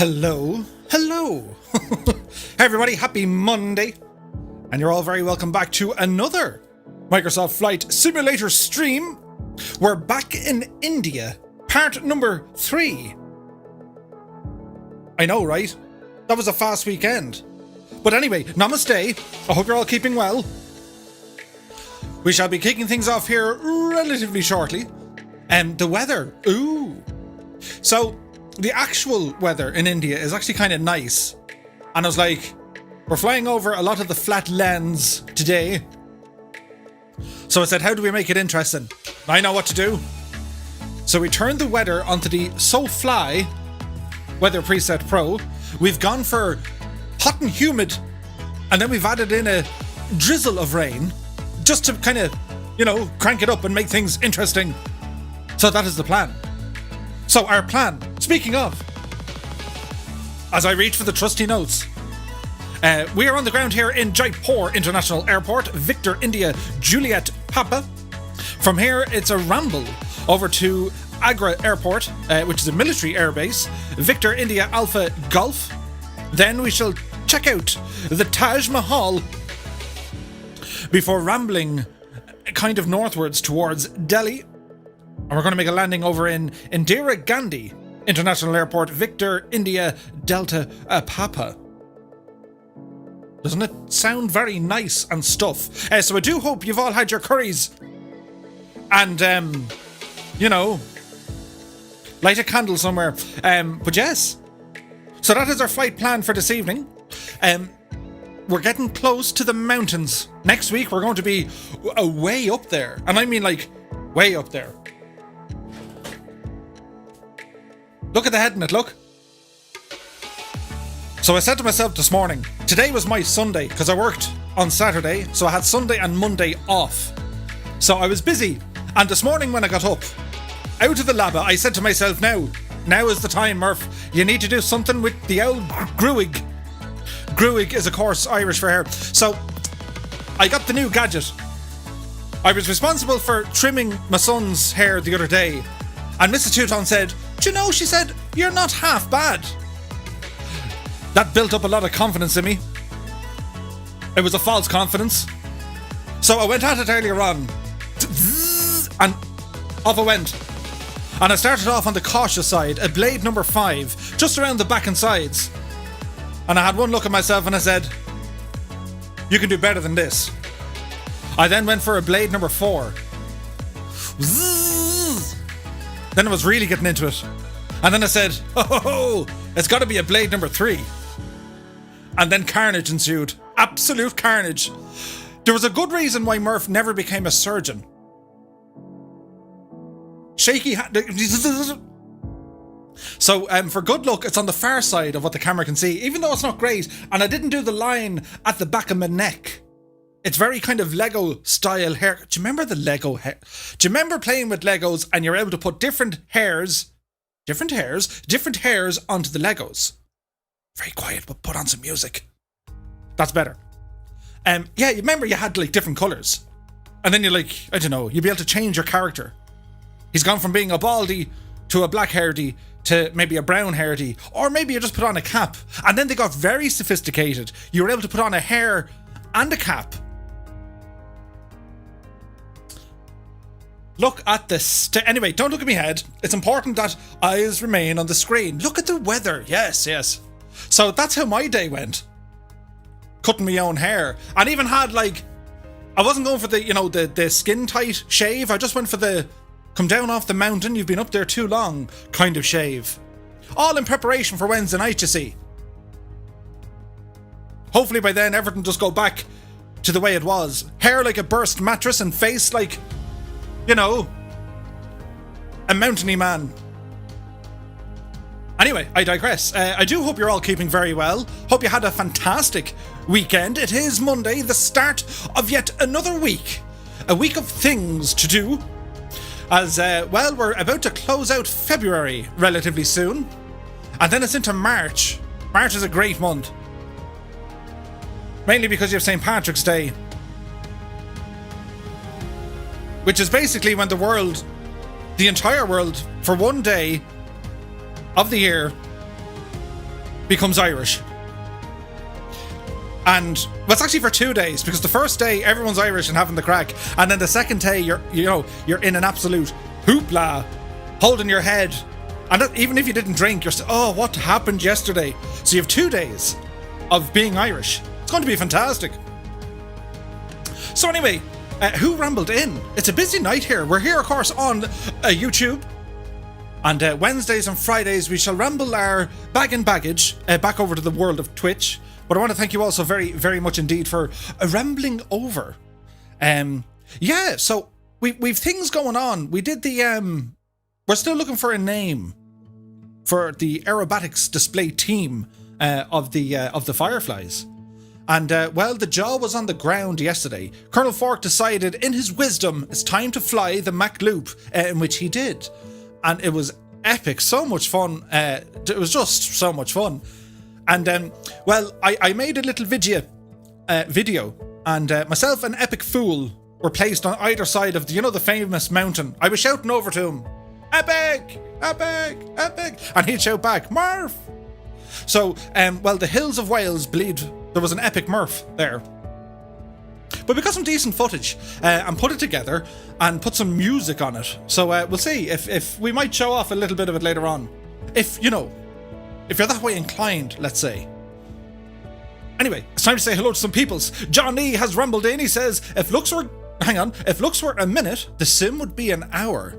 Hello. Hey everybody, happy Monday. And you're all very welcome back to another Microsoft Flight Simulator stream. We're back in India, part number 3. I know, right? That was a fast weekend. But anyway, namaste. I hope you're all keeping well. We shall be kicking things off here relatively shortly. And the weather, ooh. So, the actual weather in India is actually kind of nice. And I was like, we're flying over a lot of the flat lands today. So I said, how do we make it interesting? I know what to do. So we turned the weather onto the SoFly Weather Preset Pro. We've gone for hot and humid, and then we've added in a drizzle of rain just to kind of, crank it up and make things interesting. So that is the plan. So our plan, speaking of, as I reach for the trusty notes, we are on the ground here in Jaipur International Airport, Victor India Juliet Papa. From here, it's a ramble over to Agra Airport, which is a military airbase, Victor India Alpha Golf. Then we shall check out the Taj Mahal before rambling kind of northwards towards Delhi. And we're going to make a landing over in Indira Gandhi International Airport, Victor India Delta Papa. Doesn't it sound very nice and stuff? So I do hope you've all had your curries. And, light a candle somewhere. But yes. So that is our flight plan for this evening. We're getting close to the mountains. Next week, we're going to be way up there. And I mean, way up there. Look at the head in it, look. So I said to myself this morning, today was my Sunday, because I worked on Saturday, so I had Sunday and Monday off. So I was busy, and this morning when I got up, out of the laba, I said to myself, now is the time, Murph. You need to do something with the old gruig. Gruig is, of course, Irish for hair. So I got the new gadget. I was responsible for trimming my son's hair the other day, and Mrs. Touton said, do you know, she said, you're not half bad. That built up a lot of confidence in me. It was a false confidence. So I went at it earlier on, and off I went. And I started off on the cautious side, a blade number 5, just around the back and sides. And I had one look at myself and I said, you can do better than this. I then went for a blade number 4. Then I was really getting into it. And then I said, oh, it's got to be a blade number 3. And then carnage ensued. Absolute carnage. There was a good reason why Murph never became a surgeon. Shaky hand. So for good luck, it's on the far side of what the camera can see, even though it's not great. And I didn't do the line at the back of my neck. It's very kind of Lego style hair. Do you remember the Lego hair? Do you remember playing with Legos and you're able to put different hairs onto the Legos? Very quiet, but put on some music. That's better. Yeah, you remember you had like different colours. And then you're like, I don't know, you'd be able to change your character. He's gone from being a baldy to a black hairdy to maybe a brown hairdy. Or maybe you just put on a cap. And then they got very sophisticated. You were able to put on a hair and a cap. Look at this. Anyway, don't look at me head. It's important that eyes remain on the screen. Look at the weather. Yes, yes. So that's how my day went. Cutting my own hair. And even had like, I wasn't going for the, you know, the skin tight shave. I just went for the come down off the mountain, you've been up there too long kind of shave. All in preparation for Wednesday night, you see. Hopefully by then everything just go back to the way it was. Hair like a burst mattress and face like, you know, a mountainy man. Anyway, I digress. I do hope you're all keeping very well. Hope you had a fantastic weekend. It is Monday, the start of yet another week. A week of things to do. As, well, we're about to close out February relatively soon. And then it's into March. March is a great month. Mainly because you have St. Patrick's Day. Which is basically when the world, the entire world, for one day of the year, becomes Irish. And, well, it's actually for 2 days, because the first day everyone's Irish and having the crack, and then the second day you're in an absolute hoopla, holding your head, and even if you didn't drink, you're still, oh, what happened yesterday? So you have 2 days of being Irish. It's going to be fantastic. So anyway, who rambled in? It's a busy night here. We're here, of course, on YouTube. And Wednesdays and Fridays we shall ramble our bag and baggage back over to the world of Twitch. But I want to thank you all so very, very much indeed for rambling over. Yeah, so we've things going on. We did the we're still looking for a name for the aerobatics display team of the Fireflies. And well, the jaw was on the ground yesterday. Colonel Fork decided in his wisdom it's time to fly the Mach Loop, in which he did. And it was epic, so much fun. It was just so much fun. And well, I made a little video, and myself and Epic Fool were placed on either side of the famous mountain. I was shouting over to him, Epic, Epic, Epic, and he'd shout back, Murph. So, well, the hills of Wales believed there was an Epic Murph there. But we got some decent footage and put it together and put some music on it. So we'll see if we might show off a little bit of it later on. If you're that way inclined, let's say. Anyway, it's time to say hello to some peoples. John E has rumbled in. He says, if looks were a minute, the sim would be an hour.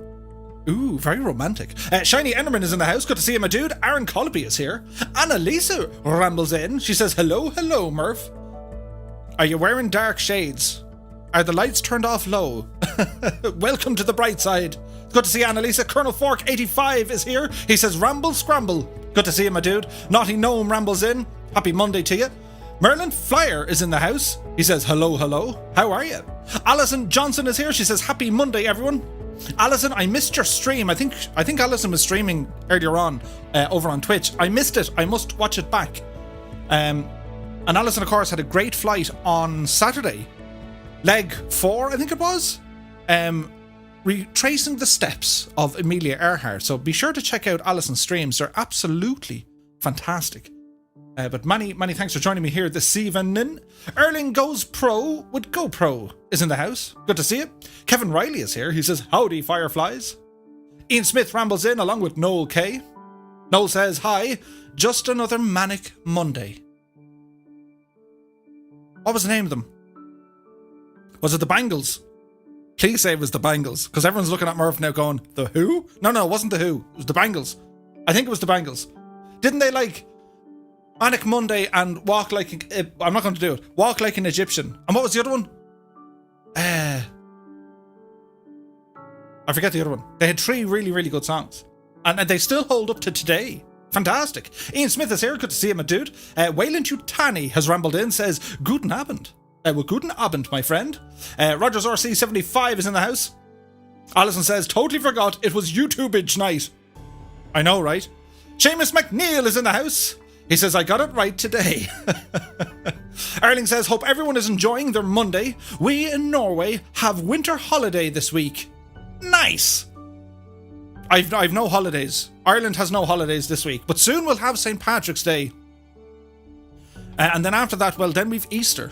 Ooh, very romantic. Shiny Enderman is in the house. Good to see you, my dude. Aaron Colby is here. Annalisa rambles in. She says, hello, Murph. Are you wearing dark shades? Are the lights turned off low? Welcome to the bright side. Good to see Annalisa. Colonel Fork 85 is here. He says, ramble, scramble. Good to see you, my dude. Naughty Gnome rambles in. Happy Monday to you. Merlin Flyer is in the house. He says, hello. How are you? Alison Johnson is here. She says, happy Monday, everyone. Alison, I missed your stream. I think Alison was streaming earlier on over on Twitch. I missed it. I must watch it back. And Alison, of course, had a great flight on Saturday. Leg 4, I think it was. Retracing the steps of Amelia Earhart. So be sure to check out Alison's streams. They're absolutely fantastic. But many thanks for joining me here this evening. Erling Goes Pro with GoPro is in the house. Good to see you. Kevin Riley is here. He says, howdy, Fireflies. Ian Smith rambles in along with Noel K. Noel says, hi, just another manic Monday. What was the name of them? Was it the Bangles? Please say it was the Bangles, because everyone's looking at Murph now going, the Who? No, it wasn't the Who. It was the Bangles. I think it was the Bangles. Didn't they like Manic Monday and Walk Like... I'm not going to do it. Walk Like an Egyptian. And what was the other one? I forget the other one. They had 3 really, really good songs. And they still hold up to today. Fantastic. Ian Smith is here. Good to see him, my dude. Wayland Tutani has rambled in, says, Guten Abend. Well, Guten Abend, my friend. Rogers RC75 is in the house. Alison says, totally forgot it was YouTubeage night. I know, right? Seamus McNeil is in the house. He says, I got it right today. Erling says, hope everyone is enjoying their Monday. We in Norway have winter holiday this week. Nice. I've no holidays. Ireland has no holidays this week, but soon we'll have St. Patrick's Day. And then after that, well, then we've Easter.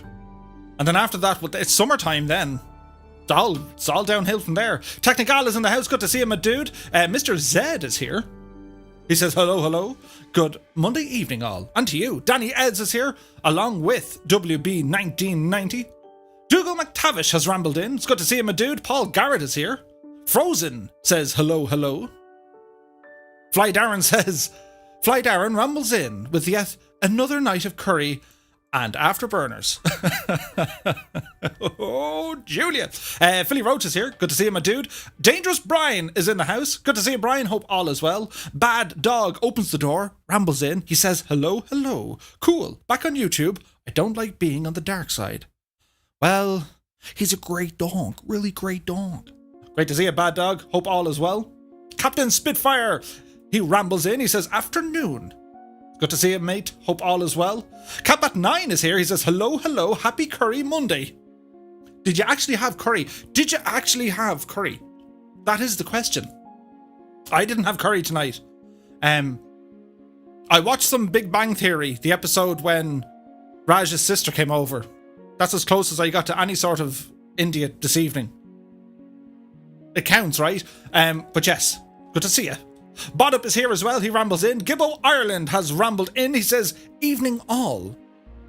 And then after that, well, it's summertime then. It's all downhill from there. Technical is in the house. Good to see him, my dude. Mr. Zed is here. He says, hello. Good Monday evening, all. And to you. Danny Eds is here, along with WB1990. Dougal McTavish has rambled in. It's good to see him, my dude. Paul Garrett is here. Frozen says, hello. Fly Darren rambles in with yet another night of curry and afterburners. Oh, Julia. Philly Roach is here. Good to see you, my dude. Dangerous Brian is in the house. Good to see you, Brian. Hope all is well. Bad Dog opens the door, rambles in. He says, hello. Cool. Back on YouTube. I don't like being on the dark side. Well, he's a great dog. Really great dog. Great to see you, Bad Dog. Hope all is well. Captain Spitfire. He rambles in. He says, afternoon. Good to see you, mate. Hope all is well. Catbat9 is here. He says, hello. Happy Curry Monday. Did you actually have curry? That is the question. I didn't have curry tonight. I watched some Big Bang Theory, the episode when Raj's sister came over. That's as close as I got to any sort of India this evening. It counts, right? But yes, good to see you. Bodup is here as well. He rambles in. Gibbo Ireland has rambled in. He says, evening all.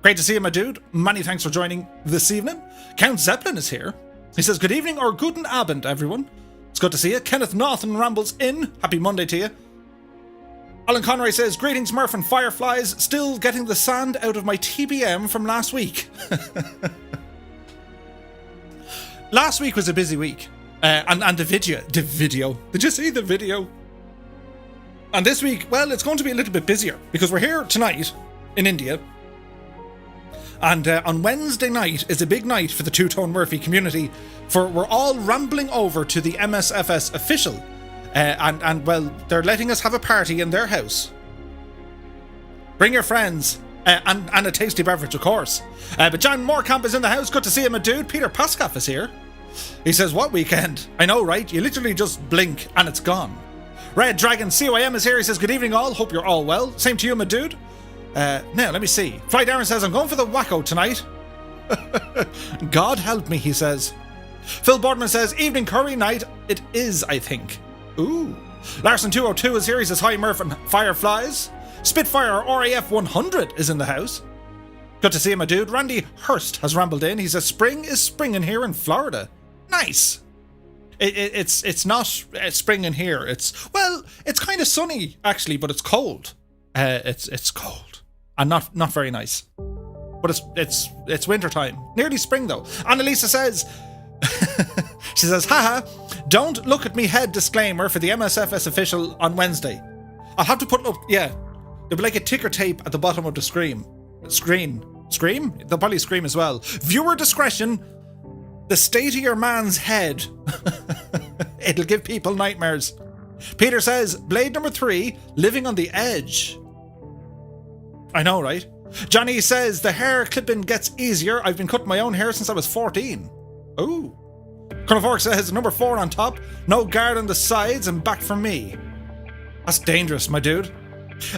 Great to see you, my dude. Many thanks for joining this evening. Count Zeppelin is here. He says, good evening or guten Abend, everyone. It's good to see you. Kenneth Norton rambles in. Happy Monday to you. Alan Conroy says, greetings, Murph and Fireflies. Still getting the sand out of my TBM from last week. Last week was a busy week. And the video. Did you see the video? And this week, well, it's going to be a little bit busier because we're here tonight in India. And on Wednesday night is a big night for the Two Tone Murphy community. For we're all rambling over to the MSFS official. And well, they're letting us have a party in their house. Bring your friends. And a tasty beverage, of course. But John Morecamp is in the house. Good to see him, a dude. Peter Paskov is here. He says, what weekend? I know, right? You literally just blink and it's gone. Red Dragon CYM is here. He says, good evening all. Hope you're all well. Same to you, my dude. Now, let me see. Fly Darren says, I'm going for the wacko tonight. God help me, he says. Phil Boardman says, evening curry night. It is, I think. Ooh. Larson202 is here. He says, hi, Murph and Fireflies. Spitfire RAF 100 is in the house. Good to see you, my dude. Randy Hurst has rambled in. He says, spring is springing here in Florida. Nice. It's not springing here. It's kind of sunny, actually, but it's cold. It's cold. And not very nice. But it's winter time. Nearly spring, though. Annalisa says, she says, haha, don't look at me head disclaimer for the MSFS official on Wednesday. I'll have to put it up, yeah. There'll be like a ticker tape at the bottom of the screen. Scream? They'll probably scream as well. Viewer discretion, the state of your man's head. It'll give people nightmares. Peter says, Blade number 3, living on the edge. I know, right? Johnny says, the hair clipping gets easier. I've been cutting my own hair since I was 14. Ooh. Colonel Fork says, number 4 on top, no guard on the sides, and back for me. That's dangerous, my dude.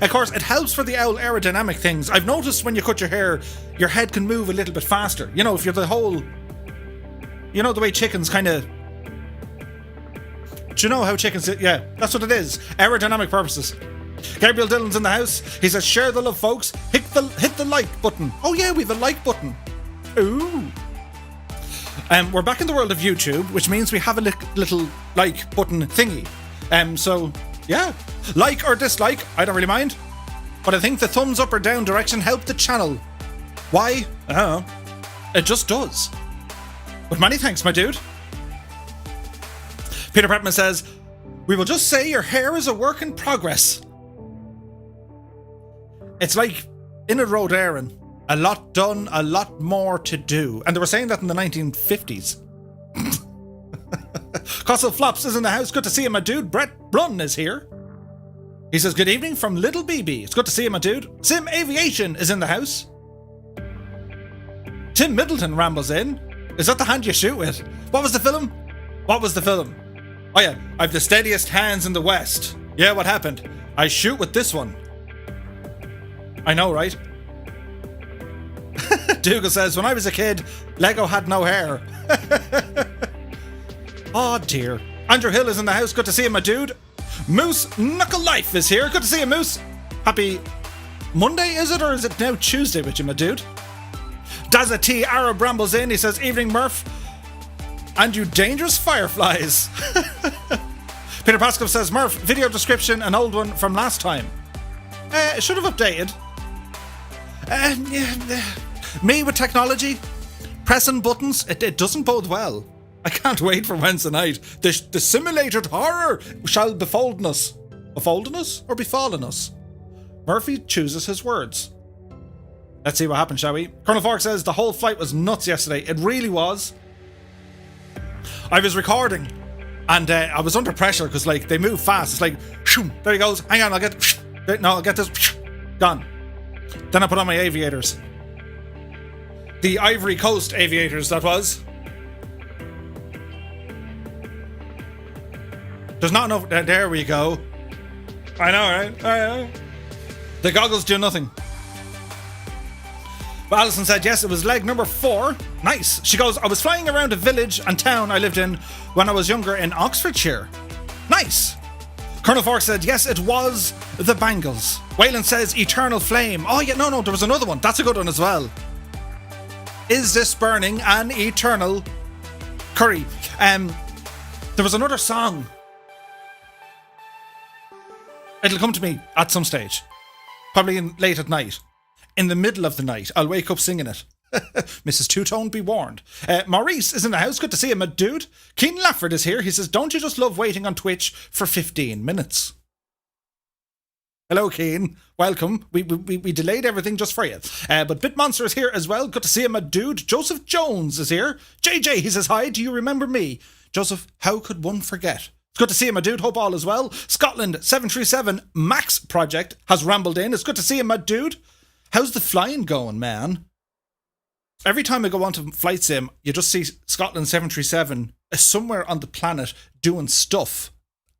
Of course, it helps for the owl aerodynamic things. I've noticed when you cut your hair, your head can move a little bit faster. You know, if you're the whole... You know the way chickens kind of... Do you know how chickens... Yeah, that's what it is. Aerodynamic purposes. Gabriel Dillon's in the house. He says, share the love, folks. Hit the like button. Oh yeah, we have a like button. Ooh. We're back in the world of YouTube, which means we have a little like button thingy. So, yeah. Like or dislike, I don't really mind. But I think the thumbs up or down direction help the channel. Why? I don't know. It just does. But many thanks, my dude. Peter Prepman says, we will just say your hair is a work in progress. It's like in a road Aaron. A lot done, a lot more to do. And they were saying that in the 1950s. Castle Flops is in the house. Good to see you, my dude. Brett Brunn is here. He says, good evening from Little BB. It's good to see you, my dude. Sim Aviation is in the house. Tim Middleton rambles in. Is that the hand you shoot with? What was the film? What was the film? Oh yeah, I've the steadiest hands in the West. Yeah, what happened? I shoot with this one. I know, right? Dougal says, when I was a kid, Lego had no hair. Oh dear. Andrew Hill is in the house. Good to see you, my dude. Moose Knuckle Life is here. Good to see you, Moose. Happy Monday, is it? Or is it now Tuesday with you, my dude? Dazza T. Arab rambles in. He says, evening, Murph. And you dangerous fireflies. Peter Pascal says, Murph, video description, an old one from last time. It should have updated. Me with technology, pressing buttons, it doesn't bode well. I can't wait for Wednesday night. The simulated horror shall befolden us. Befolden us or befallen us? Murphy chooses his words. Let's see what happens, shall we? Colonel Fork says the whole flight was nuts yesterday. It really was. I was recording and I was under pressure because like they move fast. It's like, shoo, there he goes. Hang on, I'll get this. Gone. Then I put on my aviators. The Ivory Coast aviators, that was. There's not enough. There we go. I know, right? I know. The goggles do nothing. But Alison said, yes, it was leg number 4. Nice. She goes, I was flying around a village and town I lived in when I was younger in Oxfordshire. Nice. Colonel Fork said, yes, it was the Bangles. Wayland says, Eternal Flame. Oh, yeah, no, there was another one. That's a good one as well. Is this burning an eternal curry? There was another song. It'll come to me at some stage. Probably late at night. In the middle of the night. I'll wake up singing it. Mrs. Two-Tone, be warned. Maurice is in the house. Good to see him, my dude. Keen Lafford is here. He says, don't you just love waiting on Twitch for 15 minutes? Hello, Keen. Welcome. We delayed everything just for you. But Bitmonster is here as well. Good to see him, my dude. Joseph Jones is here. JJ, he says, hi, do you remember me? Joseph, how could one forget? It's good to see him, my dude. Hope all is well. Scotland 737 Max Project has rambled in. It's good to see him, my dude. How's the flying going, man? Every time I go onto Flight Sim, you just see Scotland 737 somewhere on the planet doing stuff.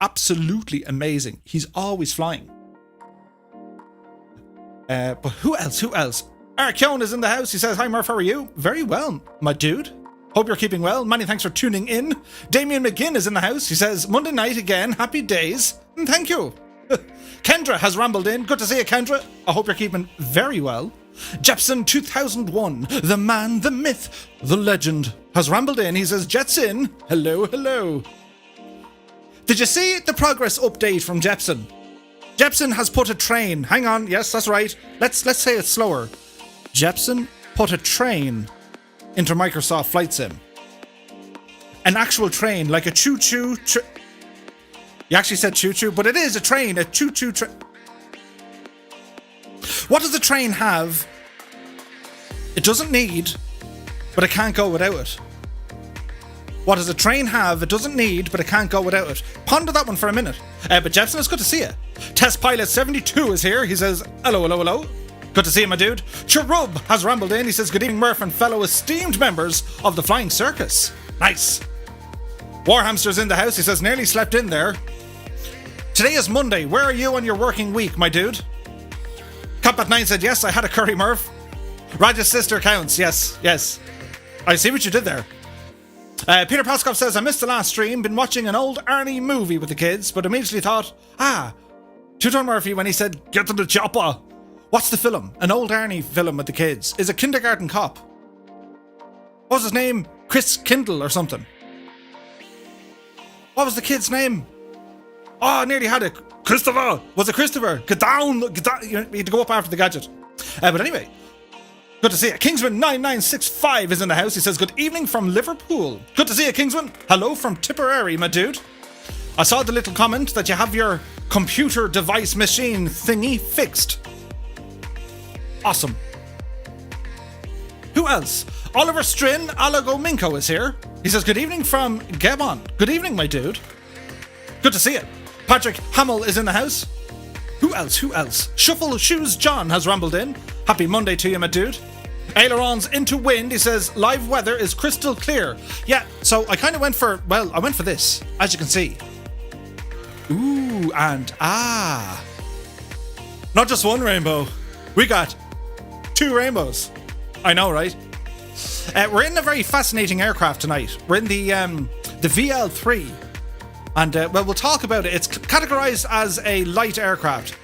Absolutely amazing. He's always flying. But who else? Arkeon is in the house. He says, hi Murph, how are you? Very well, my dude. Hope you're keeping well. Many thanks for tuning in. Damien McGinn is in the house. He says, Monday night again. Happy days. And thank you. Kendra has rambled in. Good to see you, Kendra. I hope you're keeping very well. Jepson 2001, the man, the myth, the legend, has rambled in. He says, Jets in. Hello, hello. Did you see the progress update from Jepson? Jepson has put a train. Hang on. Yes, that's right. Let's say it slower. Jepson put a train into Microsoft Flight Sim. An actual train, like a choo-choo. You actually said choo-choo, but it is a train. A choo-choo train. What does the train have? It doesn't need, but it can't go without it. What does a train have? It doesn't need, but it can't go without it. Ponder that one for a minute. But Jepson, it's good to see you. Test Pilot 72 is here. He says, hello. Good to see you, my dude. Cherub has rambled in. He says, good evening, Murph and fellow esteemed members of the Flying Circus. Nice. Warhamster's in the house. He says, nearly slept in there. Today is Monday. Where are you on your working week, my dude? Combat9 said, yes, I had a curry, Murph. Raja's sister counts. Yes. I see what you did there. Peter Paskov says, I missed the last stream. Been watching an old Arnie movie with the kids, but immediately thought, Two-Tone Murphy when he said, get to the chopper. What's the film? An old Arnie film with the kids. Is a kindergarten cop. What's his name? Chris Kindle or something. What was the kid's name? Oh, I nearly had it. Christopher! Was it Christopher? Get down! Get down! You need to go up after the gadget. But anyway, good to see you. Kingsman9965 is in the house. He says, good evening from Liverpool. Good to see you, Kingsman. Hello from Tipperary, my dude. I saw the little comment that you have your computer device machine thingy fixed. Awesome. Who else? Oliver Strin Alagominko is here. He says, good evening from Gabon. Good evening, my dude. Good to see you. Patrick Hamill is in the house. Who else? Who else? Shuffle Shoes John has rambled in. Happy Monday to you, my dude. Ailerons into wind. He says, live weather is crystal clear. Yeah, so I kind of went for, well, I went for this, as you can see. Ooh, and not just one rainbow. We got 2 rainbows. I know, right? We're in a very fascinating aircraft tonight. We're in the VL3. And, well, we'll talk about it. It's categorized as a light aircraft.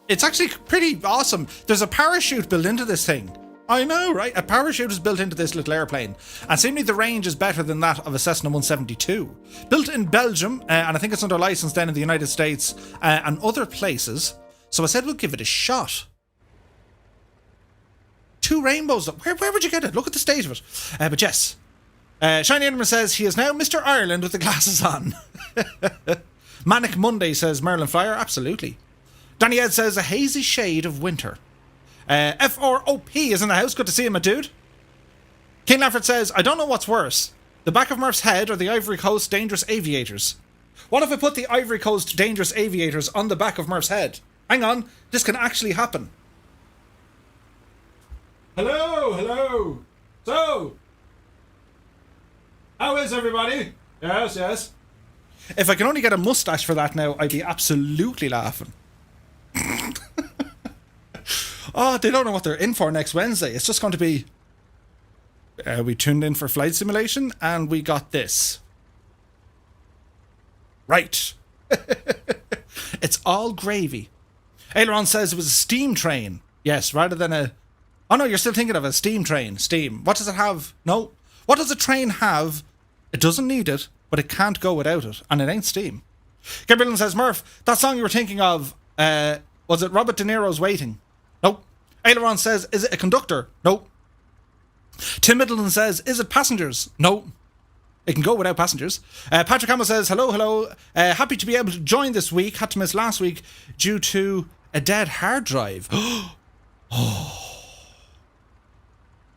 It's actually pretty awesome. There's a parachute built into this thing. I know, right? A parachute is built into this little airplane. And seemingly the range is better than that of a Cessna 172. Built in Belgium, and I think it's under license then in the United States and other places. So I said we'll give it a shot. 2 rainbows. Where would you get it? Look at the state of it. But yes. Shiny Enderman says he is now Mr. Ireland with the glasses on. Manic Monday says Merlin Flyer. Absolutely. Danny Ed says a hazy shade of winter. FROP is in the house. Good to see you, my dude. King Lafford says, I don't know what's worse, the back of Murph's head or the Ivory Coast Dangerous Aviators. What if I put the Ivory Coast Dangerous Aviators on the back of Murph's head? Hang on, this can actually happen. Hello. So, how is everybody? Yes. If I can only get a mustache for that now, I'd be absolutely laughing. Oh, they don't know what they're in for next Wednesday. It's just going to be... we tuned in for flight simulation and we got this. Right. It's all gravy. Aileron says it was a steam train. Yes, rather than a... Oh no, you're still thinking of a steam train. Steam. What does it have? No. What does a train have? It doesn't need it, but it can't go without it. And it ain't steam. Gabriel says, Murph, that song you were thinking of, was it Robert De Niro's Waiting? Nope. Aileron says, is it a conductor? Nope. Tim Middleton says, is it passengers? Nope. It can go without passengers. Patrick Hamill says, hello. Happy to be able to join this week. Had to miss last week due to a dead hard drive. Oh.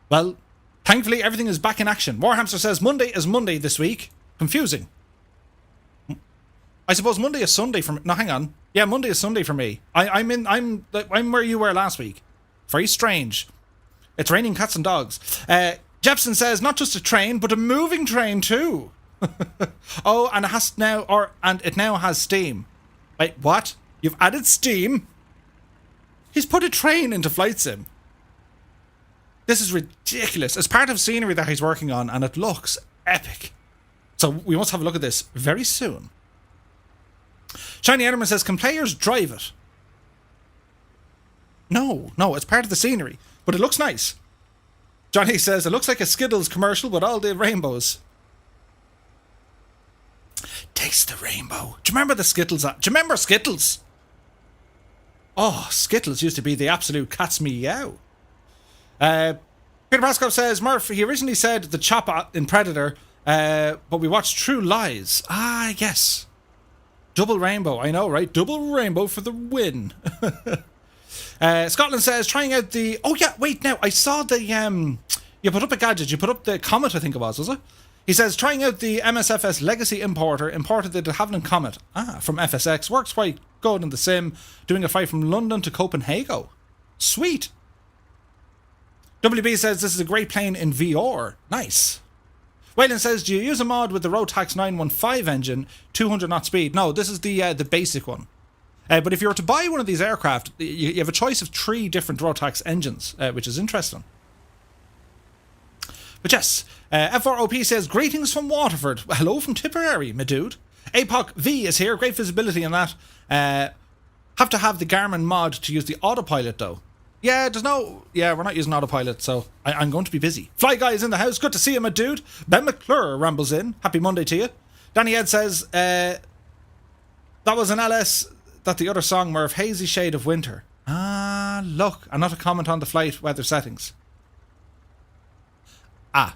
Well, thankfully everything is back in action. Warhamster says, Monday is Monday this week. Confusing. I suppose Monday is Sunday for me. No, hang on. Yeah, Monday is Sunday for me. I'm where you were last week. Very strange. It's raining cats and dogs. Jepson says not just a train, but a moving train too. Oh, and it now has steam. Wait, what? You've added steam? He's put a train into Flight Sim. This is ridiculous. It's part of scenery that he's working on, and it looks epic. So we must have a look at this very soon. Shiny Enderman says, can players drive it? No, it's part of the scenery, but it looks nice. Johnny says, it looks like a Skittles commercial with all the rainbows. Taste the rainbow. Do you remember the Skittles? Do you remember Skittles? Oh, Skittles used to be the absolute cat's meow. Peter Pascoe says, Murph, he originally said the chop in Predator, but we watched True Lies. Ah, yes. Double rainbow, I know, right? Double rainbow for the win. Scotland says, trying out the... Oh, yeah, wait, now, I saw the... You put up a gadget, you put up the Comet, I think it was it? He says, trying out the MSFS Legacy Importer, imported the de Havilland Comet. From FSX. Works quite good in the sim. Doing a flight from London to Copenhagen. Sweet. WB says, this is a great plane in VR. Nice. Wayland says, do you use a mod with the Rotax 915 engine, 200 knot speed? No, this is the basic one. But if you were to buy one of these aircraft, you have a choice of 3 different Rotax engines, which is interesting. But yes, FROP says, greetings from Waterford. Hello from Tipperary, my dude. APOC V is here, great visibility in that. Have to have the Garmin mod to use the autopilot though. Have to have the Garmin mod to use the autopilot though. But yes, FROP says, greetings from Waterford. Hello from Tipperary, my dude. APOC V is here, great visibility in that. Have to have the Garmin mod to use the autopilot though. Yeah, we're not using autopilot, so I'm going to be busy. Fly Guy is in the house. Good to see you, my dude. Ben McClure rambles in. Happy Monday to you. Danny Ed says, that was an LS that the other song were of Hazy Shade of Winter. Ah, look. And not a comment on the flight weather settings. Ah.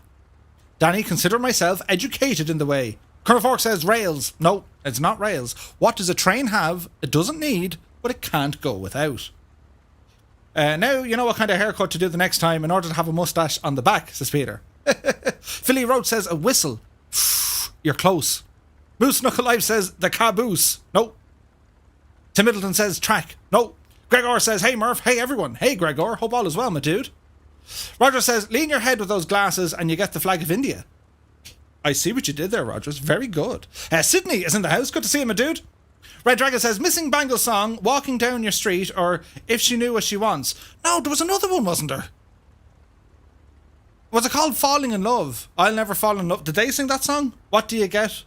Danny, consider myself educated in the way. Colonel Fork says rails. No, it's not rails. What does a train have? It doesn't need, but it can't go without. Now you know what kind of haircut to do the next time in order to have a mustache on the back, says Peter. Philly Roach says a whistle. You're close. Moose Knuckle Life says the caboose. No. Tim Middleton says track. No. Gregor says, hey Murph, hey everyone. Hey Gregor, hope all is well, my dude. Roger says, lean your head with those glasses and you get the flag of India. I see what you did there, Rogers. Very good. Sydney is in the house. Good to see you, my dude. Red Dragon says, missing Bangle song, walking down your street, or if she knew what she wants. No, there was another one, wasn't there? Was it called Falling in Love? I'll Never Fall in Love. Did they sing that song? What do you get?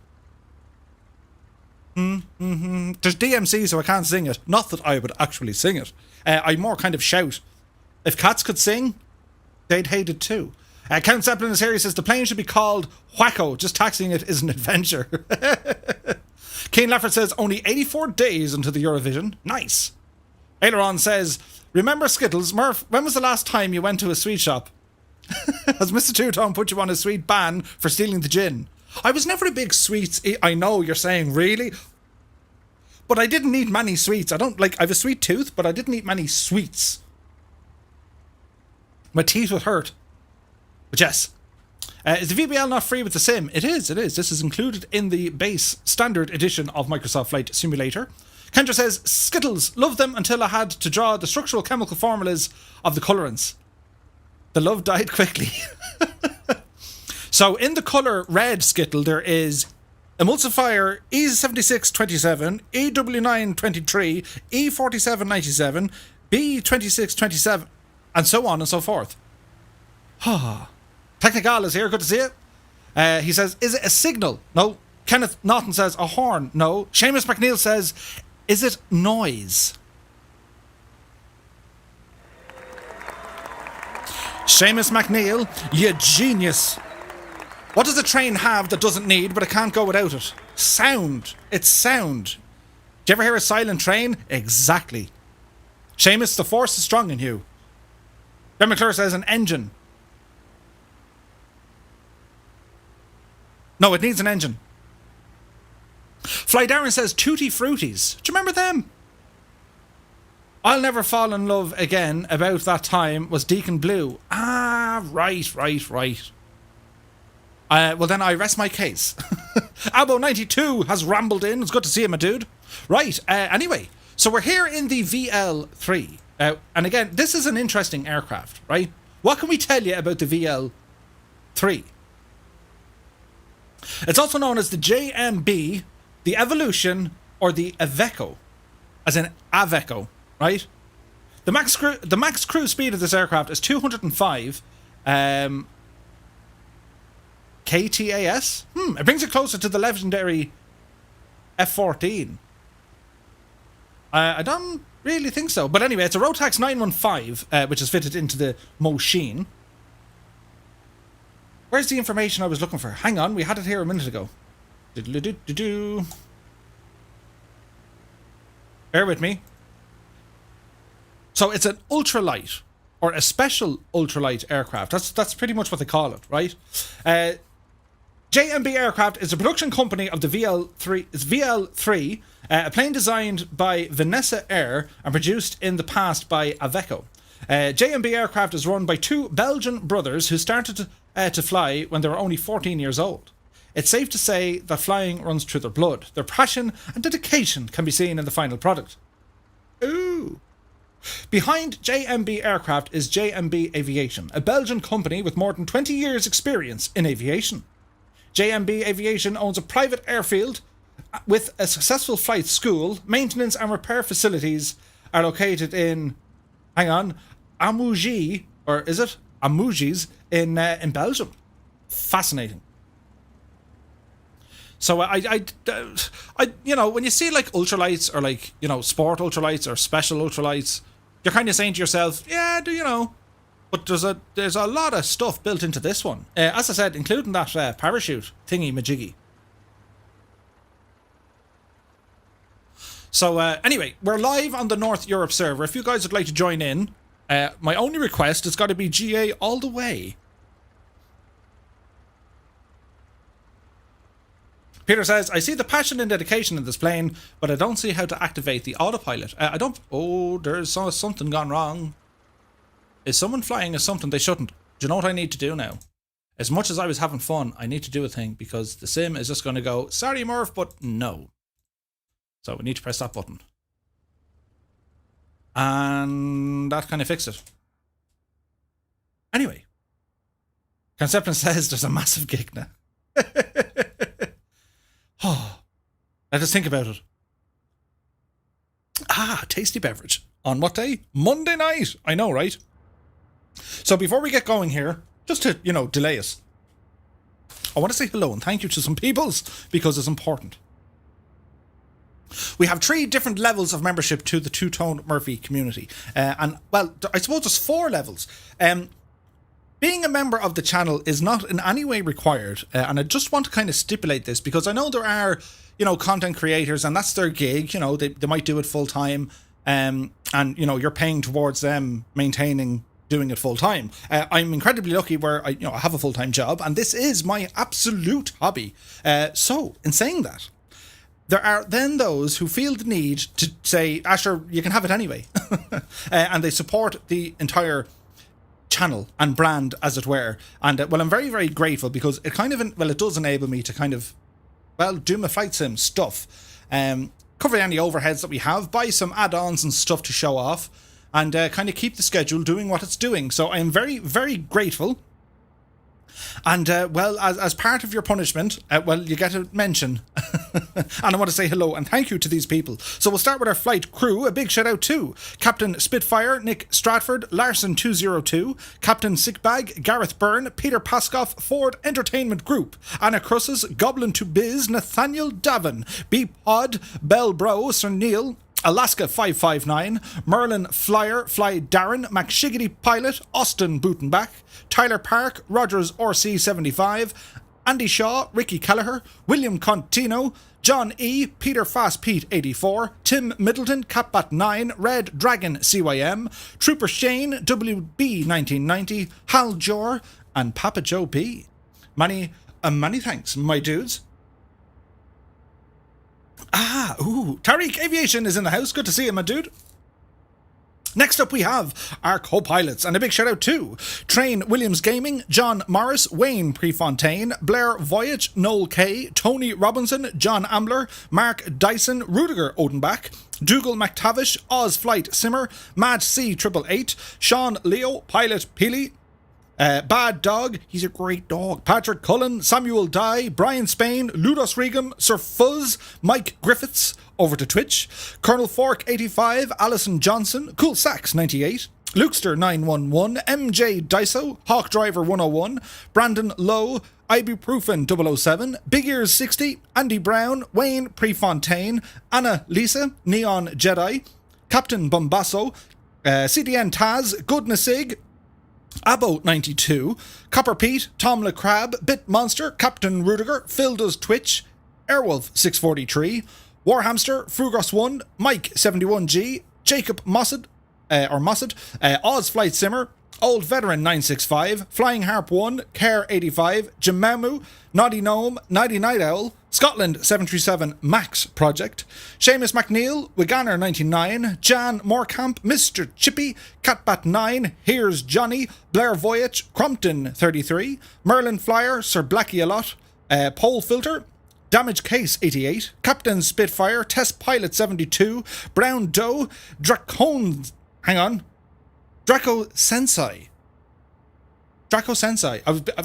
There's DMC, so I can't sing it. Not that I would actually sing it. I more kind of shout. If cats could sing, they'd hate it too. Count Zeppelin is here. He says the plane should be called Wacko. Just taxiing it is an adventure. Kane Leffert says only 84 days into the Eurovision. Nice. Aileron says, remember Skittles? Murph, when was the last time you went to a sweet shop? Has Mr. Two-Tone put you on a sweet ban for stealing the gin? I was never a big sweets. I know you're saying, really? But I didn't eat many sweets. I have a sweet tooth, but I didn't eat many sweets. My teeth would hurt. But yes. Is the VBL not free with the sim? It is. This is included in the base standard edition of Microsoft Flight Simulator. Kendra says, Skittles, loved them until I had to draw the structural chemical formulas of the colorants. The love died quickly. So in the colour red Skittle, there is emulsifier E7627, EW923, E4797, B2627, and so on and so forth. Technical is here, good to see you. He says, is it a signal? No. Kenneth Naughton says, a horn? No. Seamus McNeil says, is it noise? Seamus McNeil, you genius. What does a train have that doesn't need, but it can't go without it? Sound. It's sound. Do you ever hear a silent train? Exactly. Seamus, the force is strong in you. Ben McClure says an engine. No, it needs an engine. Fly Darren says Tutti Fruities. Do you remember them? I'll Never Fall in Love Again about that time was Deacon Blue. Ah, right. Well, then I rest my case. Albo92 has rambled in. It's good to see you, my dude. Right, anyway. So we're here in the VL3. And again, this is an interesting aircraft, right? What can we tell you about the VL3? It's also known as the JMB, the Evolution, or the Aveco. As in Aveco, right? The max cruise speed of this aircraft is 205 KTAS. It brings it closer to the legendary F-14. I don't really think so. But anyway, it's a Rotax 915, which is fitted into the machine. Where's the information I was looking for? Hang on, we had it here a minute ago. Bear with me. So it's an ultralight, or a special ultralight aircraft. That's pretty much what they call it, right? Jmb Aircraft is a production company of the VL3, a plane designed by Vanessa Air and produced in the past by Aveco. Jmb Aircraft is run by two Belgian brothers who started to fly when they were only 14 years old. It's safe to say that flying runs through their blood. Their passion and dedication can be seen in the final product. Ooh. Behind Jmb Aircraft is Jmb Aviation, a Belgian company with more than 20 years' experience in aviation. Jmb Aviation owns a private airfield with a successful flight school. Maintenance and repair facilities are located in, Amougy, or is it Amougis in Belgium. Fascinating. So I when you see like ultralights or like, sport ultralights or special ultralights, you're kind of saying to yourself, yeah, do you know? But there's a lot of stuff built into this one. As I said, including that parachute thingy majiggy. So anyway, we're live on the North Europe server. If you guys would like to join in, my only request has got to be GA all the way. Peter says, I see the passion and dedication in this plane, but I don't see how to activate the autopilot. I don't... Oh, there's something gone wrong. Is someone flying as something they shouldn't? Do you know what I need to do now? As much as I was having fun, I need to do a thing because the sim is just going to go, sorry, Murph, but no. So we need to press that button. And that kind of fixed it. Anyway. Conception says there's a massive gig now. Oh, let us think about it. Tasty beverage. On what day? Monday night. I know, right? So before we get going here, just to, delay us, I want to say hello and thank you to some peoples because it's important. We have 3 different levels of membership to the Two-Tone Murphy community. And, well, I suppose there's 4 levels. Being a member of the channel is not in any way required, and I just want to kind of stipulate this because I know there are, content creators and that's their gig, they might do it full time, and, you're paying towards them maintaining doing it full time. I'm incredibly lucky where I have a full-time job and this is my absolute hobby. So, in saying that, there are then those who feel the need to say, Asher, you can have it anyway, and they support the entire channel and brand, as it were. And well, I'm very, very grateful because it kind of, it does enable me to kind of, do my flight sim stuff, cover any overheads that we have, buy some add-ons and stuff to show off, and kind of keep the schedule doing what it's doing. So I'm very, very grateful. And, as part of your punishment, you get a mention. And I want to say hello and thank you to these people. So we'll start with our flight crew. A big shout out to Captain Spitfire, Nick Stratford, Larson202, Captain Sickbag, Gareth Byrne, Peter Paskoff, Ford Entertainment Group, Anna Crusses, Goblin to Biz, Nathaniel Davin, B-Pod, Bell Bro, Sir Neil, Alaska 559, Merlin Flyer, Fly Darren, McShiggity Pilot, Austin Bootenbach, Tyler Park, Rogers RC75, Andy Shaw, Ricky Kelleher, William Contino, John E, Peter Fast Pete 84, Tim Middleton, Catbat 9, Red Dragon CYM, Trooper Shane, WB 1990, Hal Jor, and Papa Joe P. Many thanks, my dudes. Tariq Aviation is in the house. Good to see you, my dude. Next up we have our co-pilots, and a big shout out to Train Williams Gaming, John Morris, Wayne Prefontaine, Blair Voyage, Noel K, Tony Robinson, John Ambler, Mark Dyson, Rudiger Odenbach, Dougal McTavish, Oz Flight Simmer, Mad C 888, Sean Leo, Pilot Peely, Bad Dog, he's a great dog, Patrick Cullen, Samuel Dye, Brian Spain, Ludos Regum, Sir Fuzz, Mike Griffiths, over to Twitch, Colonel Fork 85, Alison Johnson, Cool Sax 98, Lukester 911, MJ Dyso, Hawk Driver 101, Brandon Lowe, Ibuprofen 007, Big Ears 60, Andy Brown, Wayne Prefontaine, Anna Lisa, Neon Jedi, Captain Bombasso, CDN Taz, Goodnessig, Abo 92, Copper Pete, Tom LeCrab, Bit Monster, Captain Rudiger, Phil Does Twitch, Airwolf 643, Warhamster, Frugos 1, Mike 71G, Jacob Mossad, Oz Flight Simmer, Old Veteran 965, Flying Harp 1, Care 85, Jimamu, Noddy Gnome, Nighty Night Owl, Scotland 737 Max Project, Seamus McNeil, Wiganer 99, Jan Morecamp, Mr. Chippy, Catbat 9, Here's Johnny, Blair Voyage, Crompton 33, Merlin Flyer, Sir Blackie a lot, Pole Filter, Damage Case 88, Captain Spitfire, Test Pilot 72, Brown Doe, Draco Sensei.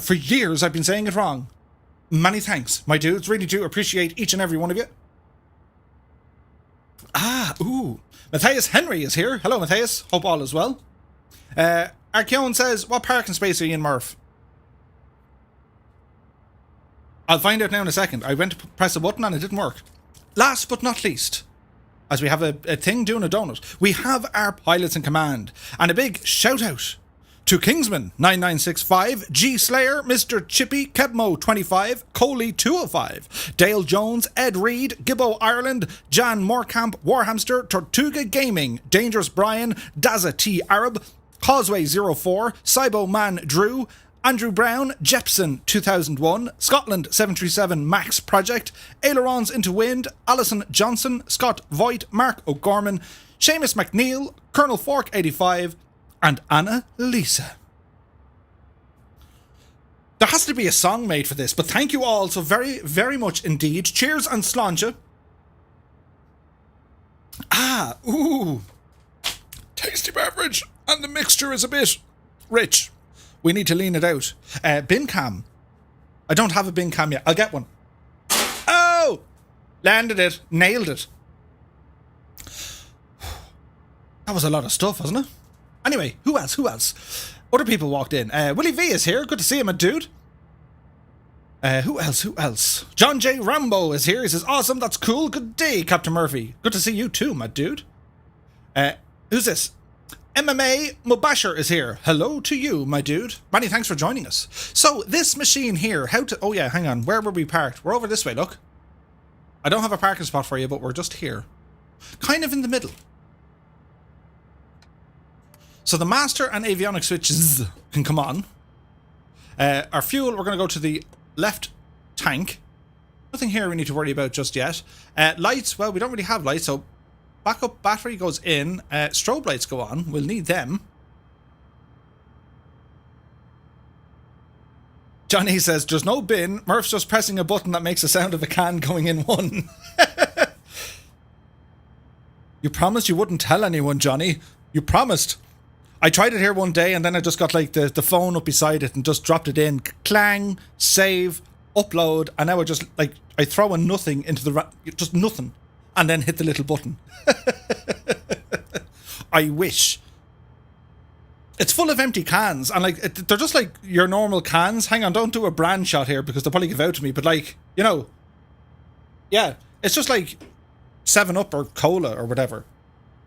For years I've been saying it wrong. Many thanks, my dudes. Really do appreciate each and every one of you. Matthias Henry is here. Hello, Matthias. Hope all is well. Archeon says, what parking space are you in, Murph? I'll find out now in a second. I went to press a button and it didn't work. Last but not least, as we have a thing doing a donut. We have our pilots in command. And a big shout out to Kingsman 9965, G Slayer, Mr. Chippy, Kebmo 25, Coley 205, Dale Jones, Ed Reed, Gibbo Ireland, Jan Moorcamp, Warhamster, Tortuga Gaming, Dangerous Brian, Daza T Arab, Causeway 04, Cybo Man Drew, Andrew Brown, Jepson 2001, Scotland 737 Max Project, Ailerons into Wind, Alison Johnson, Scott Voigt, Mark O'Gorman, Seamus McNeil, Colonel Fork 85, and Anna Lisa. There has to be a song made for this, but thank you all so very, very much indeed. Cheers and sláinte. Ooh. Tasty beverage, and the mixture is a bit rich. We need to lean it out. Bin cam. I don't have a bin cam yet. I'll get one. Oh! Landed it. Nailed it. That was a lot of stuff, wasn't it? Anyway, who else? Other people walked in. Willie V is here. Good to see him, my dude. Who else? John J. Rambo is here. He says, awesome, that's cool. Good day, Captain Murphy. Good to see you too, my dude. Who's this? MMA Mubashir is here. Hello to you, my dude. Many thanks for joining us. So, this machine here, oh yeah, hang on. Where were we parked? We're over this way, look. I don't have a parking spot for you, but we're just here. Kind of in the middle. So the master and avionics switches can come on. Our fuel, we're going to go to the left tank. Nothing here we need to worry about just yet. Lights, well, we don't really have lights, so backup battery goes in. Strobe lights go on. We'll need them. Johnny says, there's no bin. Murph's just pressing a button that makes the sound of a can going in one. You promised you wouldn't tell anyone, Johnny. You promised. I tried it here one day and then I just got like the phone up beside it and just dropped it in. Clang, save, upload, and now I throw a nothing into just nothing, and then hit the little button. I wish. It's full of empty cans, and like they're just like your normal cans. Hang on, don't do a brand shot here because they'll probably give out to me, but like, you know, yeah, it's just like 7-Up or cola or whatever.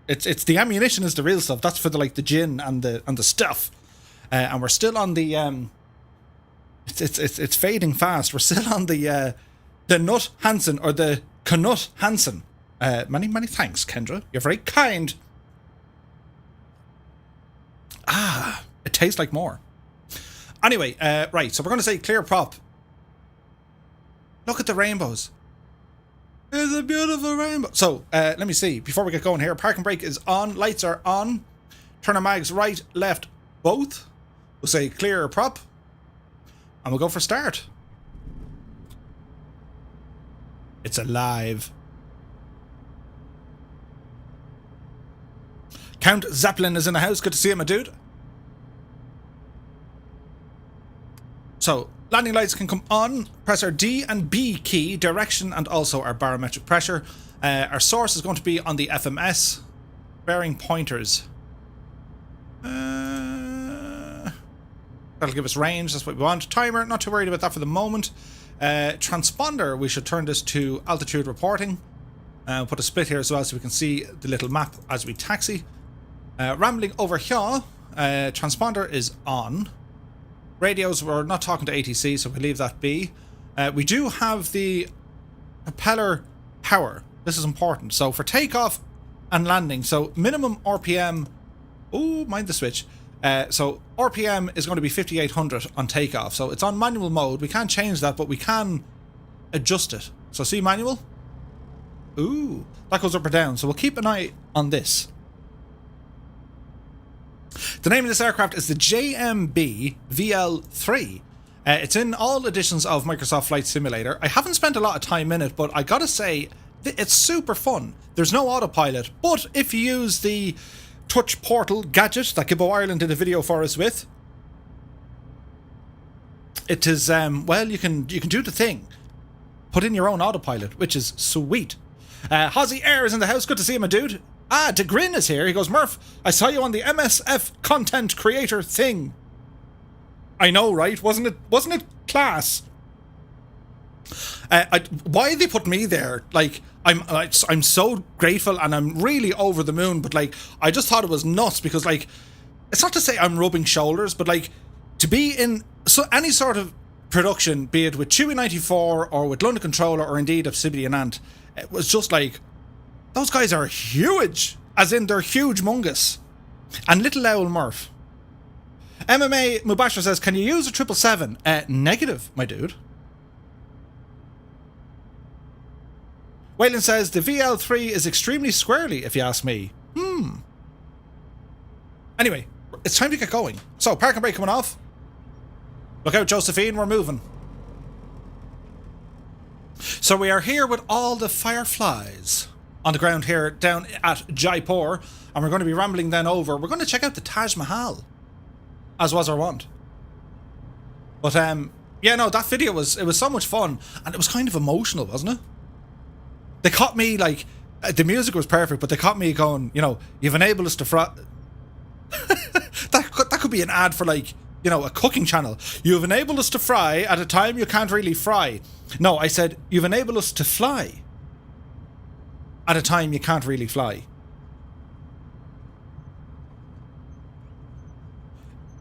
It's the ammunition is the real stuff. That's for the like the gin and the stuff. And we're still on the it's fading fast. We're still on the Nut Hansen or the Knut Hansen. Many thanks, Kendra. You're very kind. It tastes like more. Anyway, right, so we're going to say clear prop. Look at the rainbows. It's a beautiful rainbow. So, let me see. Before we get going here, parking brake is on. Lights are on. Turn our mags right, left, both. We'll say clear prop. And we'll go for start. It's alive. Count Zeppelin is in the house. Good to see you, my dude. So, landing lights can come on. Press our D and B key, direction, and also our barometric pressure. Our source is going to be on the FMS. Bearing pointers. That'll give us range. That's what we want. Timer, not too worried about that for the moment. Transponder, we should turn this to altitude reporting. Put a split here as well so we can see the little map as we taxi. Rambling over here. Transponder is on. Radios, we're not talking to ATC, so we'll leave that be. We do have the propeller power. This is important. So for takeoff and landing, so minimum RPM. Oh, mind the switch. So RPM is going to be 5800 on takeoff. So it's on manual mode. We can't change that, but we can adjust it. So see manual. Ooh, that goes up or down. So we'll keep an eye on this. The name of this aircraft is the Jmb VL3. It's in all editions of Microsoft Flight Simulator. I haven't spent a lot of time in it, but I gotta say, it's super fun. There's no autopilot, but if you use the touch portal gadget that Gibbo Ireland did a video for us with, it is, well, you can do the thing. Put in your own autopilot, which is sweet. Hozzy Air is in the house. Good to see you, my dude. DeGrin is here. He goes, Murph, I saw you on the MSF content creator thing. I know, right? Wasn't it class? Why they put me there? Like, I'm so grateful and I'm really over the moon. But like, I just thought it was nuts because like, it's not to say I'm rubbing shoulders, but like, to be in any sort of production, be it with Chewie 94 or with London Controller or indeed Obsidian Ant, it was just like, those guys are huge, as in they're huge mungus. And Little Owl Murph. MMA Mubashir says, can you use a 777? Negative, my dude. Waylon says, the VL3 is extremely squirrely, if you ask me. Anyway, it's time to get going. So, park and brake coming off. Look out, Josephine, we're moving. So we are here with all the fireflies on the ground here down at Jaipur, and we're going to be rambling then over. We're going to check out the Taj Mahal, as was our wont. But yeah, no, that video was so much fun, and it was kind of emotional, wasn't it? They caught me like, the music was perfect, but they caught me going, you know, you've enabled us to fry. that could be an ad for like, you know, a cooking channel. You've enabled us to fry at a time you can't really fry. No, I said, you've enabled us to fly at a time you can't really fly.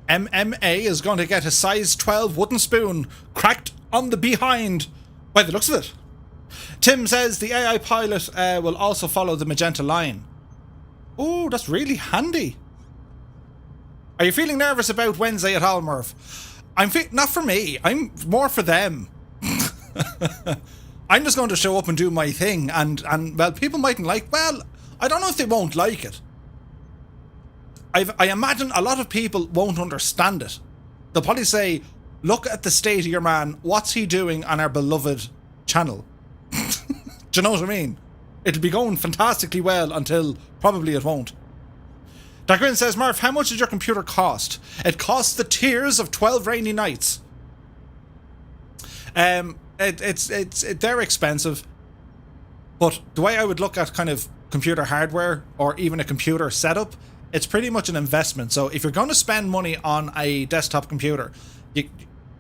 MMA is going to get a size 12 wooden spoon cracked on the behind by the looks of it. Tim says the AI pilot will also follow the magenta line. Oh, that's really handy. Are you feeling nervous about Wednesday at all, Murph? Not for me. I'm more for them. I'm just going to show up and do my thing, and well, people mightn't like. Well, I don't know if they won't like it. I imagine a lot of people won't understand it. They'll probably say, "Look at the state of your man. What's he doing on our beloved channel?" Do you know what I mean? It'll be going fantastically well until probably it won't. Dagrin says, Murph, how much does your computer cost? It costs the tears of 12 rainy nights. They're expensive, but the way I would look at kind of computer hardware or even a computer setup, it's pretty much an investment. So if you're going to spend money on a desktop computer, you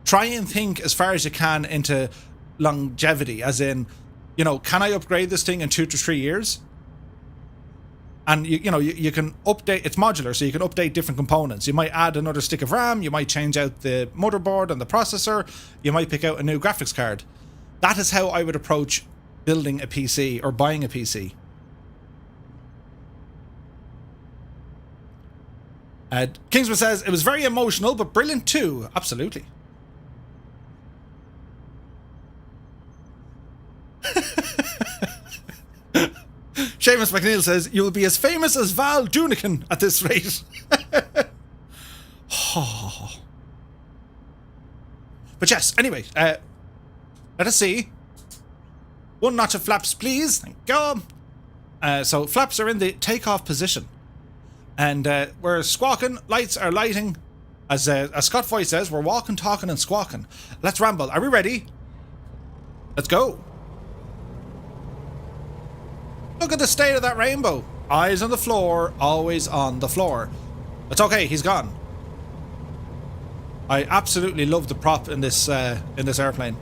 try and think as far as you can into longevity, as in, you know, can I upgrade this thing in 2 to 3 years? And you can update, it's modular, so you can update different components. You might add another stick of RAM, you might change out the motherboard and the processor, you might pick out a new graphics card. That is how I would approach building a PC or buying a PC. Kingsman says, it was very emotional, but brilliant too. Absolutely. Seamus McNeil says, you will be as famous as Val Dunican at this rate. Oh. But yes, anyway, let us see. One notch of flaps, please. Thank you. So flaps are in the takeoff position. And we're squawking, lights are lighting. As Scott Foy says, we're walking, talking, and squawking. Let's ramble. Are we ready? Let's go. Look at the state of that rainbow. Eyes on the floor, always on the floor. It's okay, he's gone. I absolutely love the prop in this airplane.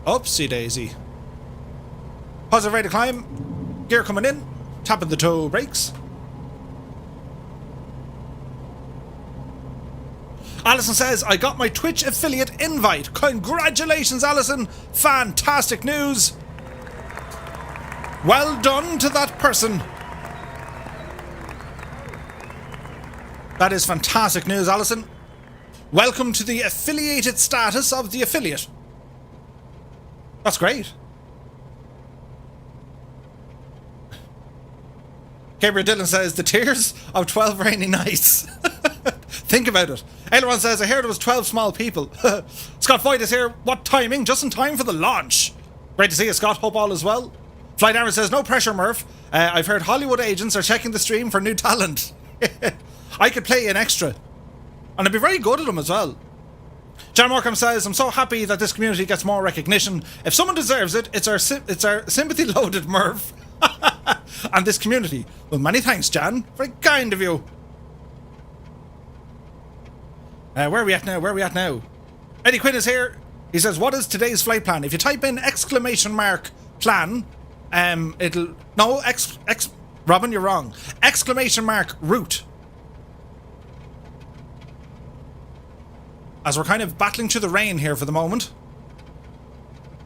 Oopsie daisy. Positive rate of climb. Gear coming in. Tapping the toe brakes. Alison says, I got my Twitch affiliate invite. Congratulations, Alison. Fantastic news. Well done to that person. That is fantastic news, Alison. Welcome to the affiliated status of the affiliate. That's great. Gabriel Dillon says, the tears of 12 rainy nights. Think about it. Aileron says, I heard it was 12 small people. Scott Foyt is here. What timing? Just in time for the launch. Great to see you, Scott. Hope all is well. Flight Aaron says, no pressure, Murph. I've heard Hollywood agents are checking the stream for new talent. I could play an extra. And I'd be very good at them as well. John Markham says, I'm so happy that this community gets more recognition. If someone deserves it, it's our sympathy-loaded Murph. And this community. Well, many thanks, Jan. Very kind of you. Where are we at now? Eddie Quinn is here. He says, what is today's flight plan? If you type in exclamation mark plan, it'll... No, Robin, you're wrong. Exclamation mark route. As we're kind of battling through the rain here for the moment.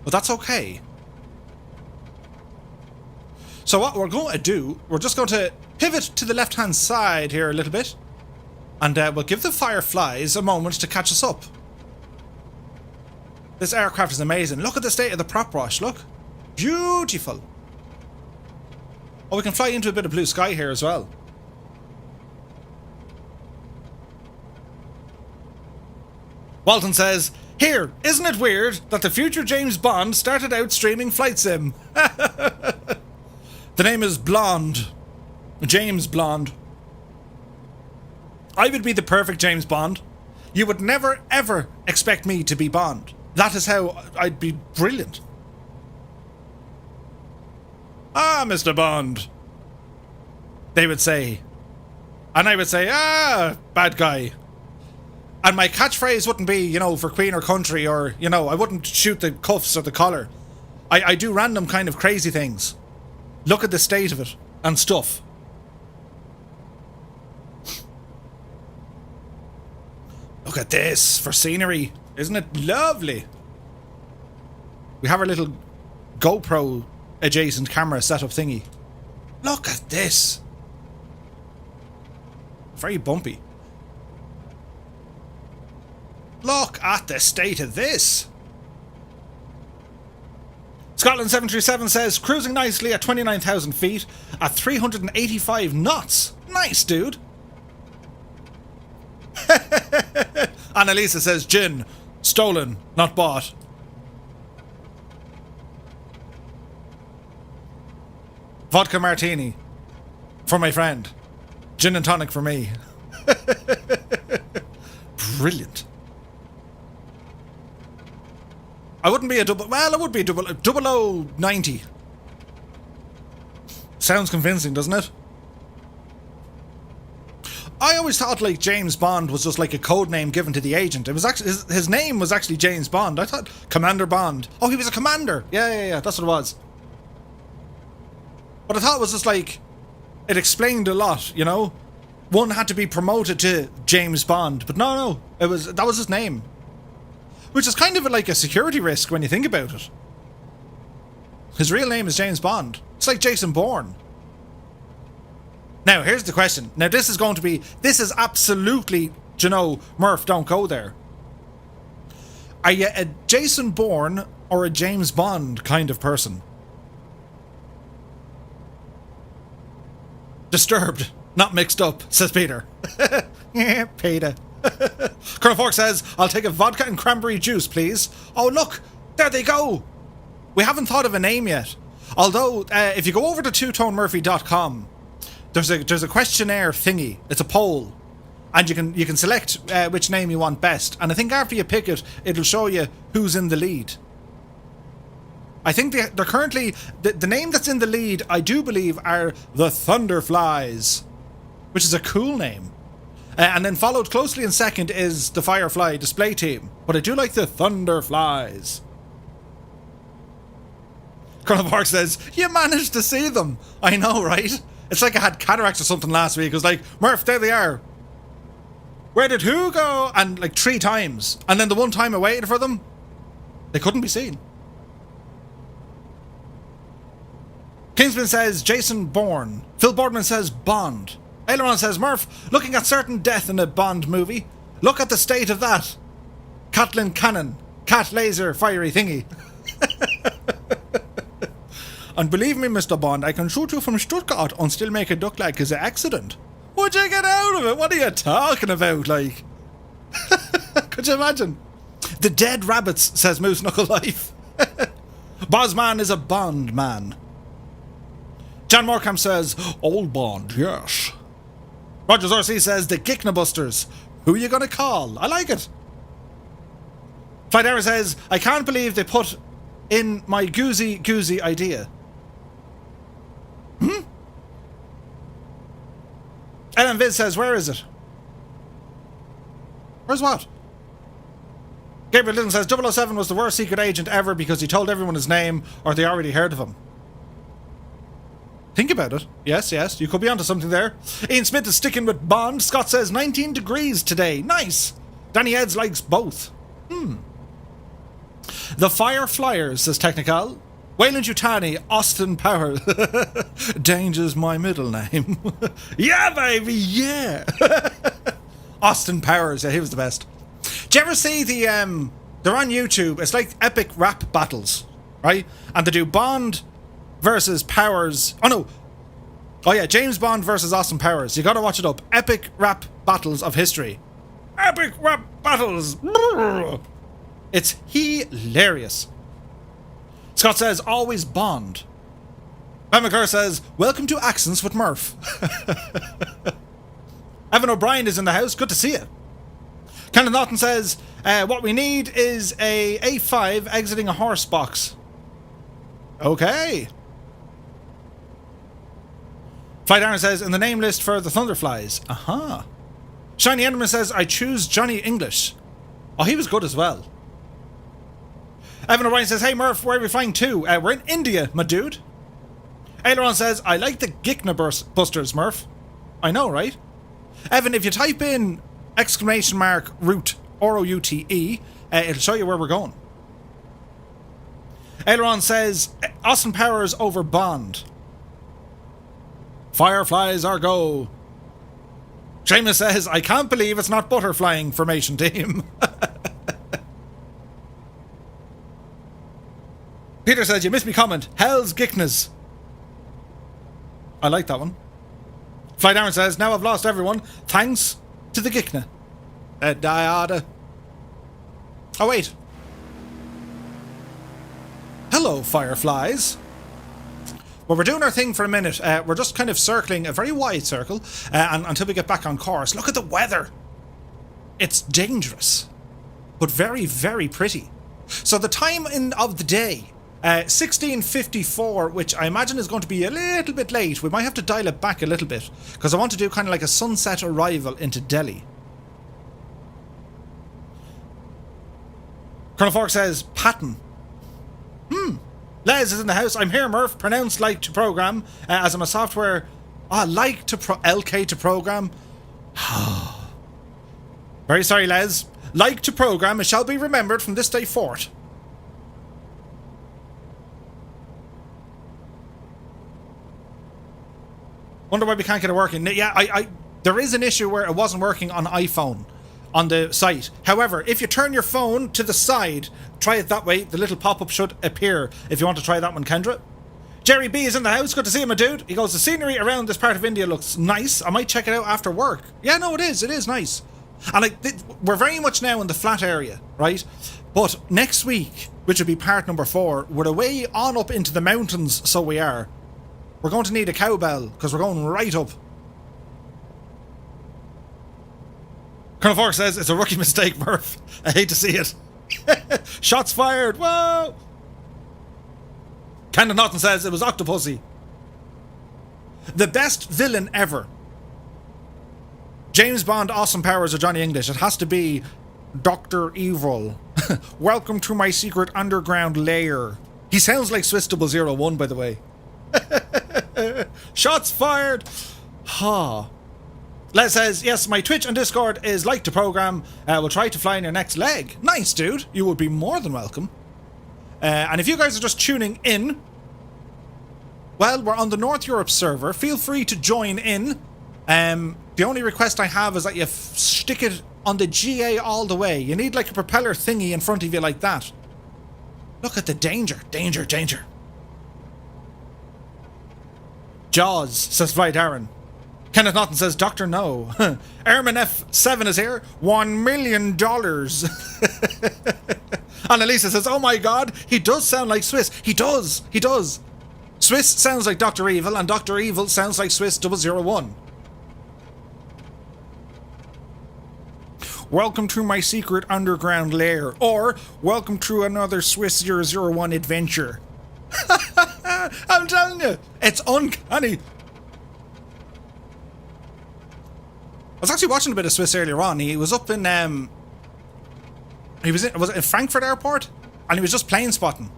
But that's okay. So what we're going to do, we're just going to pivot to the left-hand side here a little bit. And we'll give the Fireflies a moment to catch us up. This aircraft is amazing. Look at the state of the prop wash, look. Beautiful. Oh, we can fly into a bit of blue sky here as well. Walton says, here, isn't it weird that the future James Bond started out streaming Flight Sim? The name is Blonde. James Blonde. I would be the perfect James Bond. You would never, ever expect me to be Bond. That is how I'd be brilliant. Ah, Mr. Bond, they would say. And I would say, ah, bad guy. And my catchphrase wouldn't be, you know, for Queen or Country or, you know, I wouldn't shoot the cuffs or the collar. I do random kind of crazy things. Look at the state of it and stuff. Look at this for scenery. Isn't it lovely? We have our little GoPro adjacent camera setup thingy. Look at this. Very bumpy. Look at the state of this. Scotland 737 says, cruising nicely at 29,000 feet at 385 knots. Nice, dude. Annalisa says, gin. Stolen, not bought. Vodka martini. For my friend. Gin and tonic for me. Brilliant. I wouldn't be a double... Well, I would be a double 090. Sounds convincing, doesn't it? I always thought, like, James Bond was just like a code name given to the agent. It was actually... His name was actually James Bond. I thought... Commander Bond. Oh, he was a commander. Yeah. That's what it was. But I thought it was just like... It explained a lot, you know? One had to be promoted to James Bond. But no. That was his name. Which is kind of like a security risk when you think about it. His real name is James Bond. It's like Jason Bourne. Now, here's the question. Now, this is absolutely, you know, Murph, don't go there. Are you a Jason Bourne or a James Bond kind of person? Disturbed, not mixed up, says Peter. Yeah, Peter. Colonel Fork says, I'll take a vodka and cranberry juice, please. Oh, look, there they go. We haven't thought of a name yet. Although, if you go over to twotonemurphy.com, there's a questionnaire thingy. It's a poll. And you can select which name you want best. And I think after you pick it, it'll show you who's in the lead. I think they're currently... The name that's in the lead, I do believe, are the Thunderflies. Which is a cool name. And then followed closely in second is the Firefly display team. But I do like the Thunderflies. Colonel Park says, you managed to see them. I know, right? It's like I had cataracts or something last week. It was like, Murph, there they are. Where did who go? And like 3 times. And then the one time I waited for them, they couldn't be seen. Kingsman says, Jason Bourne. Phil Boardman says, Bond. Aileron says, Murph, looking at certain death in a Bond movie. Look at the state of that. Catlin Cannon. Cat laser fiery thingy. And believe me, Mr. Bond, I can shoot you from Stuttgart and still make it look like it's an accident. Would you get out of it? What are you talking about, like? Could you imagine? The dead rabbits, says Moose Knuckle Life. Bosman is a Bond man. John Morecambe says, old Bond, yes. Roger Zorcy says, the Gicknabusters. Who are you going to call? I like it. Flightera says, I can't believe they put in my goozy idea. Ellen Viz says, where is it? Where's what? Gabriel Dillon says 007 was the worst secret agent ever because he told everyone his name or they already heard of him. Think about it. Yes, you could be onto something there. Ian Smith is sticking with Bond. Scott says 19 degrees today. Nice. Danny Eds likes both. The Fire Flyers, says Technical. Wayland Yutani, Austin Powers. Danger's my middle name. Yeah, baby, yeah. Austin Powers, yeah, he was the best. Do you ever see the, they're on YouTube, it's like epic rap battles, right? And they do Bond versus Powers. James Bond versus Austin Powers. You gotta watch it up. Epic rap battles of history. Epic rap battles. It's hilarious. Scott says, always Bond. Ben McCurr says, welcome to Accents with Murph. Evan O'Brien is in the house. Good to see you. Kenneth Naughton says, what we need is a A5 exiting a horse box. Okay. Flight Aaron says, in the name list for the Thunderflies. Aha. Shiny Enderman says, I choose Johnny English. Oh, he was good as well. Evan O'Brien says, hey Murph, where are we flying to? We're in India, my dude. Aileron says, I like the Gikna busters, Murph. I know, right? Evan, if you type in ! route, R-O-U-T-E, it'll show you where we're going. Aileron says, Austin Powers over Bond. Fireflies are go. Seamus says, I can't believe it's not butterflying, formation team. Peter says, you missed me comment. Hell's Giknas. I like that one. Flight Aaron says, now I've lost everyone. Thanks to the Gikna. Diada. Oh, wait. Hello, Fireflies. Well, we're doing our thing for a minute. We're just kind of circling a very wide circle until we get back on course. Look at the weather. It's dangerous, but very, very pretty. So the time of the day, 16:54, which I imagine is going to be a little bit late. We might have to dial it back a little bit because I want to do kind of like a sunset arrival into Delhi. Colonel Fork says, Patton. Les is in the house. I'm here, Murph. Pronounced like to program, as I'm a software. LK to program. Very sorry, Les. Like to program, it shall be remembered from this day forth. Wonder why we can't get it working. Yeah, there is an issue where it wasn't working on iPhone on the site. However, if you turn your phone to the side, try it that way, the little pop-up should appear if you want to try that one, Kendra. Jerry B is in the house. Good to see you, my dude. He goes, the scenery around this part of India looks nice. I might check it out after work. Yeah, no, it is nice. And we're very much now in the flat area, right? But next week, which will be part number 4, we're away on up into the mountains, so we are. We're going to need a cowbell, because we're going right up. Colonel Fork says, it's a rookie mistake, Murph. I hate to see it. Shots fired. Whoa! Camden Naughton says, it was Octopussy. The best villain ever. James Bond, Austin Powers, or Johnny English. It has to be Dr. Evil. Welcome to my secret underground lair. He sounds like Swiss 001, by the way. Shots fired. Ha. Les says, yes, my Twitch and Discord is like the program. We'll try to fly in your next leg. Nice, dude. You would be more than welcome. And if you guys are just tuning in, well, we're on the North Europe server. Feel free to join in. The only request I have is that you stick it on the GA all the way. You need like a propeller thingy in front of you like that. Look at the danger. Danger, danger. Jaws, says Flight Aaron. Kenneth Naughton says, Dr. No. Airman F7 is here. $1 million. Annalisa says, oh my god, he does sound like Swiss. He does. Swiss sounds like Dr. Evil, and Dr. Evil sounds like Swiss 001. Welcome to my secret underground lair. Or, welcome to another Swiss 001 adventure. I'm telling you, it's uncanny. I was actually watching a bit of Swiss earlier on. He was up in He was it in Frankfurt Airport? And he was just plane spotting.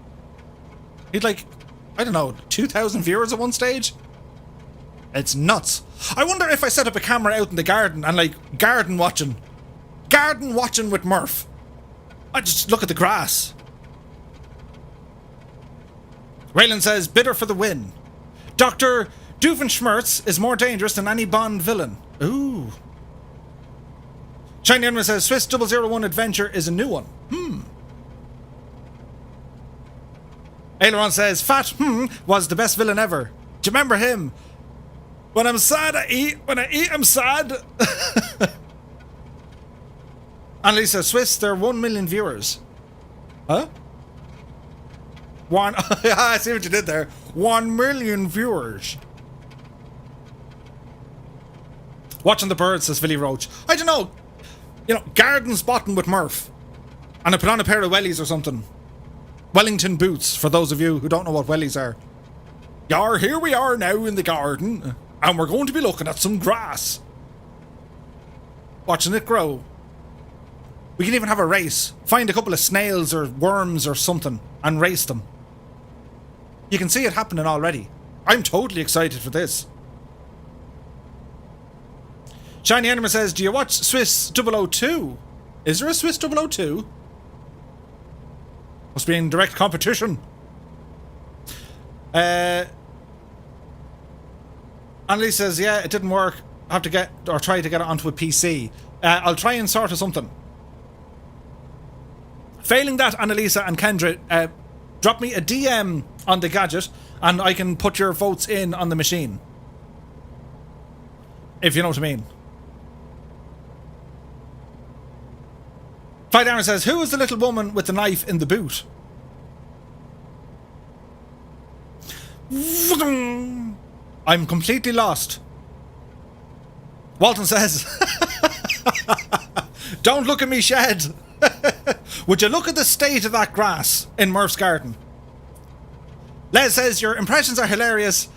He'd like, I don't know, 2,000 viewers at one stage? It's nuts. I wonder if I set up a camera out in the garden and like garden watching with Murph. I just look at the grass. Raylan says, bitter for the win. Dr. Doofenshmirtz is more dangerous than any Bond villain. Ooh. Shiny Enema says, Swiss 001 Adventure is a new one. Aileron says, Fat was the best villain ever. Do you remember him? When I'm sad, I eat. When I eat, I'm sad. Annalisa, Swiss, there are 1 million viewers. Huh? I see what you did there. 1 million viewers. Watching the birds, says Billy Roach. I don't know. You know, garden spotting with Murph. And I put on a pair of wellies or something. Wellington boots, for those of you who don't know what wellies are. Yar, here we are now in the garden. And we're going to be looking at some grass. Watching it grow. We can even have a race. Find a couple of snails or worms or something and race them. You can see it happening already. I'm totally excited for this. Shiny Enema says, do you watch Swiss 002? Is there a Swiss 002? Must be in direct competition. Annalise says, yeah, it didn't work. I have to try to get it onto a PC. I'll try and sort of something. Failing that, Annalisa and Kendra, drop me a DM on the gadget and I can put your votes in on the machine. If you know what I mean. Clyde Aaron says, who is the little woman with the knife in the boot? I'm completely lost. Walton says, don't look at me shed. Would you look at the state of that grass in Murph's garden? Les says, your impressions are hilarious.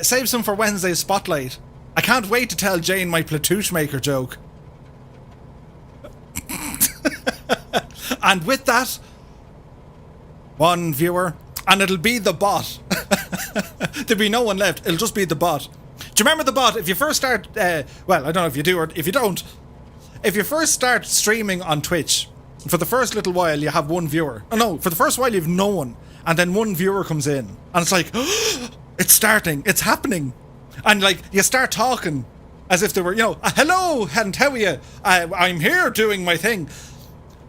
Save some for Wednesday's spotlight. I can't wait to tell Jane my Platouche maker joke. And with that, 1 viewer, and it'll be the bot. There'll be no one left. It'll just be the bot. Do you remember the bot? If you first start, well, I don't know if you do or if you don't. If you first start streaming on Twitch, for the first little while you have 1 viewer. Oh no, for the first while you have no one, and then 1 viewer comes in, and it's like, oh, it's starting, it's happening, and like you start talking as if they were, you know, hello, and how are you? I'm here doing my thing.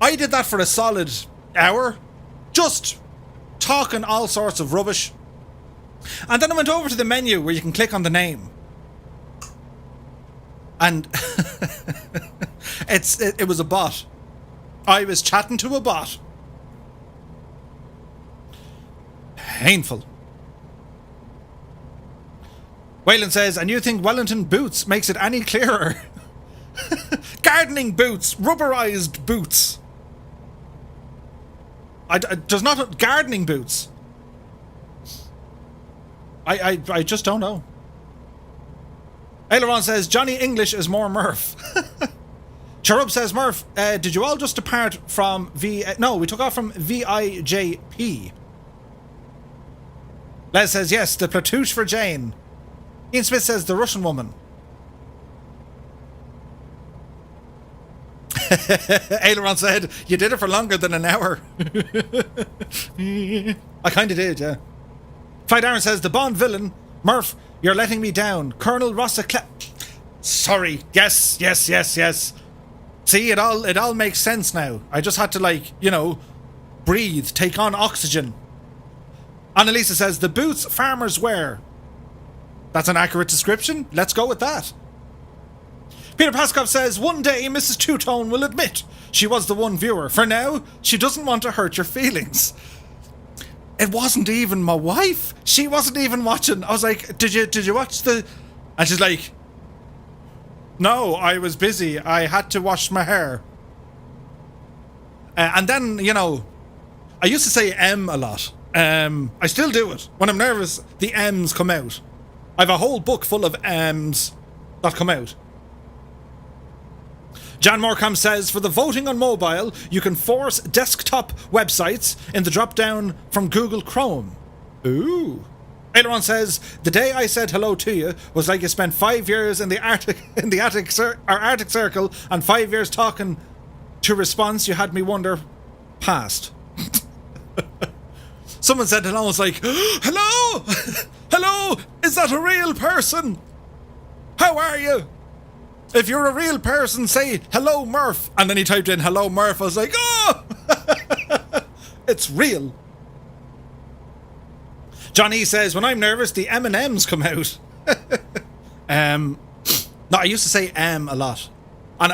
I did that for a solid hour, just talking all sorts of rubbish. And then I went over to the menu where you can click on the name. And it was a bot. I was chatting to a bot. Painful. Wayland says, and you think Wellington boots makes it any clearer? Gardening boots, rubberized boots. There's not gardening boots. I just don't know. Aileron says, Johnny English is more Murph. Cherub says, Murph, did you all just depart from No, we took off from VIJP. Les says, yes, the Platouche for Jane. Ian Smith says, the Russian woman. Aileron said, you did it for longer than an hour. I kind of did, yeah. Clyde Aaron says, the Bond villain, Murph, you're letting me down. Colonel Rossa Sorry, yes. See, it all makes sense now. I just had to, like, you know, breathe, take on oxygen. Annalisa says, the boots farmers wear. That's an accurate description. Let's go with that. Peter Paskov says, one day Mrs. Two-Tone will admit she was the 1 viewer. For now, she doesn't want to hurt your feelings. It wasn't even my wife. She wasn't even watching. I was like, did you watch the... And she's like, no, I was busy. I had to wash my hair. And then, you know, I used to say M a lot. I still do it. When I'm nervous, the M's come out. I have a whole book full of M's that come out. John Morecambe says, for the voting on mobile, you can force desktop websites in the drop-down from Google Chrome. Ooh. Aileron says, the day I said hello to you was like you spent 5 years in the Arctic Circle and 5 years talking to response you had me wonder past. Someone said hello, I was like, hello? Hello? Is that a real person? How are you? If you're a real person, say, hello, Murph. And then he typed in, hello, Murph. I was like, oh! It's real. Johnny says, when I'm nervous, the M&Ms come out. No, I used to say a lot. And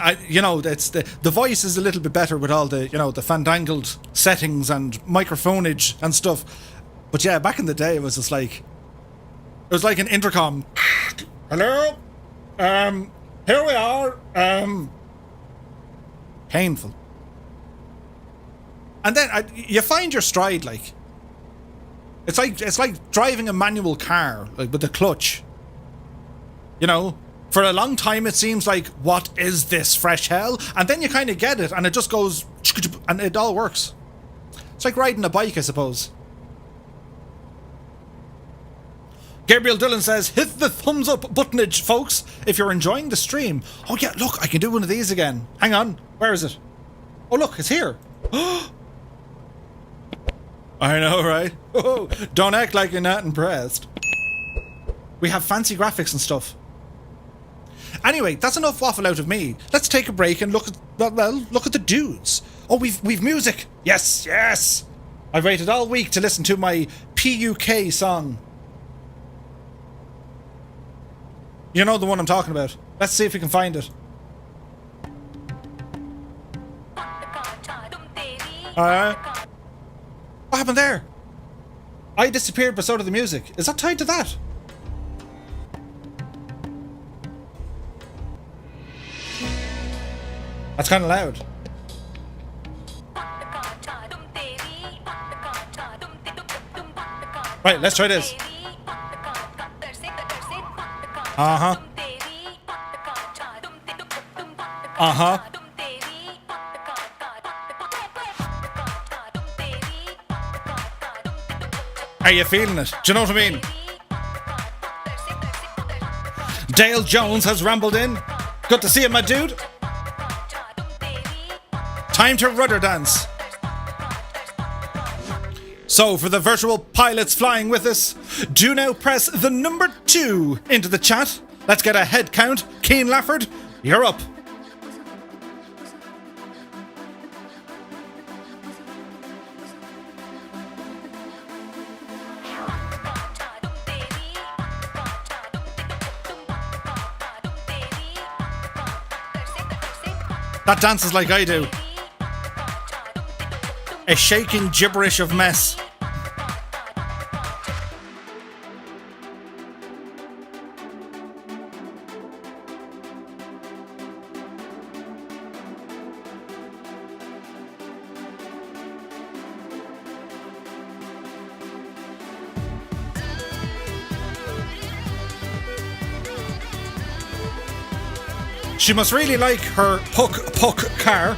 it's the voice is a little bit better with all the, the fandangled settings and microphonage and stuff. But yeah, back in the day, it was just like, it was like an intercom. Hello? Here we are. Painful. And then you find your stride, like. It's like driving a manual car, like with the clutch. For a long time it seems like, what is this fresh hell? And then you kind of get it, and it just goes, and it all works. It's like riding a bike, I suppose. Gabriel Dillon says, hit the thumbs up buttonage, folks, if you're enjoying the stream. Oh yeah, look, I can do one of these again. Hang on, where is it? Oh look, it's here. I know, right? Oh, don't act like you're not impressed. We have fancy graphics and stuff. Anyway, that's enough waffle out of me. Let's take a break and look at the dudes. Oh, we've music. Yes, yes. I've waited all week to listen to my PUK song. You know the one I'm talking about. Let's see if we can find it. Alright. What happened there? I disappeared, but so did the music. Is that tied to that? That's kind of loud. Right, let's try this. Uh-huh. Uh-huh. Are you feeling it? Do you know what I mean? Dale Jones has rambled in. Good to see you, my dude. Time to rudder dance. So, for the virtual pilots flying with us, do now press the number 2 into the chat. Let's get a head count. Keane Lafford, you're up. That dances like I do. A shaking gibberish of mess. She must really like her puck car.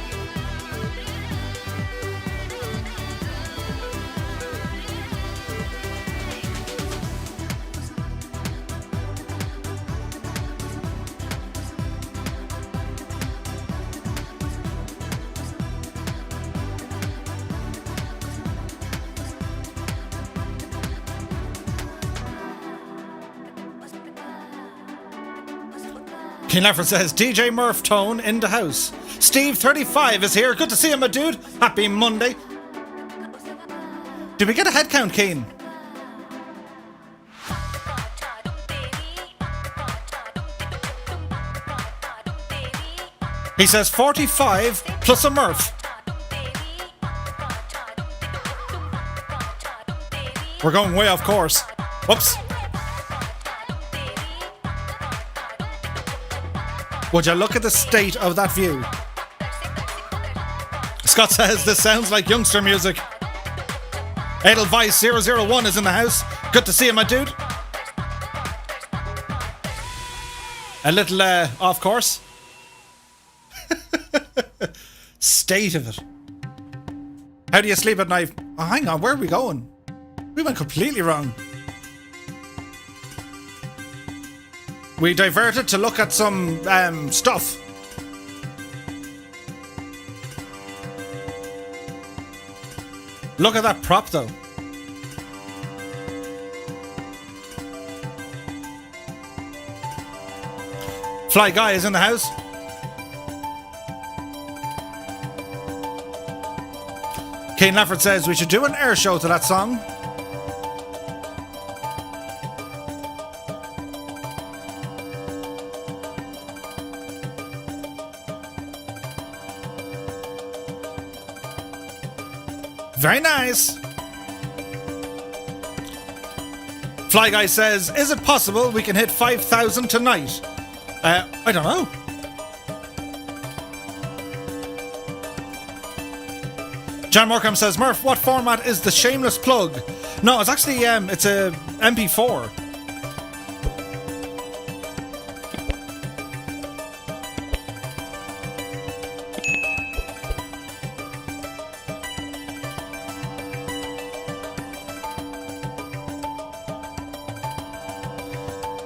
King Lafford says, DJ Murph Tone in the house. Steve 35 is here. Good to see you, my dude. Happy Monday. Did we get a head count, Keen? He says 45 plus a Murph. We're going way off course. Whoops. Would you look at the state of that view? Scott says this sounds like youngster music. Edelweiss 001 is in the house. Good to see you, my dude. A little off course. state of it. How do you sleep at night? Oh, hang on, where are we going? We went completely wrong. We diverted to look at some stuff. Look at that prop though. Fly Guy is in the house. Kane Lafford says we should do an air show to that song. Very nice. Fly Guy says, is it possible we can hit 5,000 tonight? I don't know. John Markham says, Murph, what format is the shameless plug? No, it's actually it's a MP4.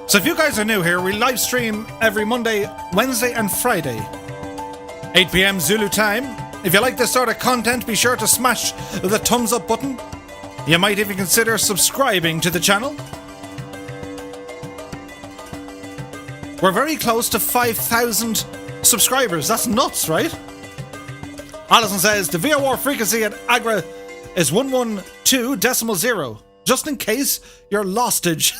So if you guys are new here, we live stream every Monday, Wednesday and Friday, 8 PM Zulu time. If you like this sort of content, be sure to smash the thumbs up button. You might even consider subscribing to the channel. We're very close to 5,000 subscribers. That's nuts, right? Alison says the VOR frequency at Agra is 112.0, just in case you're lostage.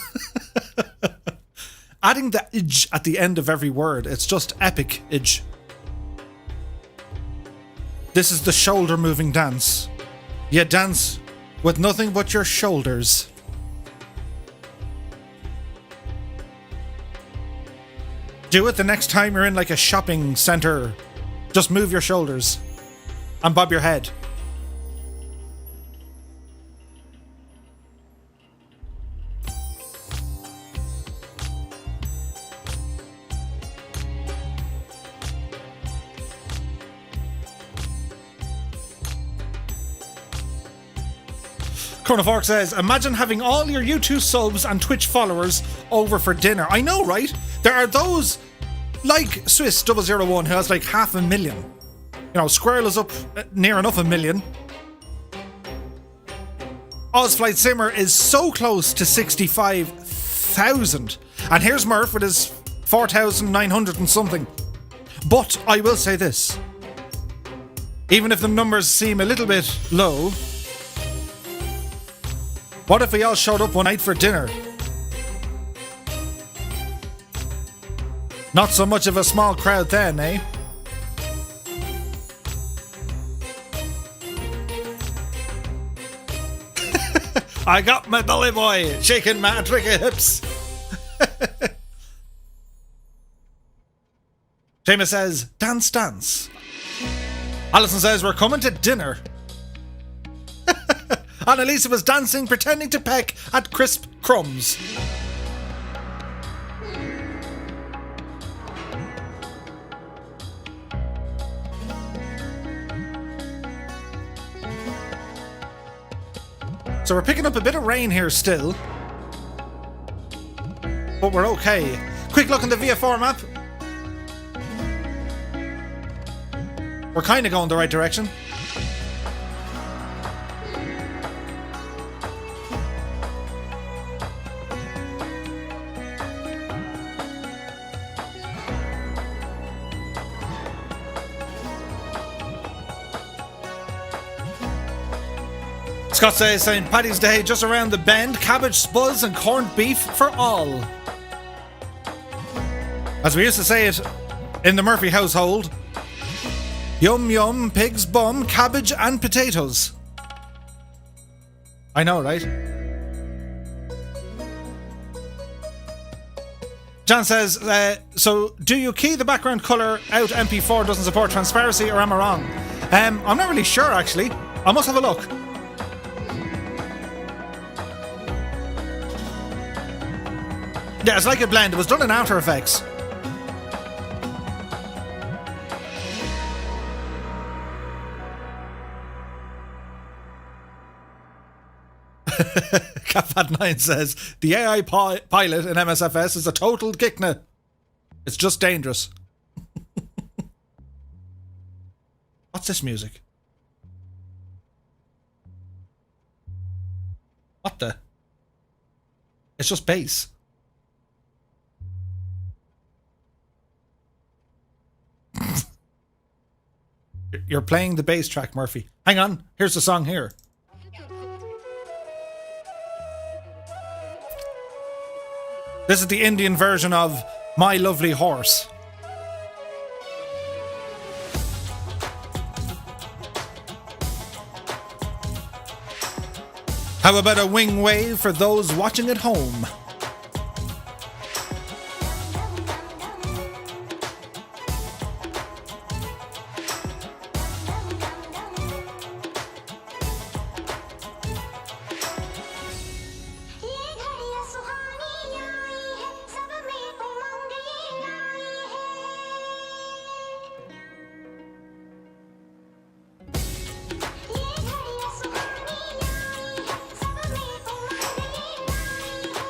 Adding the idge at the end of every word, it's just epic idge. This is the shoulder moving dance. You dance with nothing but your shoulders. Do it the next time you're in like a shopping centre. Just move your shoulders and bob your head. Chronofork says, imagine having all your YouTube subs and Twitch followers over for dinner. I know, right? There are those like Swiss001 who has like 500,000. You know, Squirrel is up near enough 1 million. Ozflight Simmer is so close to 65,000. And here's Murph with his 4,900 and something. But I will say this. Even if the numbers seem a little bit low, what if we all showed up one night for dinner? Not so much of a small crowd then, eh? I got my belly boy shaking my tricky hips. Seamus says, dance, dance. Alison says, we're coming to dinner. Annalisa was dancing, pretending to peck at crisp crumbs. So we're picking up a bit of rain here still. But we're okay. Quick look in the VFR map. We're kind of going the right direction. Scott says St. Paddy's Day just around the bend, cabbage, spuds and corned beef for all. As we used to say it in the Murphy household, yum yum, pig's bum, cabbage and potatoes. I know, right? John says, so do you key the background colour out MP4 doesn't support transparency, or am I wrong? I'm not really sure actually. I must have a look. Yeah, it's like a blend. It was done in After Effects. Catfat9 says, the AI pilot in MSFS is a total kickna. It's just dangerous. What's this music? What the? It's just bass. You're playing the bass track, Murphy. Hang on, here's the song here. This is the Indian version of My Lovely Horse. How about a wing wave for those watching at home?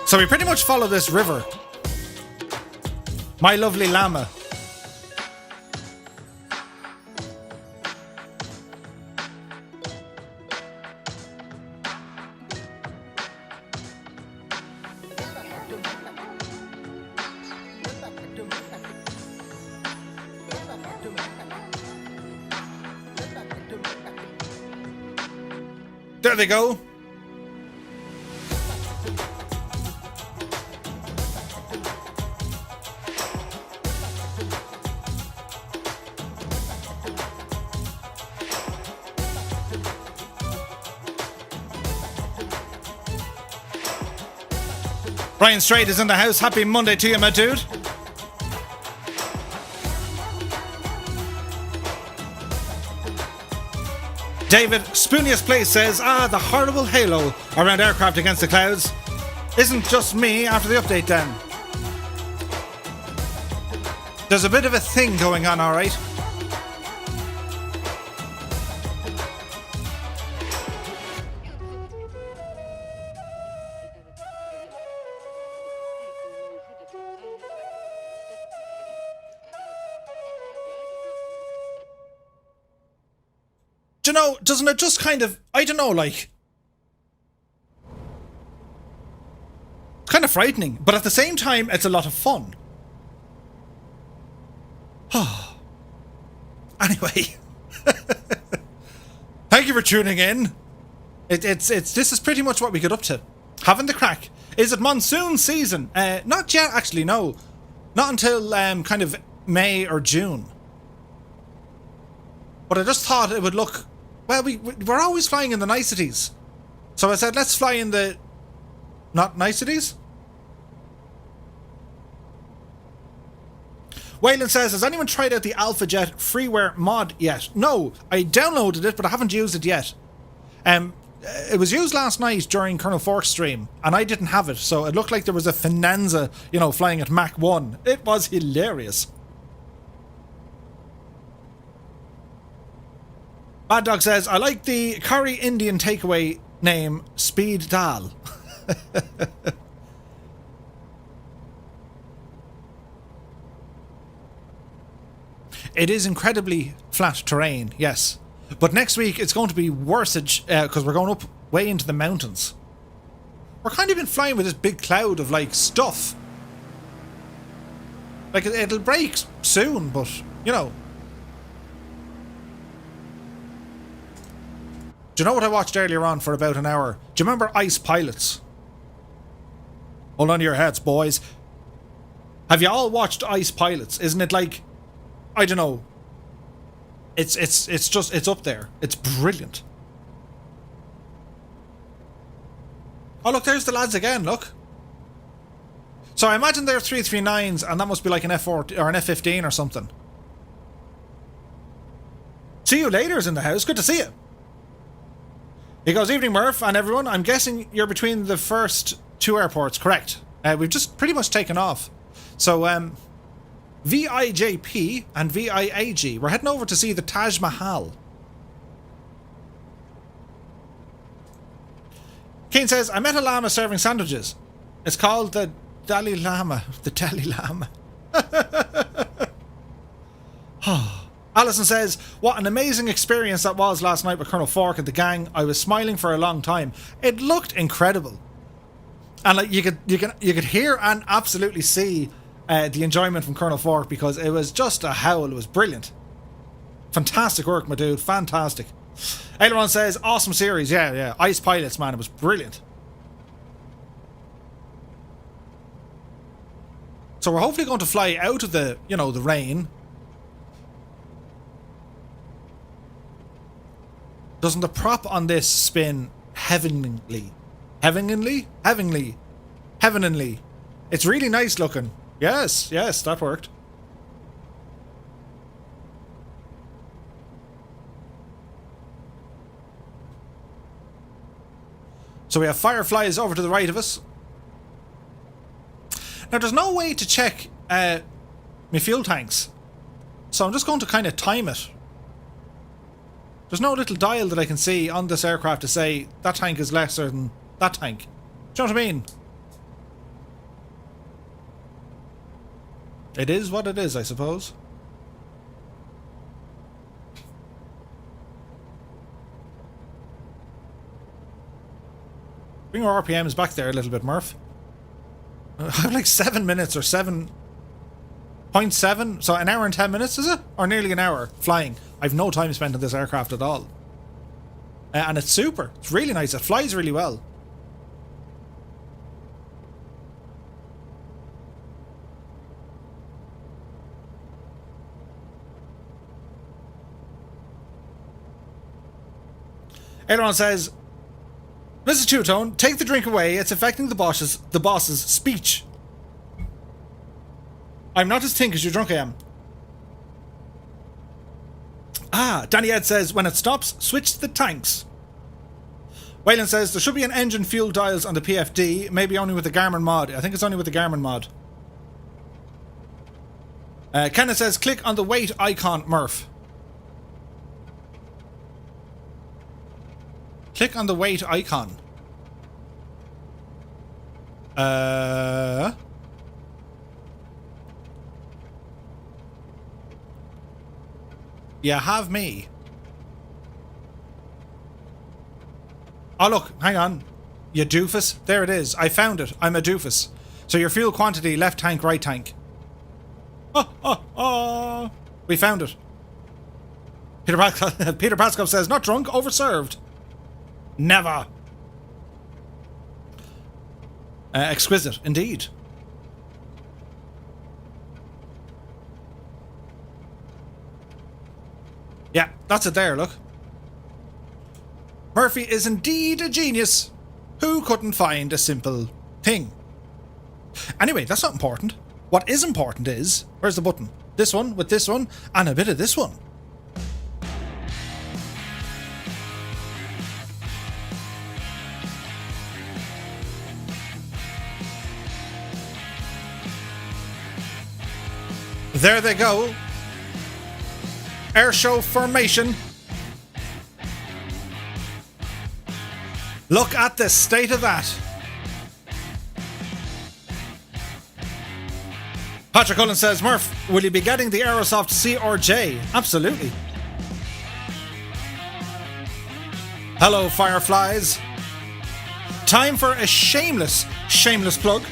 So we pretty much follow this river. My lovely llama. There they go. Ryan Strait is in the house. Happy Monday to you, my dude. David Spooniest Place says, the horrible halo around aircraft against the clouds. Isn't just me after the update then. There's a bit of a thing going on, alright. Do you know, doesn't it just kind of, I don't know, like, it's kind of frightening, but at the same time, it's a lot of fun. Anyway, thank you for tuning in. This is pretty much what we get up to. Having the crack. Is it monsoon season? Not yet, actually, no. Not until kind of May or June. But I just thought it would look... Well, we're always flying in the niceties. So I said, let's fly in the... Not niceties? Waylon says, has anyone tried out the AlphaJet freeware mod yet? No, I downloaded it, but I haven't used it yet. It was used last night during Colonel Fork's stream, and I didn't have it, so it looked like there was a Finanza, you know, flying at Mach 1. It was hilarious. Bad Dog says, I like the curry Indian takeaway name, Speed Dal. It is incredibly flat terrain, yes. But next week it's going to be worse because we're going up way into the mountains. We're kind of been flying with this big cloud of like stuff. Like it'll break soon, but you know. Do you know what I watched earlier on for about an hour? Do you remember Ice Pilots? Hold on to your hats, boys. Have you all watched Ice Pilots? Isn't it like, I don't know. It's up there. It's brilliant. Oh look, there's the lads again, look. So I imagine they're 339s and that must be like an F4 or an F15 or something. See you later's in the house. Good to see you. He goes, evening Murph and everyone. I'm guessing you're between the first two airports, correct? We've just pretty much taken off. So, VIJP and VIAG, we're heading over to see the Taj Mahal. Keen says, I met a llama serving sandwiches. It's called the Dalai Lama. The Dalai Lama. Alison says, what an amazing experience that was last night with Colonel Fork and the gang. I was smiling for a long time. It looked incredible. And like you could hear and absolutely see the enjoyment from Colonel Fork, because it was just a howl. It was brilliant. Fantastic work, my dude. Fantastic. Aileron says, awesome series. Yeah. Ice Pilots, man. It was brilliant. So we're hopefully going to fly out of the, the rain. Doesn't the prop on this spin heavenly? Heavenly? It's really nice looking. Yes, that worked. So we have Fireflies over to the right of us. Now there's no way to check my fuel tanks, so I'm just going to kind of time it. There's no little dial that I can see on this aircraft to say that tank is lesser than that tank. Do you know what I mean? It is what it is, I suppose. Bring our RPMs back there a little bit, Murph. I have like 7 minutes or 7.7, so an hour and 10 minutes, is it? Or nearly an hour flying. I've no time spent on this aircraft at all. And it's super. It's really nice. It flies really well. Aileron says, Mrs. Two-Tone, take the drink away. It's affecting the boss's speech. I'm not as think as you drunk I am. Danny Ed says, when it stops, switch to the tanks. Wayland says, there should be an engine fuel dials on the PFD, maybe only with the Garmin mod. I think it's only with the Garmin mod. Kenneth says, click on the weight icon, Murph. Click on the weight icon. You have me. Oh look, hang on. You doofus. There it is. I found it. I'm a doofus. So your fuel quantity, left tank, right tank. We found it. Peter Pascal says, not drunk, overserved. Never. Exquisite, indeed. Yeah, that's it there, look. Murphy is indeed a genius. Who couldn't find a simple thing? Anyway, that's not important. What is important is, where's the button? This one with this one and a bit of this one. There they go. Airshow formation. Look at the state of that. Patrick Cullen says, Murph, will you be getting the Aerosoft C or J? Absolutely. Hello, Fireflies. Time for a shameless plug.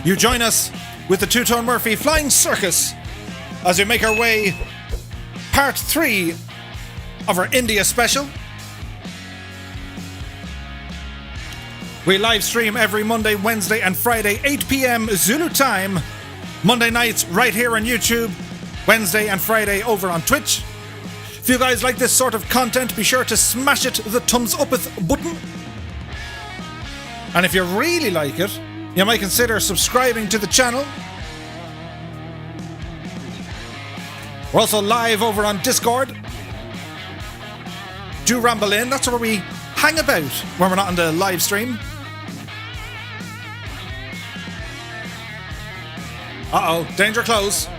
You join us with the Two-Tone Murphy Flying Circus as we make our way part 3 of our India special. We live stream every Monday, Wednesday and Friday, 8 p.m. Zulu time. Monday nights right here on YouTube. Wednesday and Friday over on Twitch. If you guys like this sort of content, be sure to smash it the thumbs uppeth button. And if you really like it, you might consider subscribing to the channel. We're also live over on Discord. Do ramble in. That's where we hang about when we're not on the live stream. Uh-oh, danger close.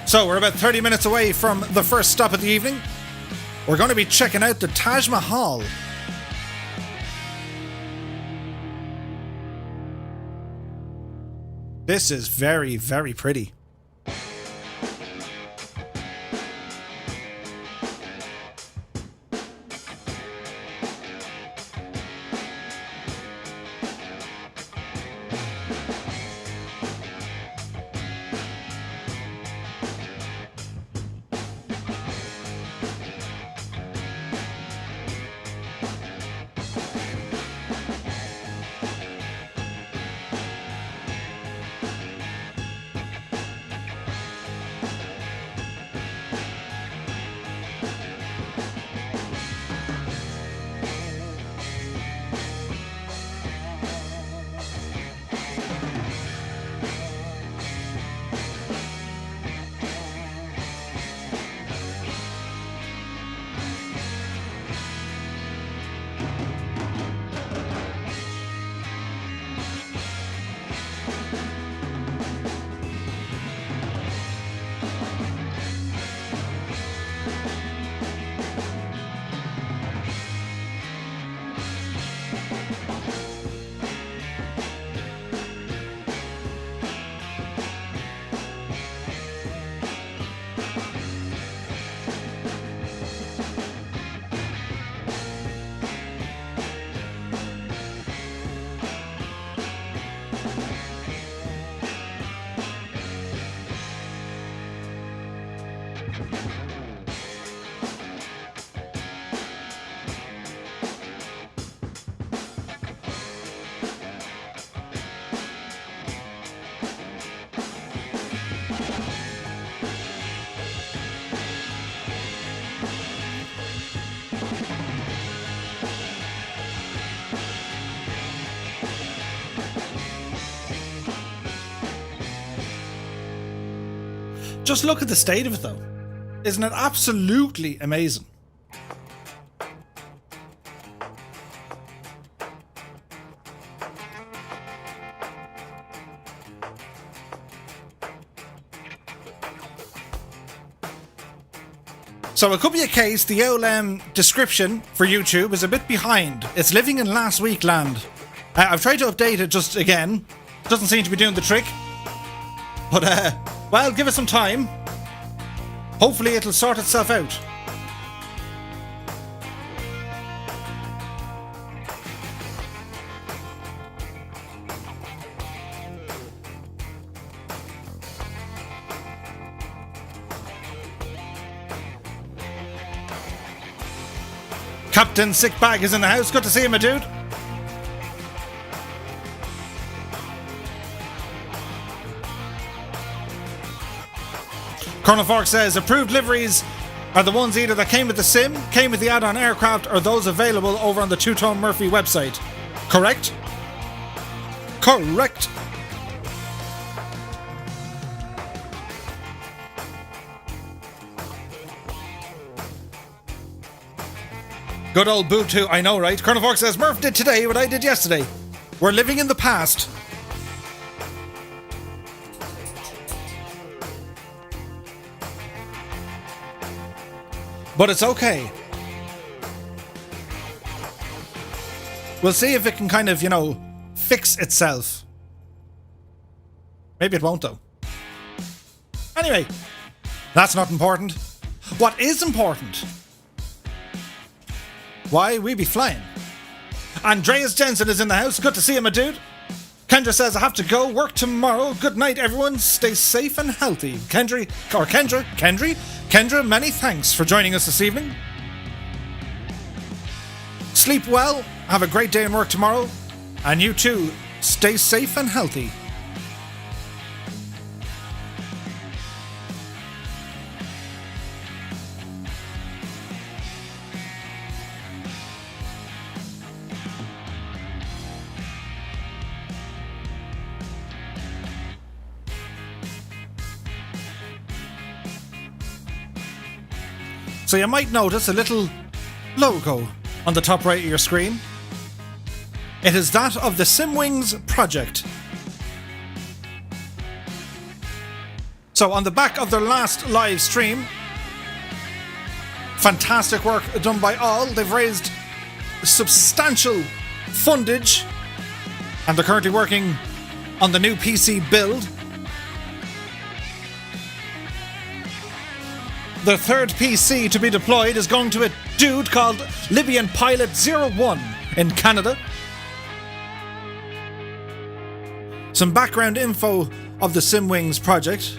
So we're about 30 minutes away from the first stop of the evening. We're going to be checking out the Taj Mahal. This is very, very pretty. Just look at the state of it though. Isn't it absolutely amazing? So it could be a case the old description for YouTube is a bit behind. It's living in last week land. I've tried to update it just again. Doesn't seem to be doing the trick. But well, give it some time. Hopefully it'll sort itself out. Captain Sickbag is in the house. Good to see you, my dude. Colonel Fork says approved liveries are the ones either that came with the sim, came with the add-on aircraft, or those available over on the Two-Tone Murphy website. Correct? Correct. Good old boot too, I know, right? Colonel Fork says Murph did today what I did yesterday. We're living in the past. But it's okay. We'll see if it can kind of, fix itself. Maybe it won't though. Anyway, that's not important. What is important? Why, we be flying. Andreas Jensen is in the house. Good to see you, my dude. Kendra says, I have to go work tomorrow. Good night, everyone. Stay safe and healthy. Kendra, many thanks for joining us this evening. Sleep well. Have a great day in work tomorrow. And you too, stay safe and healthy. So you might notice a little logo on the top right of your screen. It is that of the SimWings project. So on the back of their last live stream, fantastic work done by all. They've raised substantial fundage and they're currently working on the new PC build. The third PC to be deployed is going to a dude called Libyan Pilot 01 in Canada. Some background info of the SimWings project.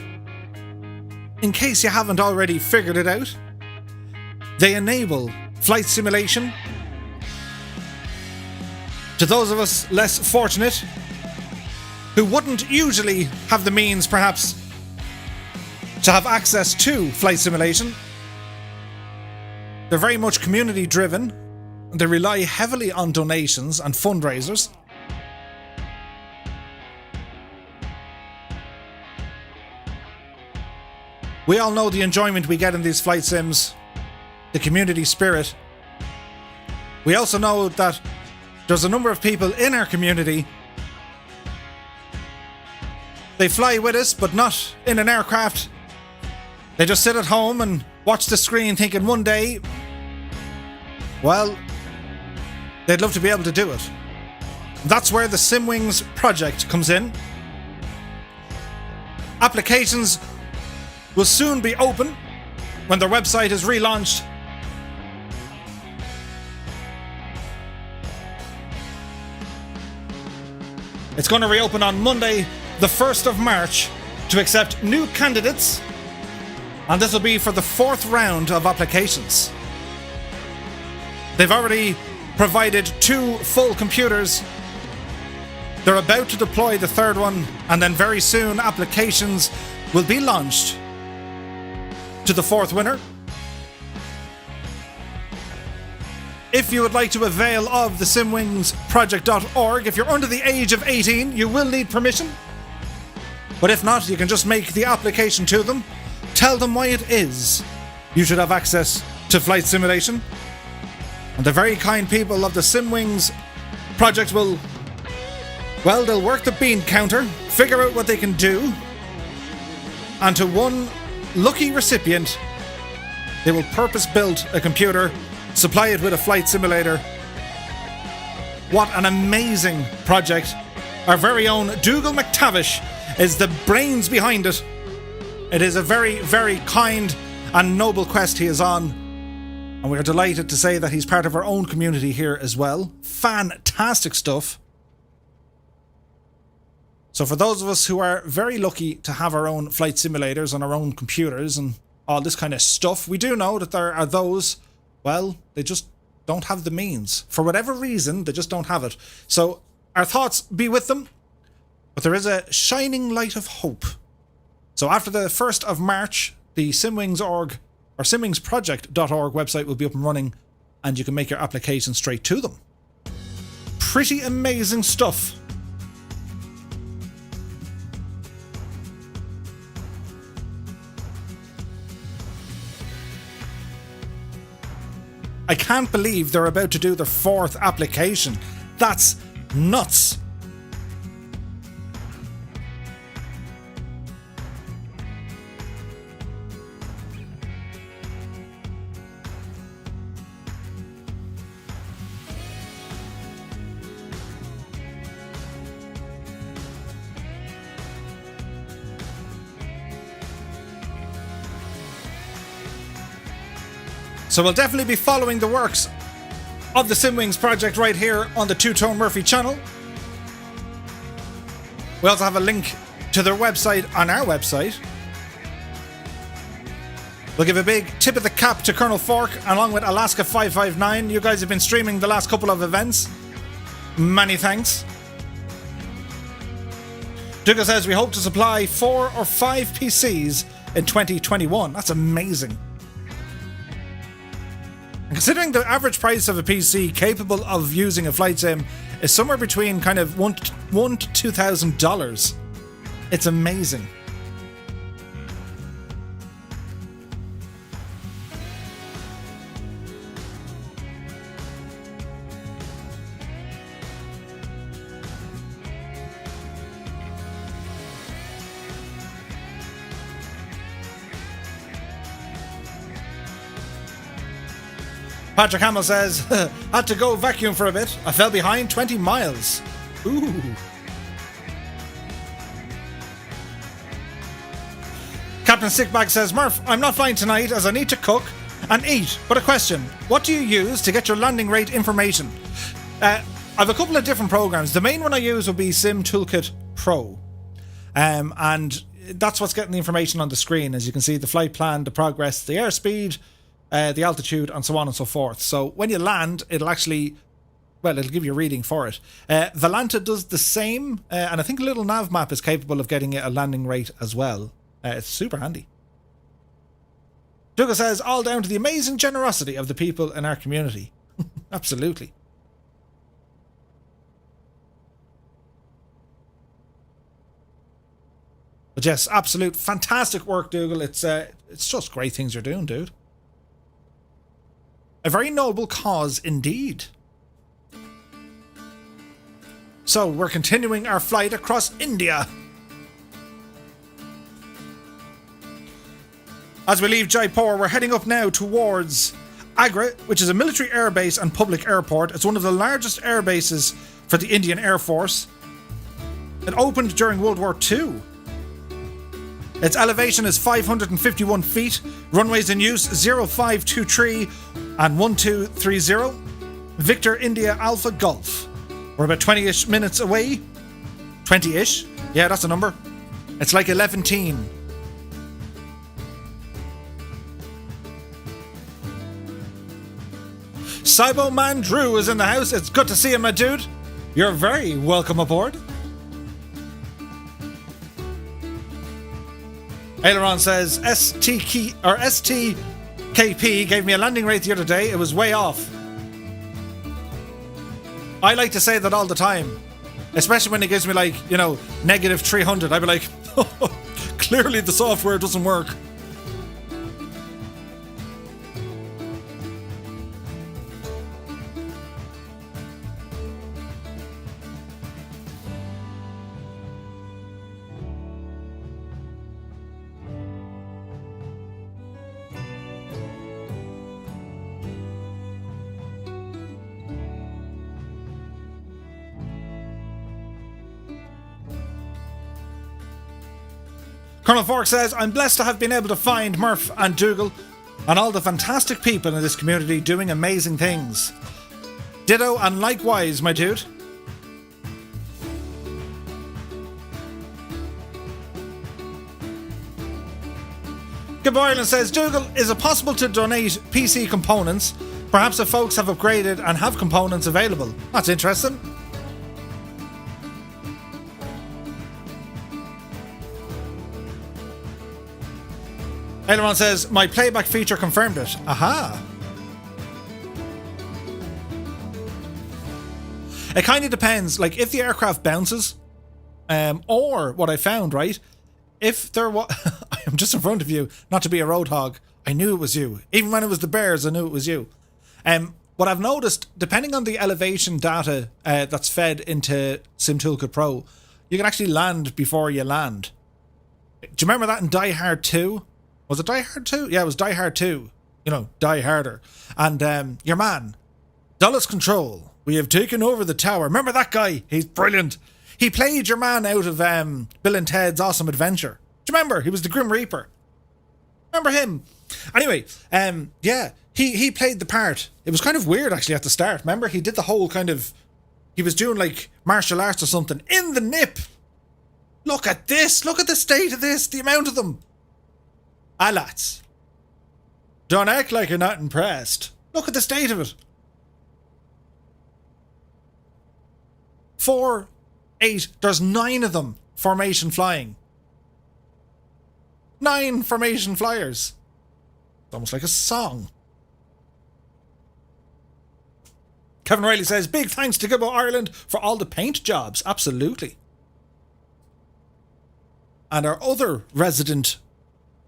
In case you haven't already figured it out, they enable flight simulation to those of us less fortunate who wouldn't usually have the means, perhaps, to have access to flight simulation. They're very much community driven. They rely heavily on donations and fundraisers. We all know the enjoyment we get in these flight sims, the community spirit. We also know that there's a number of people in our community. They fly with us, but not in an aircraft. They just sit at home and watch the screen thinking one day, well, they'd love to be able to do it. That's where the SimWings project comes in. Applications will soon be open when their website is relaunched. It's going to reopen on Monday, the 1st of March, to accept new candidates, and this will be for the 4th round of applications. They've already provided 2 full computers. They're about to deploy the 3rd one, and then very soon applications will be launched to the 4th winner. If you would like to avail of the simwingsproject.org, if you're under the age of 18, you will need permission. But if not, you can just make the application to them. Tell them why it is you should have access to flight simulation. And the very kind people of the SimWings project will, well, they'll work the bean counter, figure out what they can do, and to one lucky recipient, they will purpose-build a computer, supply it with a flight simulator. What an amazing project. Our very own Dougal McTavish is the brains behind it. It is a very, very kind and noble quest he is on, and we are delighted to say that he's part of our own community here as well. Fantastic stuff. So for those of us who are very lucky to have our own flight simulators on our own computers and all this kind of stuff, we do know that there are those, well, they just don't have the means. For whatever reason, they just don't have it. So our thoughts be with them, but there is a shining light of hope. So after the 1st of March, the SimWings.org or simwingsproject.org website will be up and running, and you can make your application straight to them. Pretty amazing stuff. I can't believe they're about to do their 4th application. That's nuts. So we'll definitely be following the works of the SimWings project right here on the Two Tone Murphy channel. We also have a link to their website on our website. We'll give a big tip of the cap to Colonel Fork along with Alaska 559. You guys have been streaming the last couple of events. Many thanks. Dougal says we hope to supply 4 or 5 PCs in 2021. That's amazing. Considering the average price of a PC capable of using a flight sim is somewhere between kind of $1,000 to $2,000, it's amazing. Patrick Hamill says, had to go vacuum for a bit. I fell behind 20 miles. Ooh. Captain Sickbag says, Murph, I'm not flying tonight as I need to cook and eat. But a question, what do you use to get your landing rate information? I have a couple of different programs. The main one I use would be Sim Toolkit Pro. And that's what's getting the information on the screen. As you can see, the flight plan, the progress, the airspeed, the altitude, and so on and so forth. So when you land, it'll actually, well, it'll give you a reading for it. Volanta does the same, and I think a little nav map is capable of getting a landing rate as well. It's super handy. Dougal says, all down to the amazing generosity of the people in our community. Absolutely. But yes, absolute fantastic work, Dougal. It's just great things you're doing, dude. A very noble cause indeed. So we're continuing our flight across India. As we leave Jaipur, we're heading up now towards Agra, which is a military airbase and public airport. It's one of the largest air bases for the Indian Air Force. It opened during World War II. Its elevation is 551 feet. Runways in use 0523 and 1230. Victor India Alpha Golf. We're about 20-ish minutes away. 20-ish? Yeah, that's a number. It's like 11-teen. Cybo Man Drew is in the house. It's good to see you, my dude. You're very welcome aboard. Aileron says STKP gave me a landing rate the other day. It was way off. I like to say that all the time, especially when it gives me like, you know, negative 300. I'd be like, clearly the software doesn't work. Colonel Fork says, I'm blessed to have been able to find Murph and Dougal and all the fantastic people in this community doing amazing things. Ditto and likewise, my dude. Good Ireland says, Dougal, is it possible to donate PC components? Perhaps if folks have upgraded and have components available. That's interesting. Aileron says, my playback feature confirmed it. Aha. It kind of depends. Like, if the aircraft bounces, or what I found, right? If there was... I'm just in front of you, not to be a roadhog. I knew it was you. Even when it was the bears, I knew it was you. What I've noticed, depending on the elevation data that's fed into SimToolkit Pro, you can actually land before you land. Do you remember that in Die Hard 2? Was it Die Hard 2? Yeah, it was Die Hard 2. You know, Die Harder. And your man, Dulles Control, we have taken over the tower. Remember that guy? He's brilliant. He played your man out of Bill and Ted's Awesome Adventure. Do you remember? He was the Grim Reaper. Remember him? Anyway, yeah, he played the part. It was kind of weird, actually, at the start. Remember? He did the whole kind of... He was doing, like, martial arts or something. In the nip! Look at this! Look at the state of this! The amount of them! Ah, lads. Don't act like you're not impressed. Look at the state of it. 4, 8, there's 9 of them formation flying. 9 formation flyers. It's almost like a song. Kevin Riley says, big thanks to Gibbo Ireland for all the paint jobs. Absolutely. And our other resident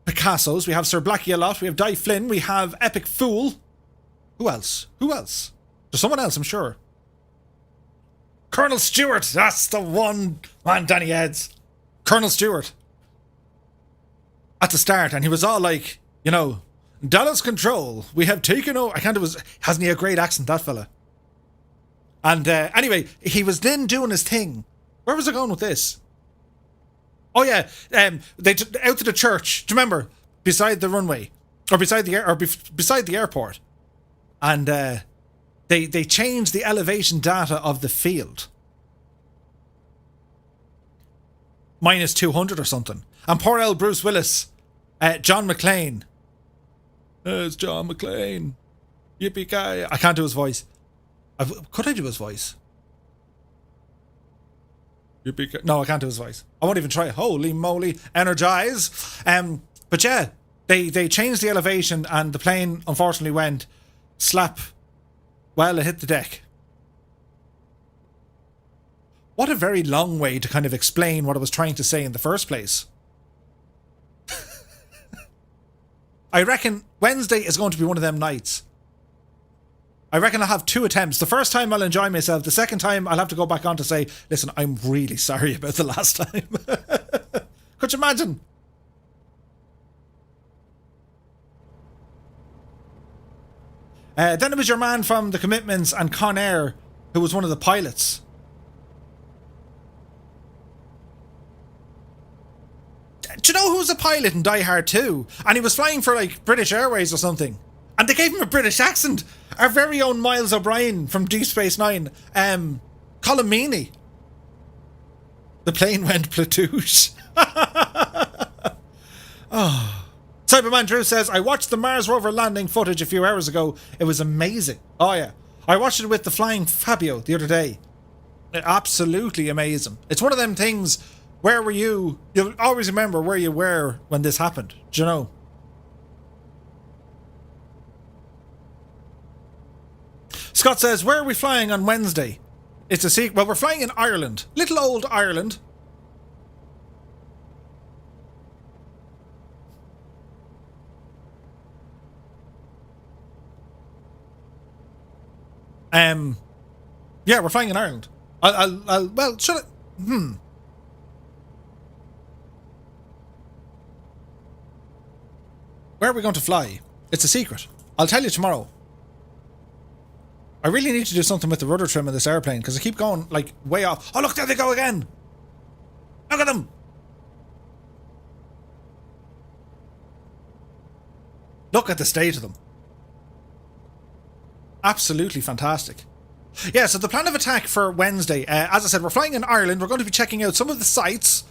Picassos, we have Sir Blackie a lot, we have Di Flynn, we have Epic Fool. Who else? Who else? There's someone else, I'm sure. Colonel Stewart, that's the one. Man, Danny Heads. Colonel Stewart. At the start, and he was all like, you know, Dallas Control, we have taken over. I can't do his. Hasn't he a great accent, that fella? And anyway, he was then doing his thing. Where was I going with this? Oh yeah, they out to the church. Do you remember? Beside the runway, or beside the airport, and they changed the elevation data of the field. Minus 200 or something. And poor old Bruce Willis, John McClane. It's John McClane. Yippee-ki-yay. I can't do his voice. Could I do his voice? No, I can't do his voice. I won't even try. Holy moly. Energize. But yeah, they changed the elevation and the plane unfortunately went slap. Well, it hit the deck. What a very long way to kind of explain what I was trying to say in the first place. I reckon Wednesday is going to be one of them nights. I reckon I'll have 2 attempts. The first time I'll enjoy myself. The second time I'll have to go back on to say, listen, I'm really sorry about the last time. Could you imagine? Then it was your man from The Commitments and Con Air who was one of the pilots. Do you know who was a pilot in Die Hard 2? And he was flying for like British Airways or something. And they gave him a British accent. Our very own Miles O'Brien from Deep Space Nine. Colin Meaney. The plane went platoosh. Oh. Cyberman Drew says, I watched the Mars rover landing footage a few hours ago. It was amazing. Oh yeah. I watched it with the flying Fabio the other day. Absolutely amazing. It's one of them things. Where were you? You'll always remember where you were when this happened. Do you know? Scott says, where are we flying on Wednesday? It's a secret. Well, we're flying in Ireland. Little old Ireland. Yeah, we're flying in Ireland. Well, should I? Where are we going to fly? It's a secret. I'll tell you tomorrow. I really need to do something with the rudder trim of this airplane because I keep going like way off. Oh look, there they go again. Look at them. Look at the state of them. Absolutely fantastic. Yeah, so the plan of attack for Wednesday, as I said, we're flying in Ireland. We're going to be checking out some of the sites,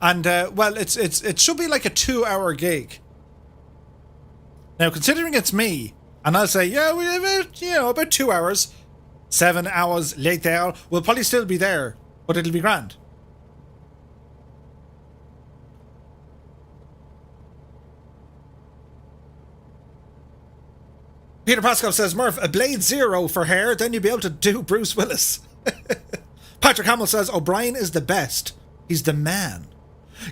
and well, it should be like a 2-hour gig. Now, considering it's me, and I'll say, yeah, we about 2 hours, 7 hours later, we'll probably still be there, but it'll be grand. Peter Pascal says, Murph, a Blade Zero for hair, then you'll be able to do Bruce Willis. Patrick Hamill says, O'Brien is the best. He's the man.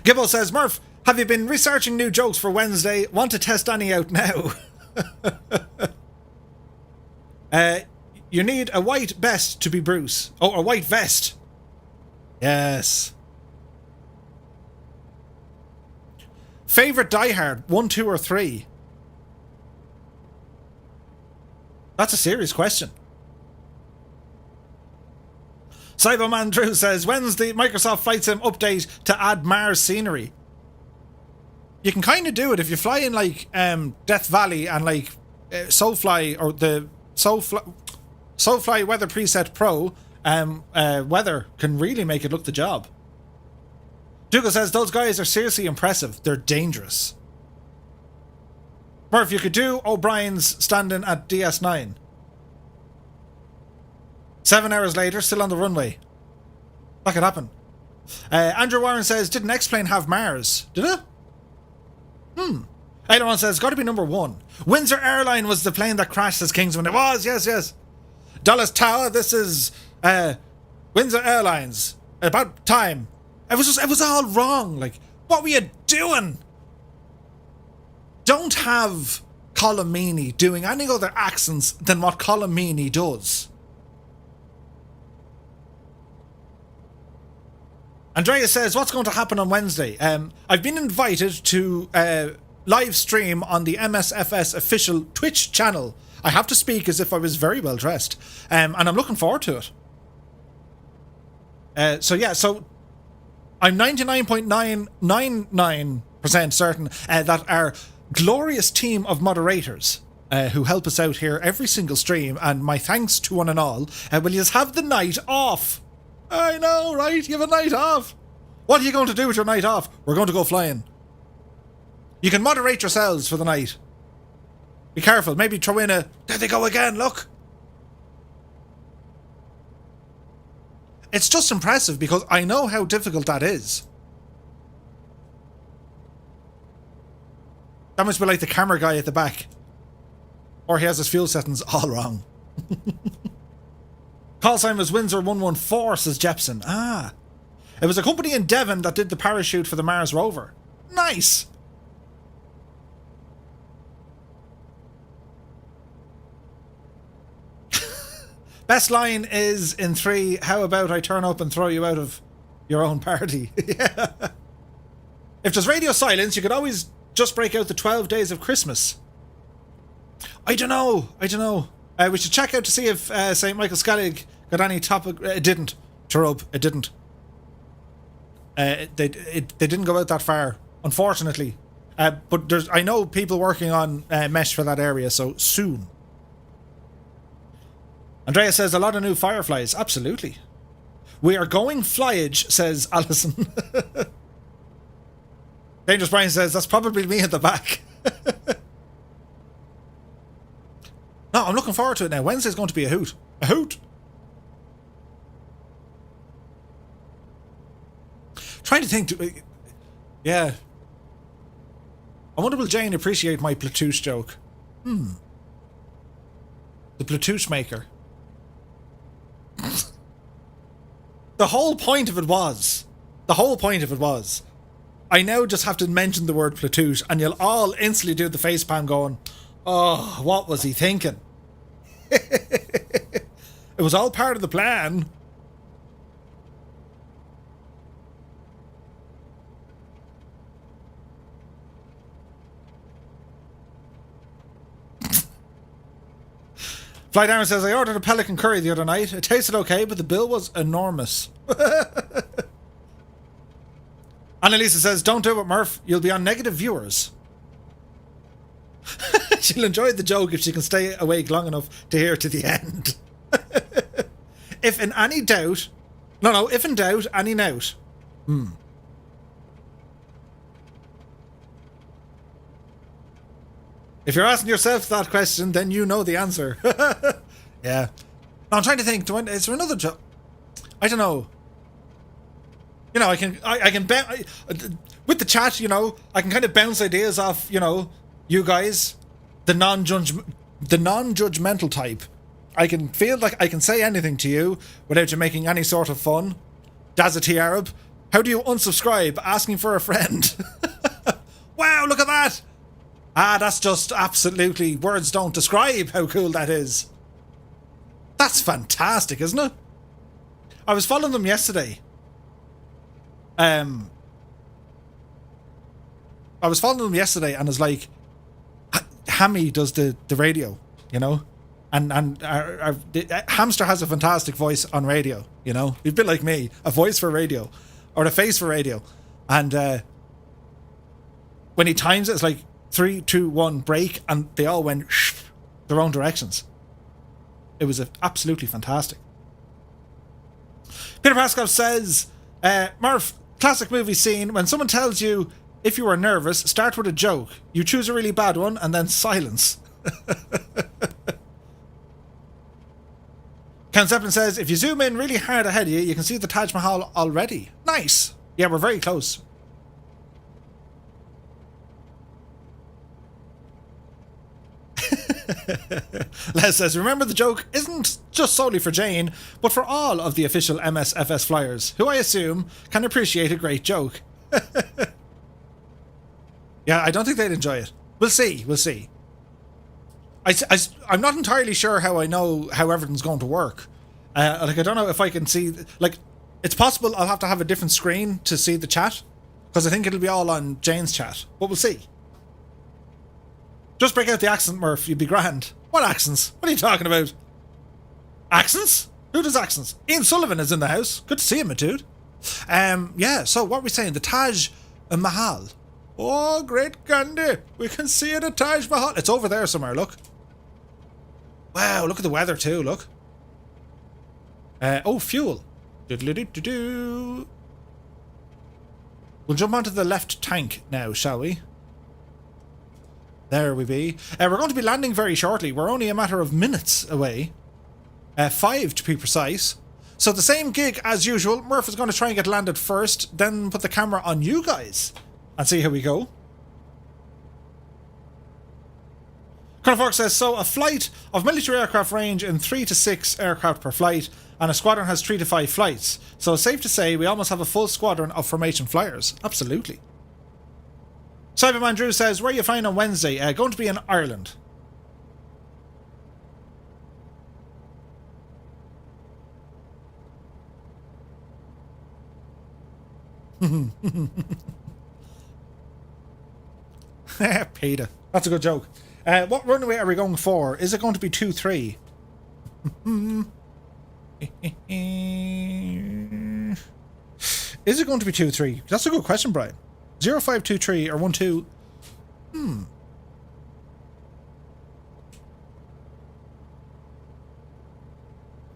Gibbo says, Murph, have you been researching new jokes for Wednesday? Want to test any out now? You need a white vest to be Bruce. Oh, a white vest. Yes. Favorite Die Hard, 1, 2, or 3? That's a serious question. Cyberman Drew says, Wednesday, Microsoft Flight Sim update to add Mars scenery. You can kind of do it if you fly in like Death Valley and like Soulfly or the Soulfly Weather Preset Pro. Weather can really make it look the job. Dougal says, those guys are seriously impressive. They're dangerous. Murph, you could do O'Brien's standing at DS9. 7 hours later, still on the runway. That could happen. Andrew Warren says, did an X-plane have Mars? Did it? Aileron says, got to be number 1. Windsor Airline was the plane that crashed as Kingsman. It was, yes. Dallas Tower, this is Windsor Airlines. About time. It was all wrong. Like, what were you doing? Don't have Colin Meaney doing any other accents than what Colin Meaney does. Andrea says, what's going to happen on Wednesday? I've been invited to live stream on the MSFS official Twitch channel. I have to speak as if I was very well dressed, and I'm looking forward to it. So I'm 99.999% certain that our glorious team of moderators who help us out here every single stream, and my thanks to one and all, will you just have the night off? I know, right? You have a night off. What are you going to do with your night off? We're going to go flying. You can moderate yourselves for the night. Be careful. Maybe throw in a... There they go again, look. It's just impressive because I know how difficult that is. That must be like the camera guy at the back. Or he has his fuel settings all wrong. Call sign was Windsor 114, says Jepson. Ah. It was a company in Devon that did the parachute for the Mars rover. Nice. Best line is in 3, how about I turn up and throw you out of your own party? Yeah. If there's radio silence, you could always just break out the 12 Days of Christmas. I don't know. We should check out to see if St. Michael Skellig got any topic. It didn't. Cherub, it didn't. They didn't go out that far, unfortunately. But I know people working on mesh for that area, so soon. Andrea says a lot of new Fireflies. Absolutely. We are going flyage, says Alison. Dangerous Brian says that's probably me at the back. No, I'm looking forward to it now. Wednesday's going to be a hoot. A hoot. Trying to think. Yeah. I wonder will Jane appreciate my Platoosh joke? The Platoosh maker. The whole point of it was, I now just have to mention the word Platoosh and you'll all instantly do the facepalm going, oh, what was he thinking? It was all part of the plan. Flight Aaron says, I ordered a pelican curry the other night. It tasted okay, but the bill was enormous. Annalisa says, don't do it, Murph. You'll be on negative viewers. She'll enjoy the joke if she can stay awake long enough to hear to the end. If in any doubt... No, if in doubt, any nout. If you're asking yourself that question, then you know the answer. Yeah. No, I'm trying to think. Is there another joke? I don't know. You know, I can with the chat, you know, I can kind of bounce ideas off, you know, you guys, the non-judgmental type. I can feel like I can say anything to you without you making any sort of fun. Dazati Arab, how do you unsubscribe? Asking for a friend. Wow, look at that. That's just absolutely, words don't describe how cool that is. That's fantastic, isn't it? I was following them yesterday. I was following them yesterday and it's like, Hammy does the radio, you know? And Hamster has a fantastic voice on radio, you know? He's a bit like me, a voice for radio, or a face for radio. And when he times it, it's like 3, 2, 1, break, and they all went their own directions. It was absolutely fantastic. Peter Pascal says, Murph, classic movie scene, when someone tells you if you are nervous, start with a joke. You choose a really bad one, and then silence. Ken Zeppelin says, if you zoom in really hard ahead of you, you can see the Taj Mahal already. Nice. Yeah, we're very close. Les says, remember the joke isn't just solely for Jane, but for all of the official MSFS flyers, who I assume can appreciate a great joke. Yeah, I don't think they'd enjoy it. We'll see. I'm not entirely sure how I know how everything's going to work. Like, I don't know if I can see... Like, it's possible I'll have to have a different screen to see the chat, because I think it'll be all on Jane's chat, but we'll see. Just break out the accent, Murph. You'd be grand. What accents? What are you talking about? Accents? Who does accents? Ian Sullivan is in the house. Good to see him, my dude. Yeah, so what were we saying? The Taj Mahal. Oh, great Gandhi. We can see it at Taj Mahal. It's over there somewhere, look. Wow, look at the weather too, look. Oh, fuel. We'll jump onto the left tank now, shall we? There we be. We're going to be landing very shortly. We're only a matter of minutes away. 5 to be precise. So the same gig as usual. Murph is going to try and get landed first, then put the camera on you guys and see how we go. Colonel Fox says, so a flight of military aircraft range in 3 to 6 aircraft per flight, and a squadron has 3 to 5 flights. So it's safe to say we almost have a full squadron of formation flyers. Absolutely. Cyberman Drew says, where are you flying on Wednesday? Going to be in Ireland. Peter. That's a good joke. What runway are we going for? Is it going to be 2-3? Is it going to be 2-3? That's a good question, Brian. 0523 or 12.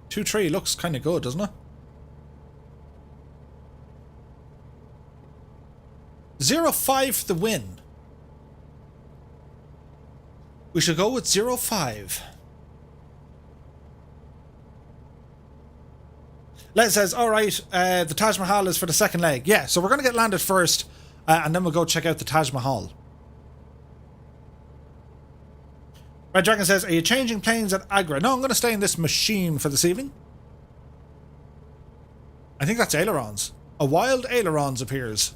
2-3 looks kind of good, doesn't it? 05 for the win. We should go with 05. Les says, alright, the Taj Mahal is for the second leg. Yeah, so we're going to get landed first, and then we'll go check out the Taj Mahal. Red Dragon says, are you changing planes at Agra? No, I'm going to stay in this machine for this evening. I think that's ailerons. A wild ailerons appears.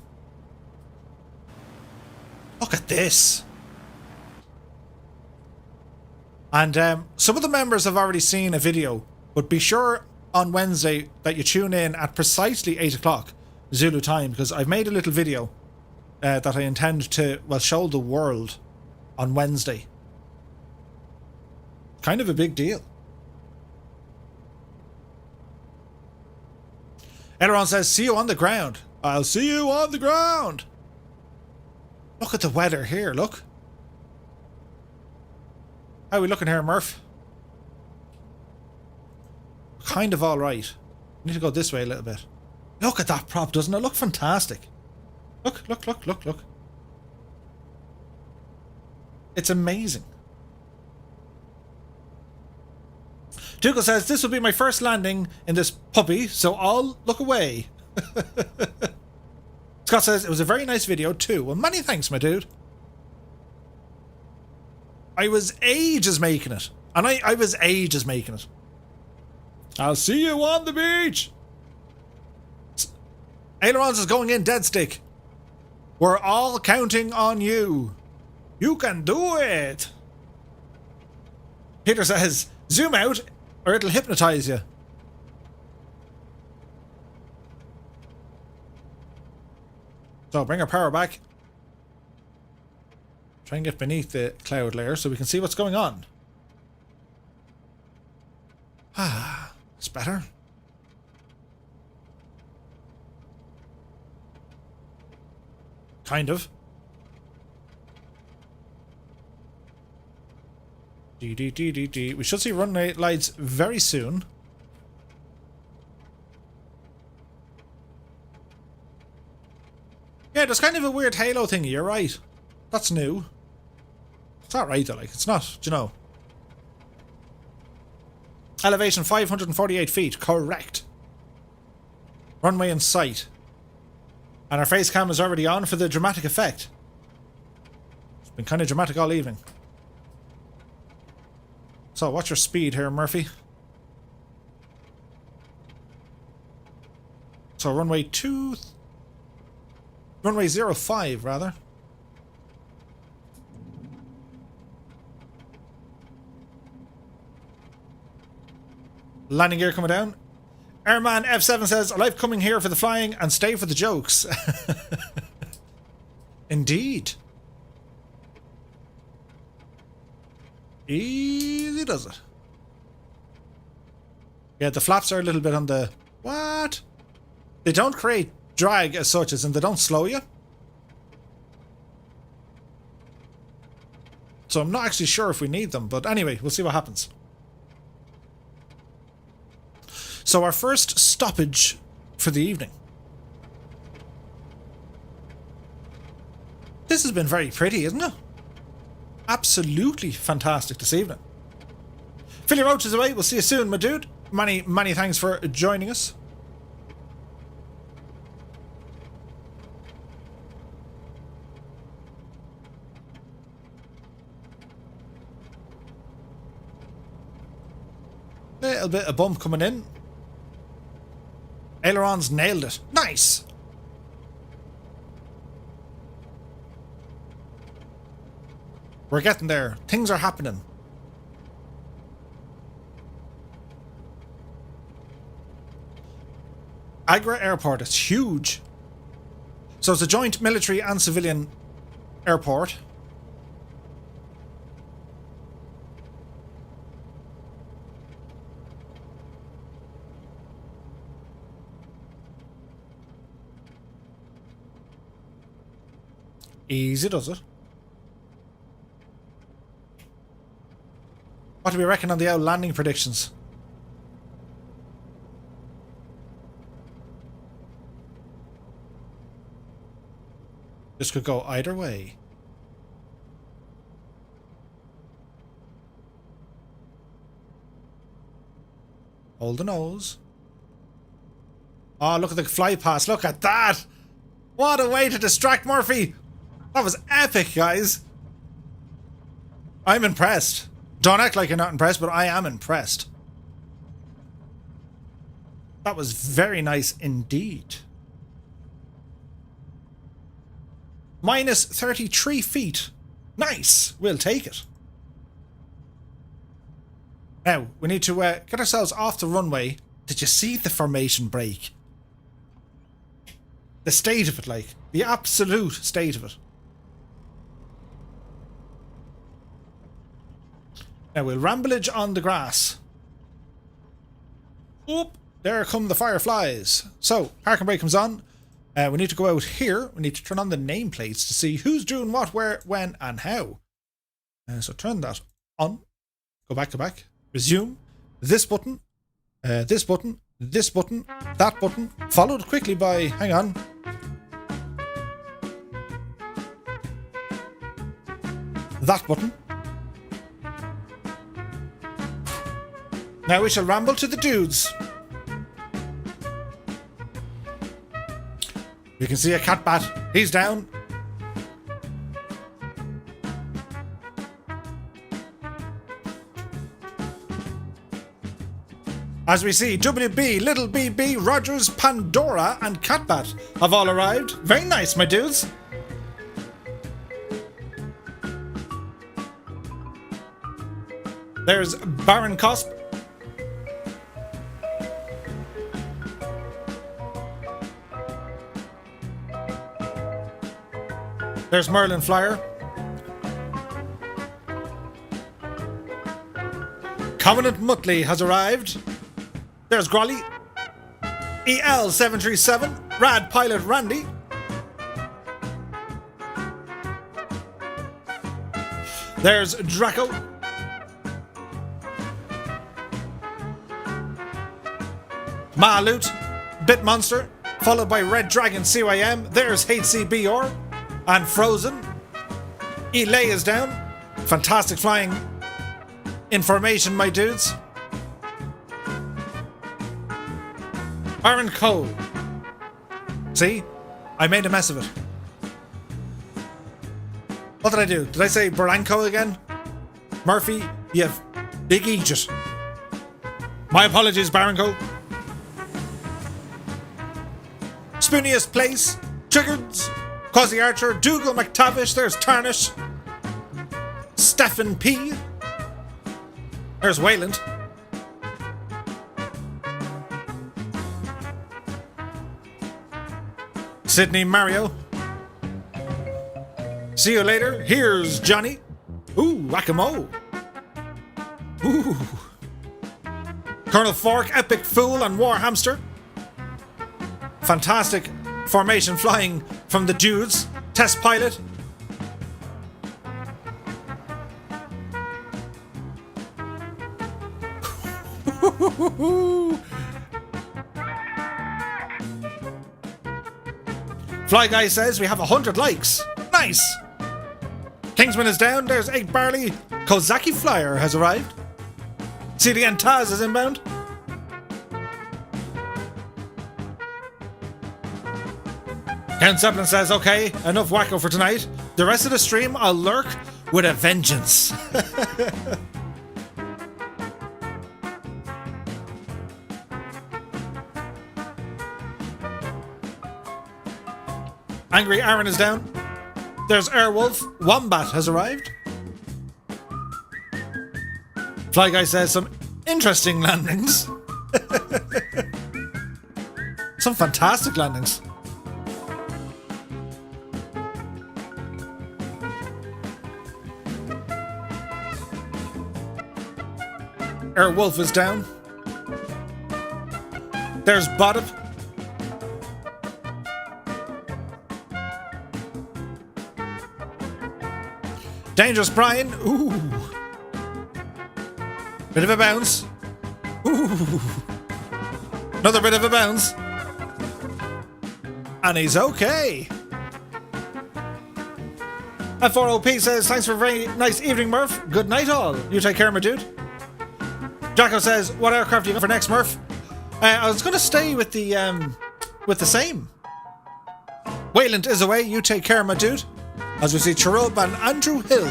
Look at this. And some of the members have already seen a video, but be sure on Wednesday that you tune in at precisely 8 o'clock Zulu time, because I've made a little video that I intend to, well, show the world on Wednesday. Kind of a big deal. Aileron says, see you on the ground. I'll see you on the ground. Look at the weather here, look. How are we looking here, Murph? Kind of alright. Need to go this way a little bit. Look at that prop, doesn't it look fantastic? Look, look, look, look, look. It's amazing. Dougal says, this will be my first landing in this puppy, so I'll look away. Scott says, it was a very nice video too. Well, many thanks, my dude. I was ages making it. And I was ages making it. I'll see you on the beach. Ailerons is going in dead stick. We're all counting on you. You can do it. Peter says, zoom out or it'll hypnotize you. So bring our power back. Try and get beneath the cloud layer so we can see what's going on. Ah, it's better. Kind of. D. We should see runway lights very soon. Yeah, there's kind of a weird halo thingy, you're right. That's new. It's not right though, like, it's not, do you know? Elevation 548 feet, correct. Runway in sight. And our face cam is already on for the dramatic effect. It's been kind of dramatic all evening. So, what's your speed here, Murphy? So, runway 05, rather. Landing gear coming down. Airman F7 says, I like coming here for the flying and stay for the jokes. Indeed. Easy does it. Yeah, the flaps are a little bit on the... What? They don't create drag as such, as in they don't slow you. So I'm not actually sure if we need them, but anyway, we'll see what happens. So our first stoppage for the evening. This has been very pretty, isn't it? Absolutely fantastic this evening. Philly Roach is away. We'll see you soon, my dude. Many thanks for joining us. Little bit of bump coming in. Ailerons nailed it. Nice! We're getting there. Things are happening. Agra Airport, it's huge. So it's a joint military and civilian airport. Easy does it. What do we reckon on the old landing predictions? This could go either way. Hold the nose. Oh, look at the fly pass. Look at that. What a way to distract Murphy. That was epic, guys. I'm impressed. Don't act like you're not impressed, but I am impressed. That was very nice indeed. Minus 33 feet. Nice. We'll take it. Now, we need to get ourselves off the runway. Did you see the formation break? The state of it, like. The absolute state of it. Now we'll ramblage on the grass. Oop! There come the fireflies. So, parking brake comes on. We need to go out here. We need to turn on the nameplates to see who's doing what, where, when, and how. So turn that on. Go back to back. Resume. This button. This button. This button. That button. Followed quickly by... Hang on. That button. Now we shall ramble to the dudes. You can see a cat bat. He's down. As we see, WB, Little BB, Rogers, Pandora, and Catbat have all arrived. Very nice, my dudes. There's Baron Cosp. There's Merlin Flyer. Covenant Muttley has arrived. There's Grolly. EL737. Rad Pilot Randy. There's Draco. Maaloot. Bit Monster. Followed by Red Dragon CYM. There's HCBR. And Frozen. Elay is down. Fantastic flying information, my dudes. Aaron Cole. See? I made a mess of it. What did I do? Did I say Baranko again? Murphy, you big idiot. My apologies, Baranko. Spooniest Place. Triggers. Quasi Archer, Dougal McTavish, there's Tarnish. Stephen P. There's Wayland. Sydney Mario. See you later. Here's Johnny. Ooh, whack-a-mole. Ooh. Colonel Fork, Epic Fool and War Hamster. Fantastic formation flying from the dudes. Test pilot. Fly Guy says we have 100 likes. Nice. Kingsman is down. There's Egg Barley. Kozaki Flyer has arrived. CDN Taz is inbound. Ken Zeppelin says, okay, enough wacko for tonight. The rest of the stream, I'll lurk with a vengeance. Angry Aaron is down. There's Airwolf. Wombat has arrived. Fly Guy says some interesting landings. Some fantastic landings. Airwolf is down. There's Bodip. Dangerous Brian. Ooh. Bit of a bounce. Ooh. Another bit of a bounce. And he's okay. F4OP says, thanks for a very nice evening, Murph. Good night all. You take care, my dude. Jacko says, what aircraft do you got for next, Murph? I was going to stay with the same. Wayland is away. You take care, my dude. As we see Cherub and Andrew Hill.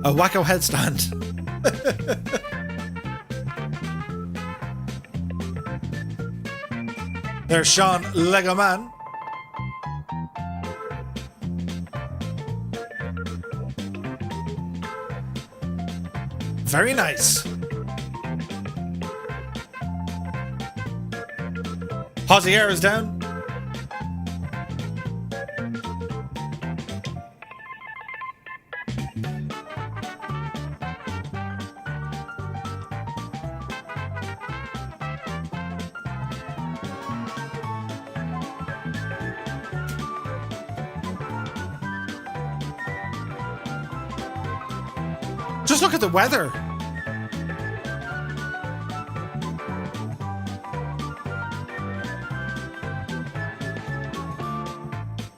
A wacko headstand. There's Sean Lego Man. Very nice. Hozzy Air is down. Just look at the weather.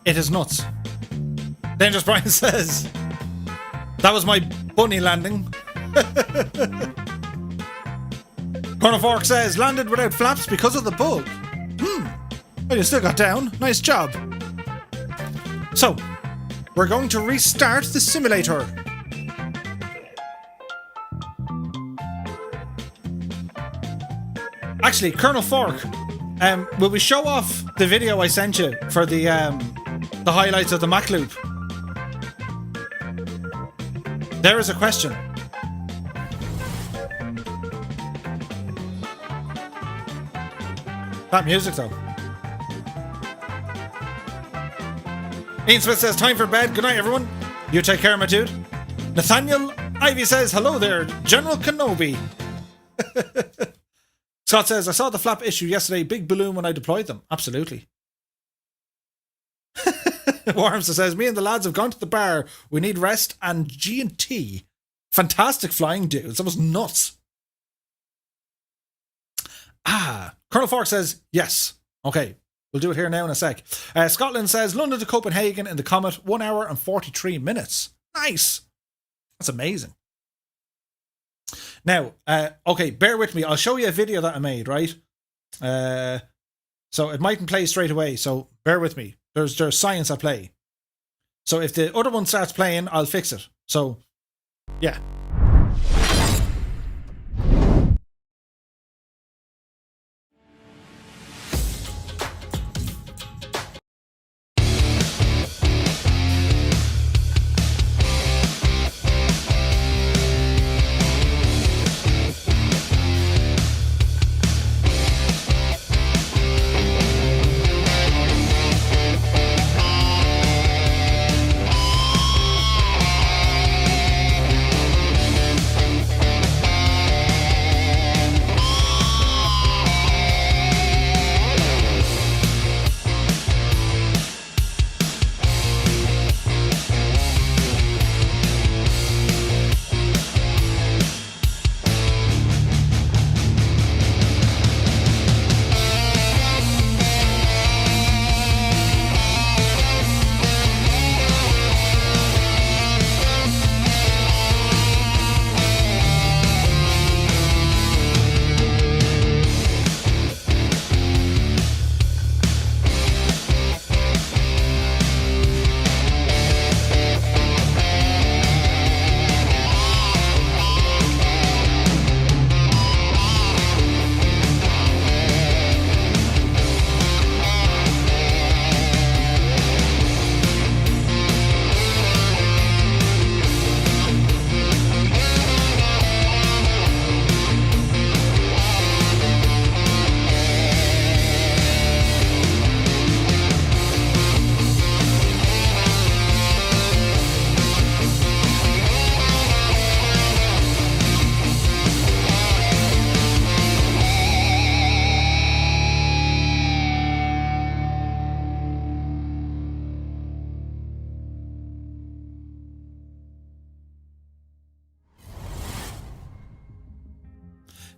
It is nuts. Dangerous Brian says, that was my bunny landing. Colonel Fork says, landed without flaps because of the bug. Well, you still got down. Nice job. So, we're going to restart the simulator. Actually, Colonel Fork, will we show off the video I sent you for the highlights of the Mac loop? There is a question. That music though. Ian Smith says, time for bed. Good night, everyone. You take care, my dude. Nathaniel Ivy says, hello there, General Kenobi. Scott says, I saw the flap issue yesterday. Big balloon when I deployed them. Absolutely. Warhamster says, me and the lads have gone to the bar. We need rest and G&T. Fantastic flying dudes. That was nuts. Colonel Fork says, yes. Okay, we'll do it here now in a sec. Scotland says, London to Copenhagen in the Comet, 1 hour and 43 minutes. Nice. That's amazing. Now, okay, bear with me. I'll show you a video that I made, right? So it mightn't play straight away, so bear with me. There's science at play. So if the other one starts playing, I'll fix it. So, yeah.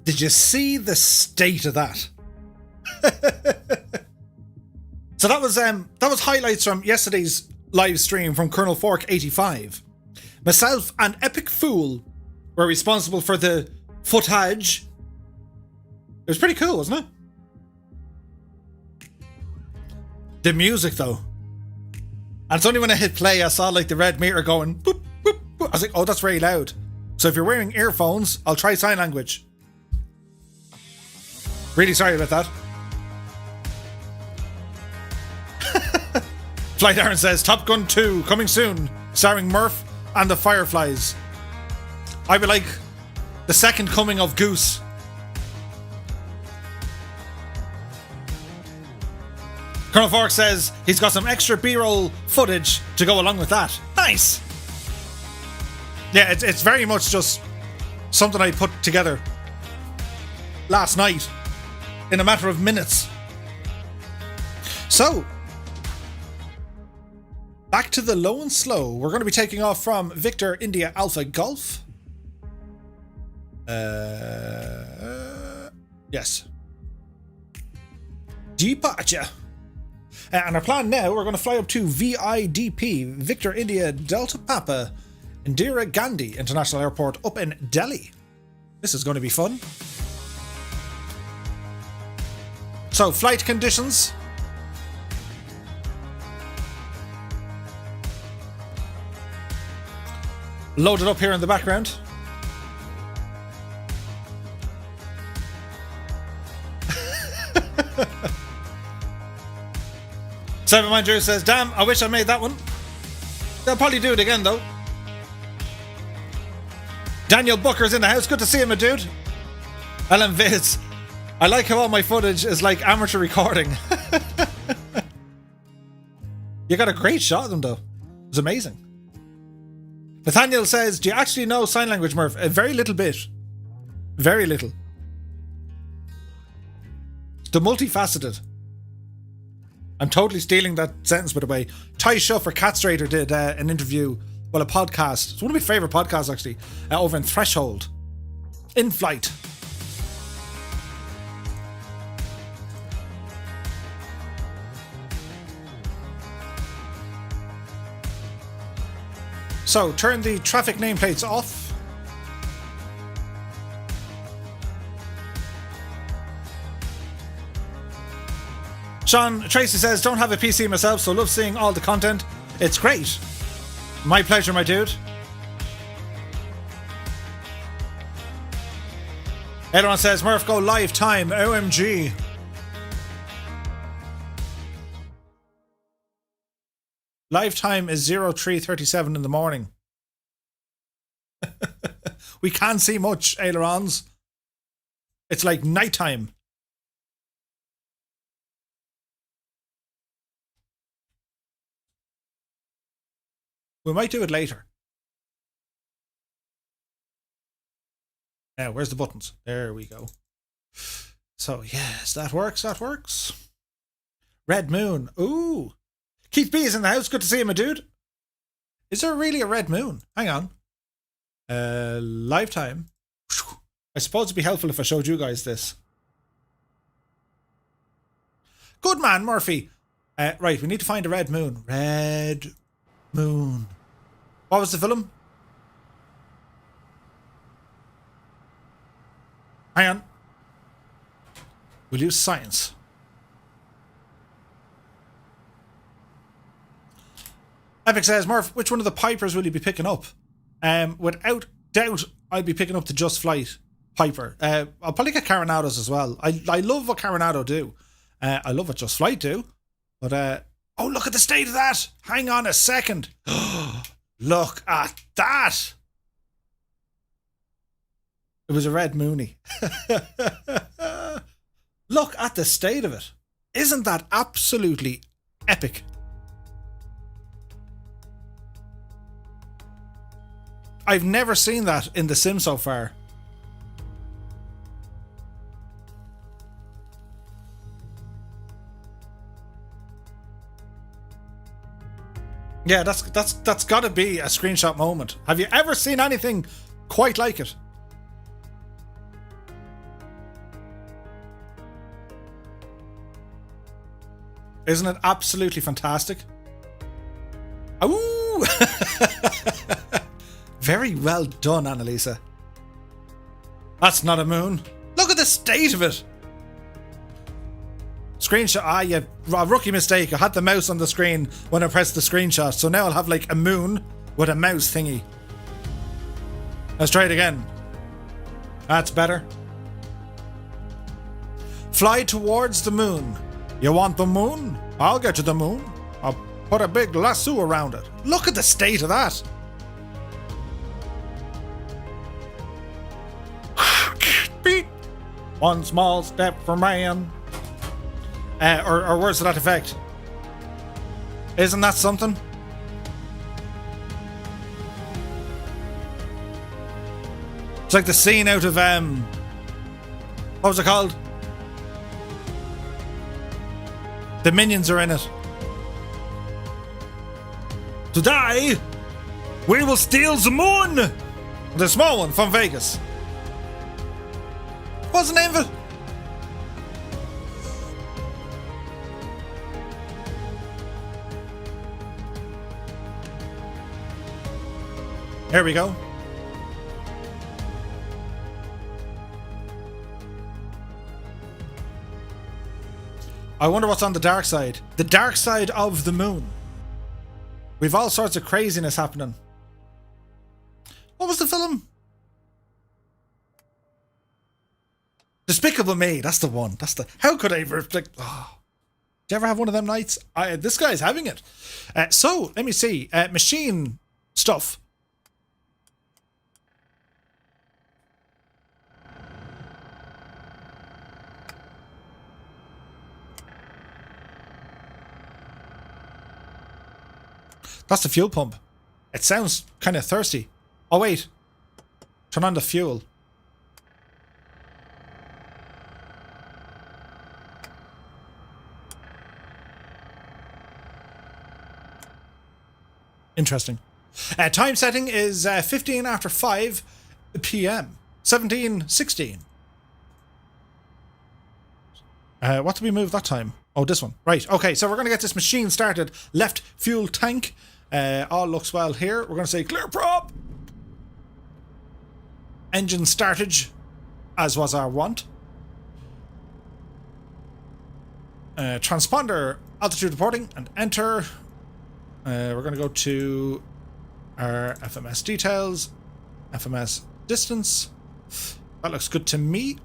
Did you see the state of that? So that was highlights from yesterday's live stream from Colonel Fork 85. Myself and Epic Fool were responsible for the footage. It was pretty cool, wasn't it? The music though. And it's only when I hit play I saw like the red meter going boop, boop, boop. I was like, oh, that's very loud. So if you're wearing earphones, I'll try sign language. Really sorry about that. Flight Aaron says, Top Gun 2 coming soon, starring Murph and the Fireflies. I would like the second coming of Goose. Colonel Fork says he's got some extra B-roll footage to go along with that. Nice! Yeah, it's very much just something I put together last night in a matter of minutes. So, back to the low and slow. We're going to be taking off from Victor India Alpha Golf. Yes. Departure. And our plan now, we're going to fly up to VIDP, Victor India Delta Papa, Indira Gandhi International Airport up in Delhi. This is going to be fun. So, flight conditions. Loaded up here in the background. Seven Manager says, damn, I wish I made that one. They'll probably do it again though. Daniel Booker's in the house. Good to see him, my dude. Ellen Viz. I like how all my footage is like amateur recording. You got a great shot of them though. It was amazing. Nathaniel says, do you actually know sign language, Murph? A very little bit. Very little. The multifaceted. I'm totally stealing that sentence, by the way. Ty Shuff or Catstrader did an interview, well, a podcast. It's one of my favourite podcasts, actually, over in Threshold. In flight. So, turn the traffic nameplates off. Sean Tracy says, don't have a PC myself, so love seeing all the content. It's great. My pleasure, my dude. Everyone says, Murph, go live time. OMG. Live time is 03:37 in the morning. We can't see much, ailerons. It's like nighttime. We might do it later. Now, where's the buttons? There we go. So, yes, that works. That works. Red Moon. Ooh. Keith B is in the house. Good to see you, my dude. Is there really a red moon? Hang on. Lifetime. I suppose it'd be helpful if I showed you guys this. Good man, Murphy. Right, we need to find a red moon. Red moon. What was the film? Hang on. We'll use science. Epic says, Murph, which one of the Pipers will you be picking up? Without doubt, I'll be picking up the Just Flight Piper. I'll probably get Coronados as well. I love what Coronado do. I love what Just Flight do. But, oh, look at the state of that. Hang on a second. Look at that. It was a red Mooney. Look at the state of it. Isn't that absolutely epic? I've never seen that in The Sims so far. Yeah, that's got to be a screenshot moment. Have you ever seen anything quite like it? Isn't it absolutely fantastic? Ooh! Very well done, Annalisa. That's not a moon. Look at the state of it. Screenshot. Ah, yeah, a rookie mistake. I had the mouse on the screen when I pressed the screenshot, so now I'll have like a moon with a mouse thingy. Let's try it again. That's better. Fly towards the moon. You want the moon? I'll get you the moon. I'll put a big lasso around it. Look at the state of that. One small step for man. Or words to that effect. Isn't that something? It's like the scene out of what was it called? The Minions are in it. Today, we will steal the moon! The small one from Vegas. What's the name of it? Here we go. I wonder what's on the dark side. The dark side of the moon. We've all sorts of craziness happening. What was the film? Despicable Me. That's the one. That's the. How could I ever? Like, oh. Do you ever have one of them nights? This guy's having it. So let me see. Machine stuff. That's the fuel pump. It sounds kind of thirsty. Oh, wait. Turn on the fuel. Interesting. Time setting is 15 after 5 p.m. 17:16. What did we move that time? Oh, this one. Right. Okay, so we're going to get this machine started. Left fuel tank. All looks well here. We're going to say clear prop. Engine startage, as was our want. Transponder altitude reporting and enter. We're going to go to our FMS details. FMS distance. That looks good to me.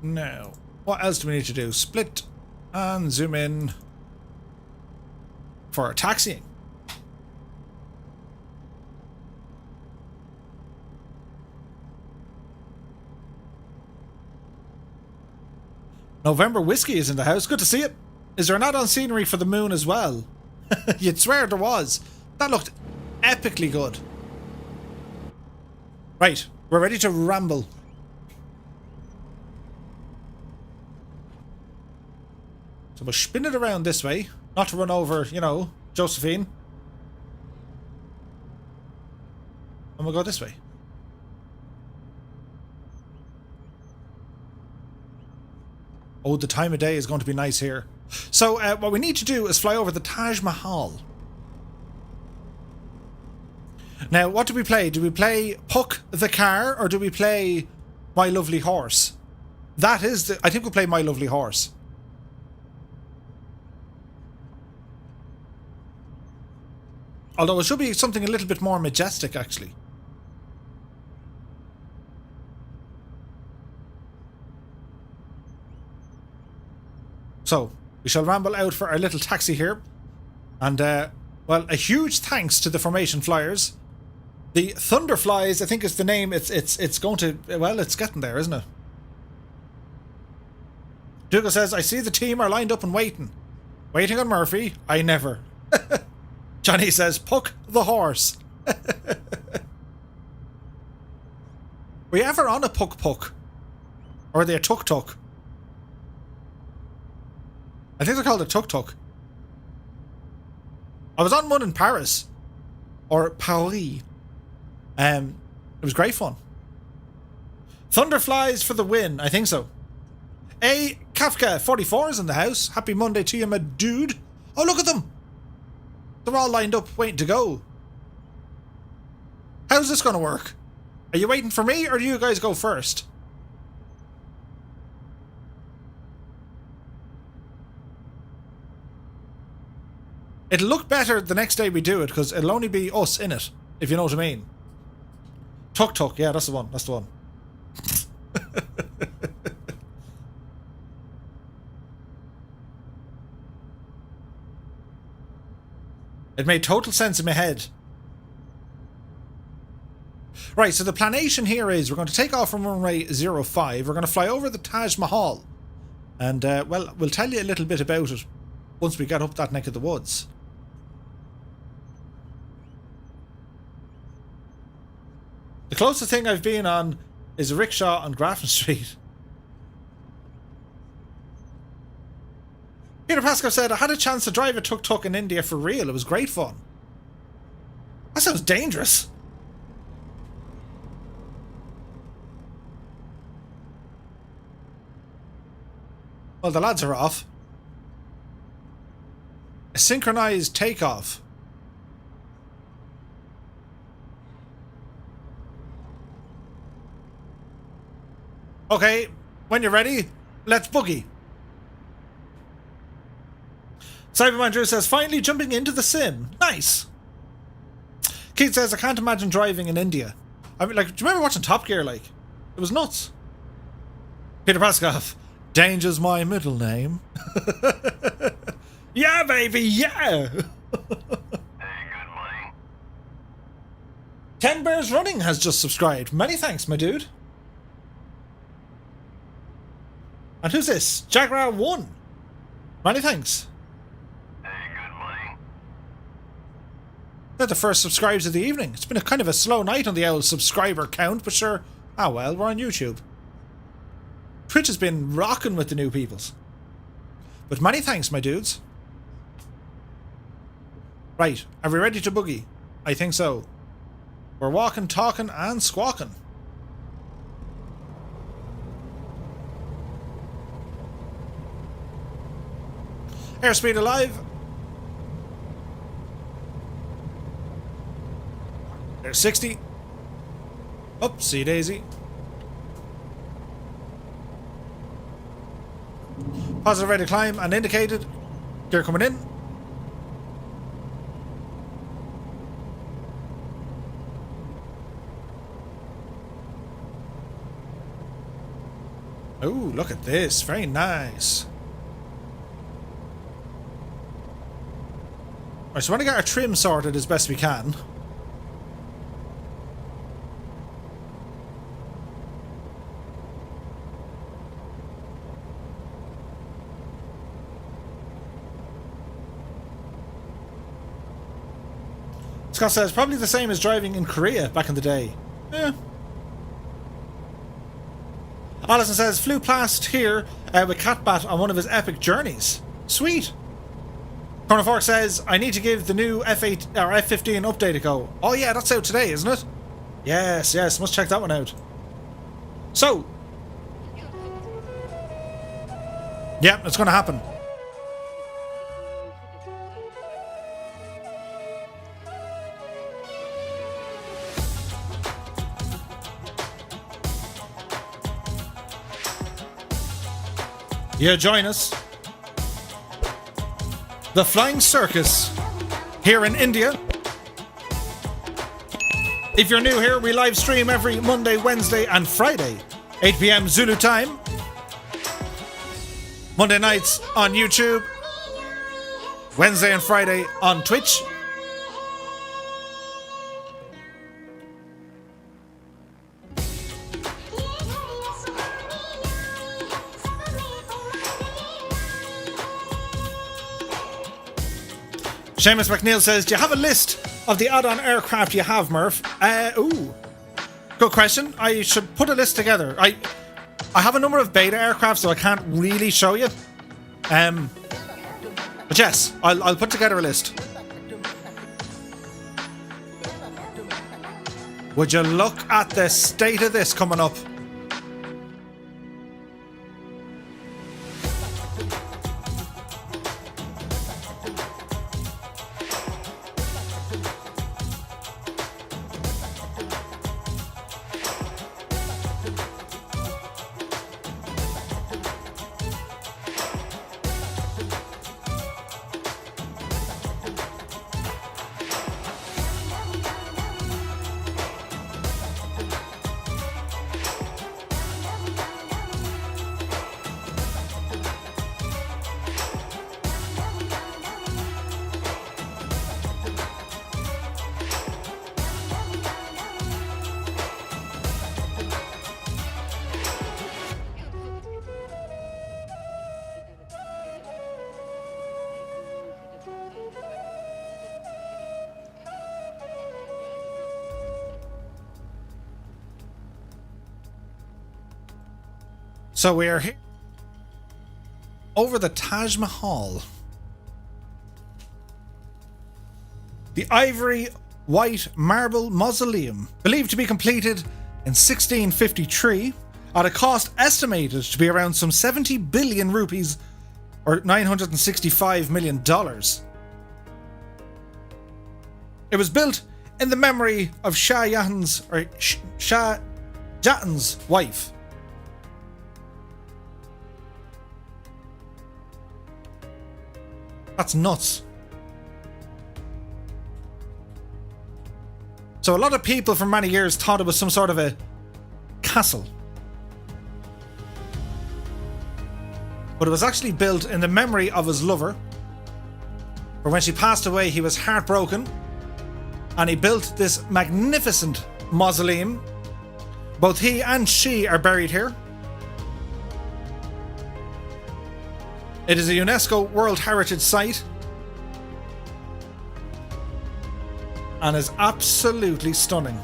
Now, what else do we need to do? Split and zoom in for taxiing. November Whiskey is in the house. Good to see it. Is there an add-on scenery for the moon as well? You'd swear there was. That looked epically good. Right, we're ready to ramble. So we'll spin it around this way. Not to run over, you know, Josephine. And we'll go this way. Oh, the time of day is going to be nice here. So what we need to do is fly over the Taj Mahal. Now, what do we play? Do we play Puck the Car or do we play My Lovely Horse? That is the... I think we'll play My Lovely Horse. Although it should be something a little bit more majestic, actually. So, we shall ramble out for our little taxi here. And, well, a huge thanks to the Formation Flyers. The Thunderflies, I think is the name. It's going to... Well, it's getting there, isn't it? Dougal says, I see the team are lined up and waiting. Waiting on Murphy? I never. Johnny says, Puck the horse. Were you ever on a Puck? Or are they a tuk-tuk? I think they're called a tuk-tuk. I was on one in Paris. Or Paris. It was great fun. Thunderflies for the win. I think so. A Kafka 44 is in the house. Happy Monday to you, my dude. Oh, look at them. They're all lined up, waiting to go. How's this going to work? Are you waiting for me, or do you guys go first? It'll look better the next day we do it, because it'll only be us in it, if you know what I mean. Tuk Tuk, yeah, that's the one, that's the one. It made total sense in my head. Right, so the planation here is we're going to take off from runway 05. We're going to fly over the Taj Mahal. And, well, we'll tell you a little bit about it once we get up that neck of the woods. The closest thing I've been on is a rickshaw on Grafton Street. Peter Pascal said, I had a chance to drive a tuk-tuk in India for real. It was great fun. That sounds dangerous. Well, the lads are off. A synchronized takeoff. Okay, when you're ready, let's boogie. Cyberman Drew says, finally jumping into the sim. Nice. Keith says, I can't imagine driving in India. I mean, like, do you remember watching Top Gear, like? It was nuts. Peter Pascal, danger's my middle name. Yeah, baby, yeah. Hey, good morning. 10 Bears Running has just subscribed. Many thanks, my dude. And who's this? Jaguar 1. Many thanks. They're the first subscribers of the evening. It's been a kind of a slow night on the old subscriber count, but sure. Ah well, we're on YouTube. Twitch has been rocking with the new peoples. But many thanks, my dudes. Right, are we ready to boogie? I think so. We're walking, talking, and squawking. Airspeed alive. There's 60. Oopsie daisy. Positive rate of climb and indicated. Gear coming in. Oh, look at this. Very nice. Right, so we want to get our trim sorted as best we can. Scott says, probably the same as driving in Korea back in the day. Yeah. Alison says, flew past here with Catbat on one of his epic journeys. Sweet. Corner Fork says, I need to give the new F8 or F15 update a go. Oh yeah, that's out today, isn't it? Yes, yes, must check that one out. So. Yeah, it's going to happen. Yeah, join us. The Flying Circus here in India. If you're new here, we live stream every Monday, Wednesday and Friday, 8 PM Zulu time. Monday nights on YouTube. Wednesday and Friday on Twitch. Seamus McNeil says, do you have a list of the add-on aircraft you have, Murph? Ooh. Good question. I should put a list together. I have a number of beta aircraft, so I can't really show you. But yes, I'll put together a list. Would you look at the state of this coming up? So we are here over the Taj Mahal. The ivory white marble mausoleum, believed to be completed in 1653 at a cost estimated to be around some 70 billion rupees or $965 million. It was built in the memory of Shah Jahan's wife. That's nuts. So a lot of people for many years thought it was some sort of a castle. But it was actually built in the memory of his lover. For when she passed away, he was heartbroken. And he built this magnificent mausoleum. Both he and she are buried here. It is a UNESCO World Heritage Site. And is absolutely stunning.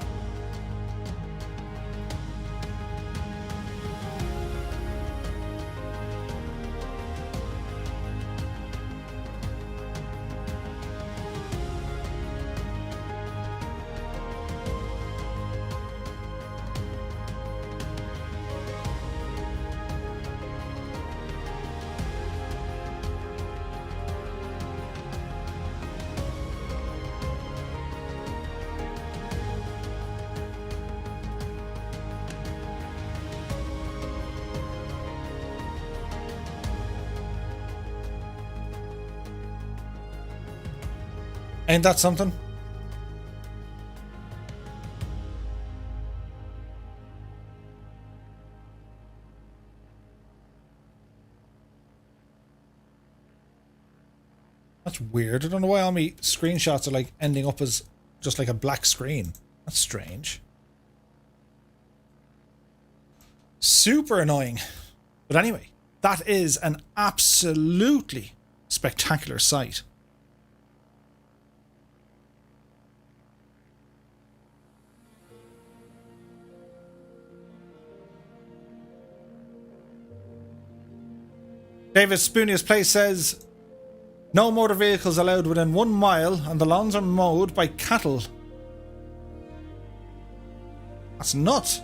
Ain't that something? That's weird. I don't know why all my screenshots are like ending up as just like a black screen. That's strange. Super annoying. But anyway, that is an absolutely spectacular sight. David Spoonius Place says, no motor vehicles allowed within 1 mile and the lawns are mowed by cattle. That's nuts.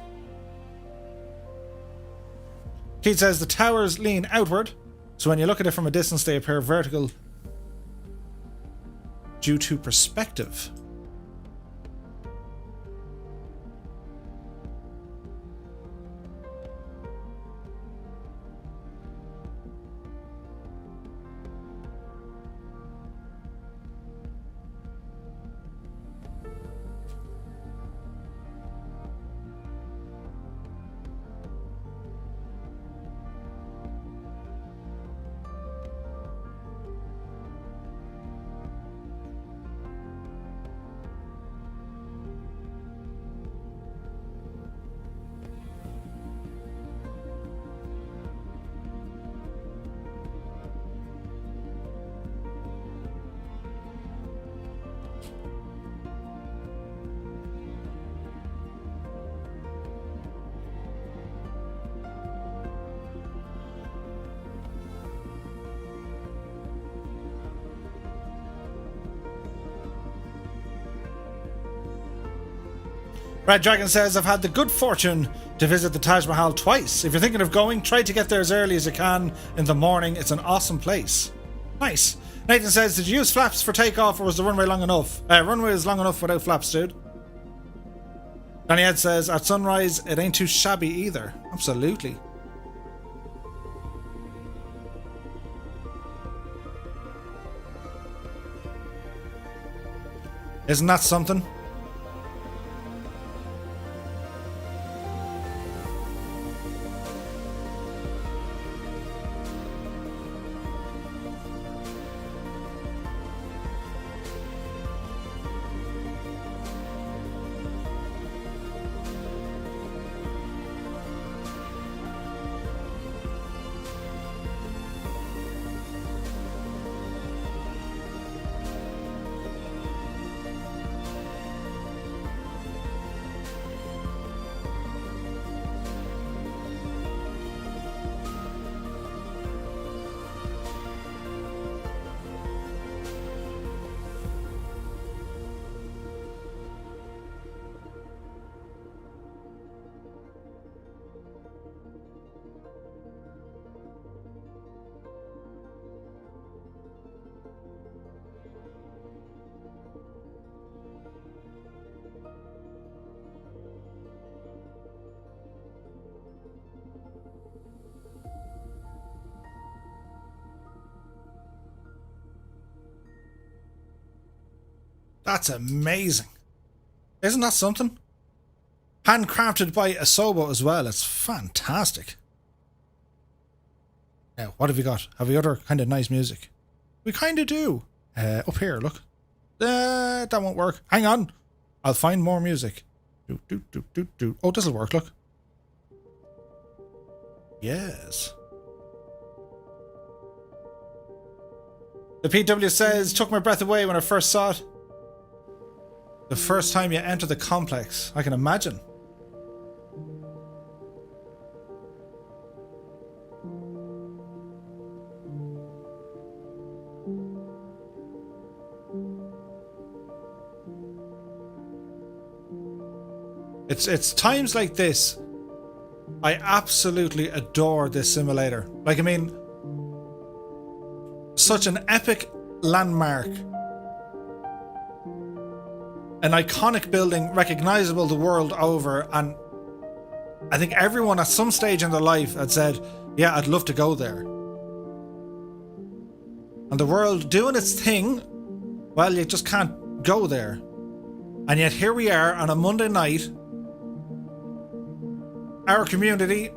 Keith says the towers lean outward, so when you look at it from a distance they appear vertical due to perspective. Red Dragon says, I've had the good fortune to visit the Taj Mahal twice. If you're thinking of going, try to get there as early as you can in the morning. It's an awesome place. Nice. Nathan says, did you use flaps for takeoff or was the runway long enough? Runway is long enough without flaps, dude. Danny Ed says, at sunrise, it ain't too shabby either. Absolutely. Isn't that something? That's amazing. Isn't that something? Handcrafted by Asobo as well. It's fantastic. Now, what have we got? Have we other kind of nice music? We kind of do. Up here, look. That won't work. Hang on. I'll find more music. Oh, this'll work, look. Yes. The PW says, took my breath away when I first saw it. The first time you enter the complex. I can imagine. It's times like this I absolutely adore this simulator. Like, I mean, such an epic landmark, an iconic building recognizable the world over, and I think everyone at some stage in their life had said, yeah, I'd love to go there. And the world doing its thing, well, you just can't go there. And yet here we are on a Monday night. Our community,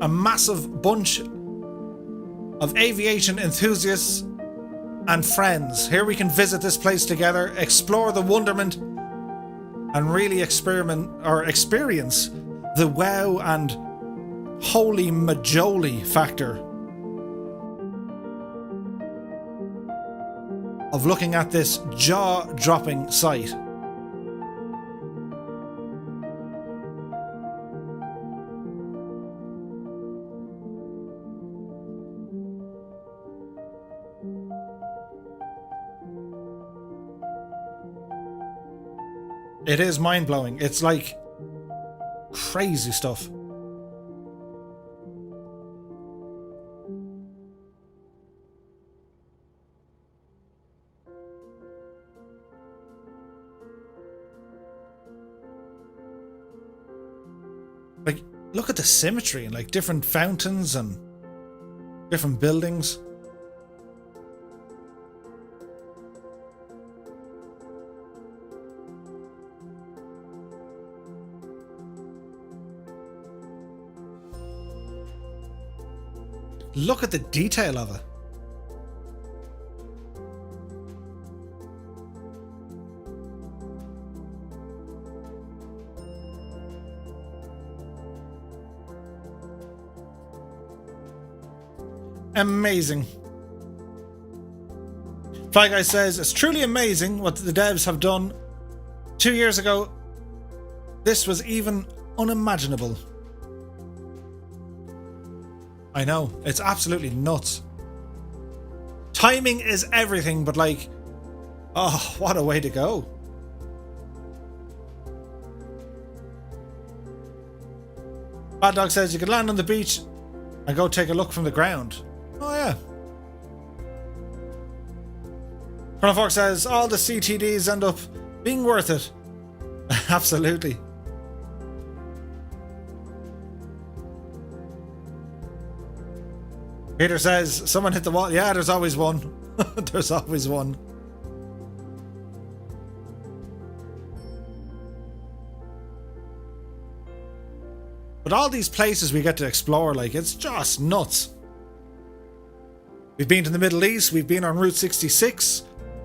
a massive bunch of aviation enthusiasts and friends. Here we can visit this place together, explore the wonderment, and really experience the wow and holy majoli factor of looking at this jaw-dropping sight. It is mind-blowing. It's like crazy stuff. Like, look at the symmetry and like different fountains and different buildings. Look at the detail of it. Amazing. Fly Guy says, it's truly amazing what the devs have done. 2 years ago, this was even unimaginable. I know, it's absolutely nuts. Timing is everything, but like, oh, what a way to go. Bad Dog says you could land on the beach and go take a look from the ground. Oh yeah. Colonel Fox says all the CTDs end up being worth it. Absolutely. Peter says, someone hit the wall. Yeah, there's always one. There's always one. But all these places we get to explore, like, it's just nuts. We've been to the Middle East, we've been on Route 66,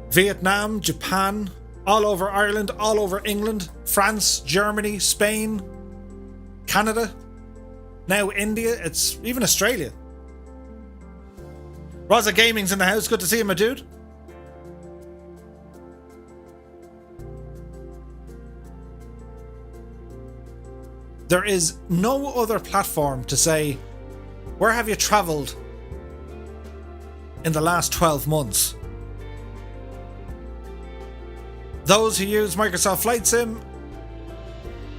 Vietnam, Japan, all over Ireland, all over England, France, Germany, Spain, Canada, now India, it's even Australia. Raza Gaming's in the house. Good to see you, my dude. There is no other platform to say, where have you travelled in the last 12 months? Those who use Microsoft Flight Sim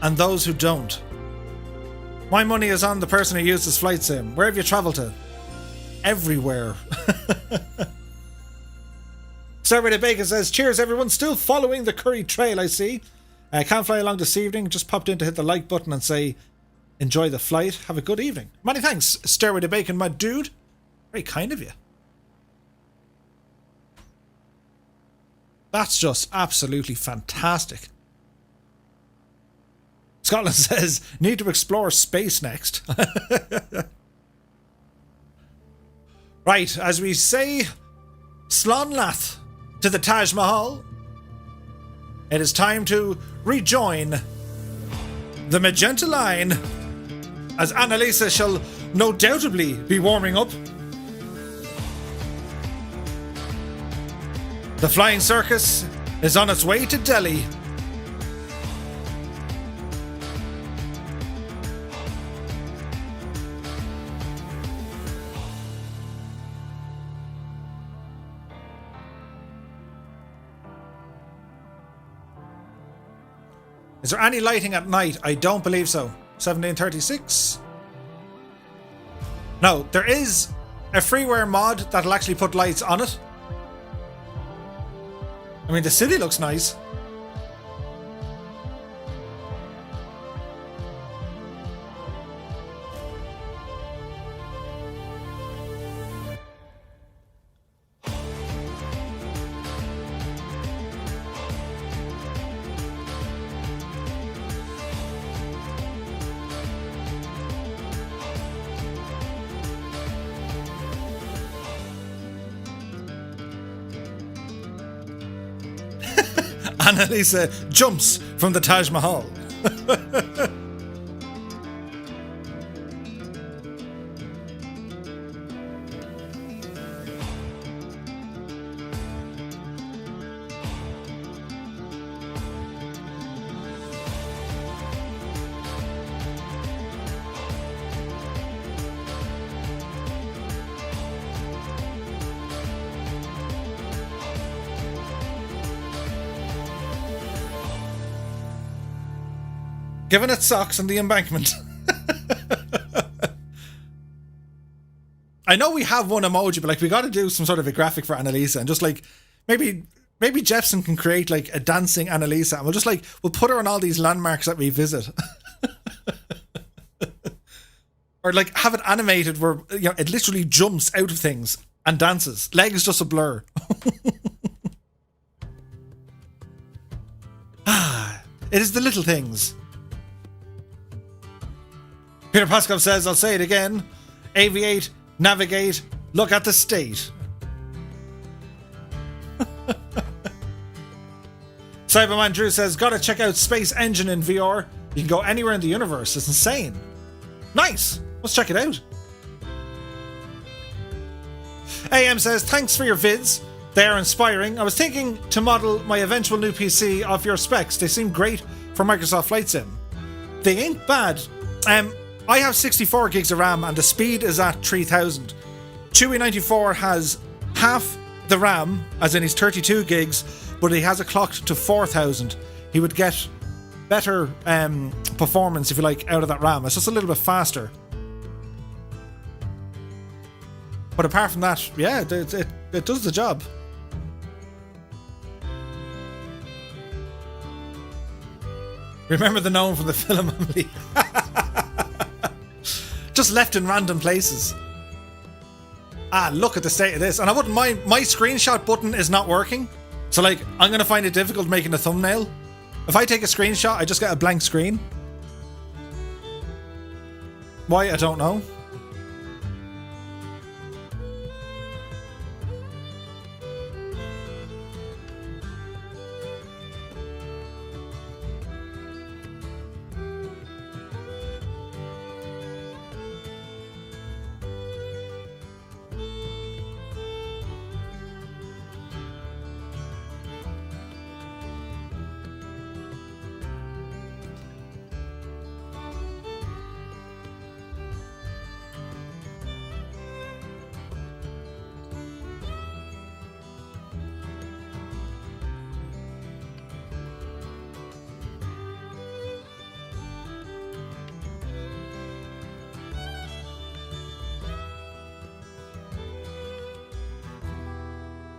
and those who don't. My money is on the person who uses Flight Sim. Where have you travelled to? Everywhere. Survey to Bacon says, cheers everyone, still following the Curry Trail, I see. I can't fly along this evening, just popped in to hit the like button and say enjoy the flight, have a good evening. Many thanks, Stairway to Bacon, my dude. Very kind of you. That's just absolutely fantastic. Scotland says, need to explore space next. Right, as we say, Slán Lath to the Taj Mahal. It is time to rejoin the Magenta Line, as Annalisa shall no doubtably be warming up. The flying circus is on its way to Delhi. Is there any lighting at night? I don't believe so. 1736. No, there is a freeware mod that'll actually put lights on it. I mean, the city looks nice. Annalisa jumps from the Taj Mahal. Giving it socks on the embankment. I know we have one emoji, but like we got to do some sort of a graphic for Annalisa, and just like maybe Jepson can create like a dancing Annalisa, and we'll put her on all these landmarks that we visit. Or like have it animated where it literally jumps out of things and dances. Legs just a blur. It is the little things. Peter Paskov says, I'll say it again, aviate, navigate, look at the state. Cyberman Drew says, gotta check out Space Engine in VR. You can go anywhere in the universe. It's insane. Nice. Let's check it out. AM says, thanks for your vids. They are inspiring. I was thinking to model my eventual new PC off your specs. They seem great for Microsoft Flight Sim. They ain't bad. I have 64 gigs of RAM and the speed is at 3000. Chewy94 has half the RAM, as in he's 32 gigs, but he has it clocked to 4000. He would get better performance, if you like, out of that RAM. It's just a little bit faster. But apart from that, yeah, it does the job. Remember the gnome from the film, Emily? Just left in random places. Look at the state of this. And I wouldn't mind, my screenshot button is not working. So like, I'm going to find it difficult making a thumbnail. If I take a screenshot, I just get a blank screen. Why, I don't know.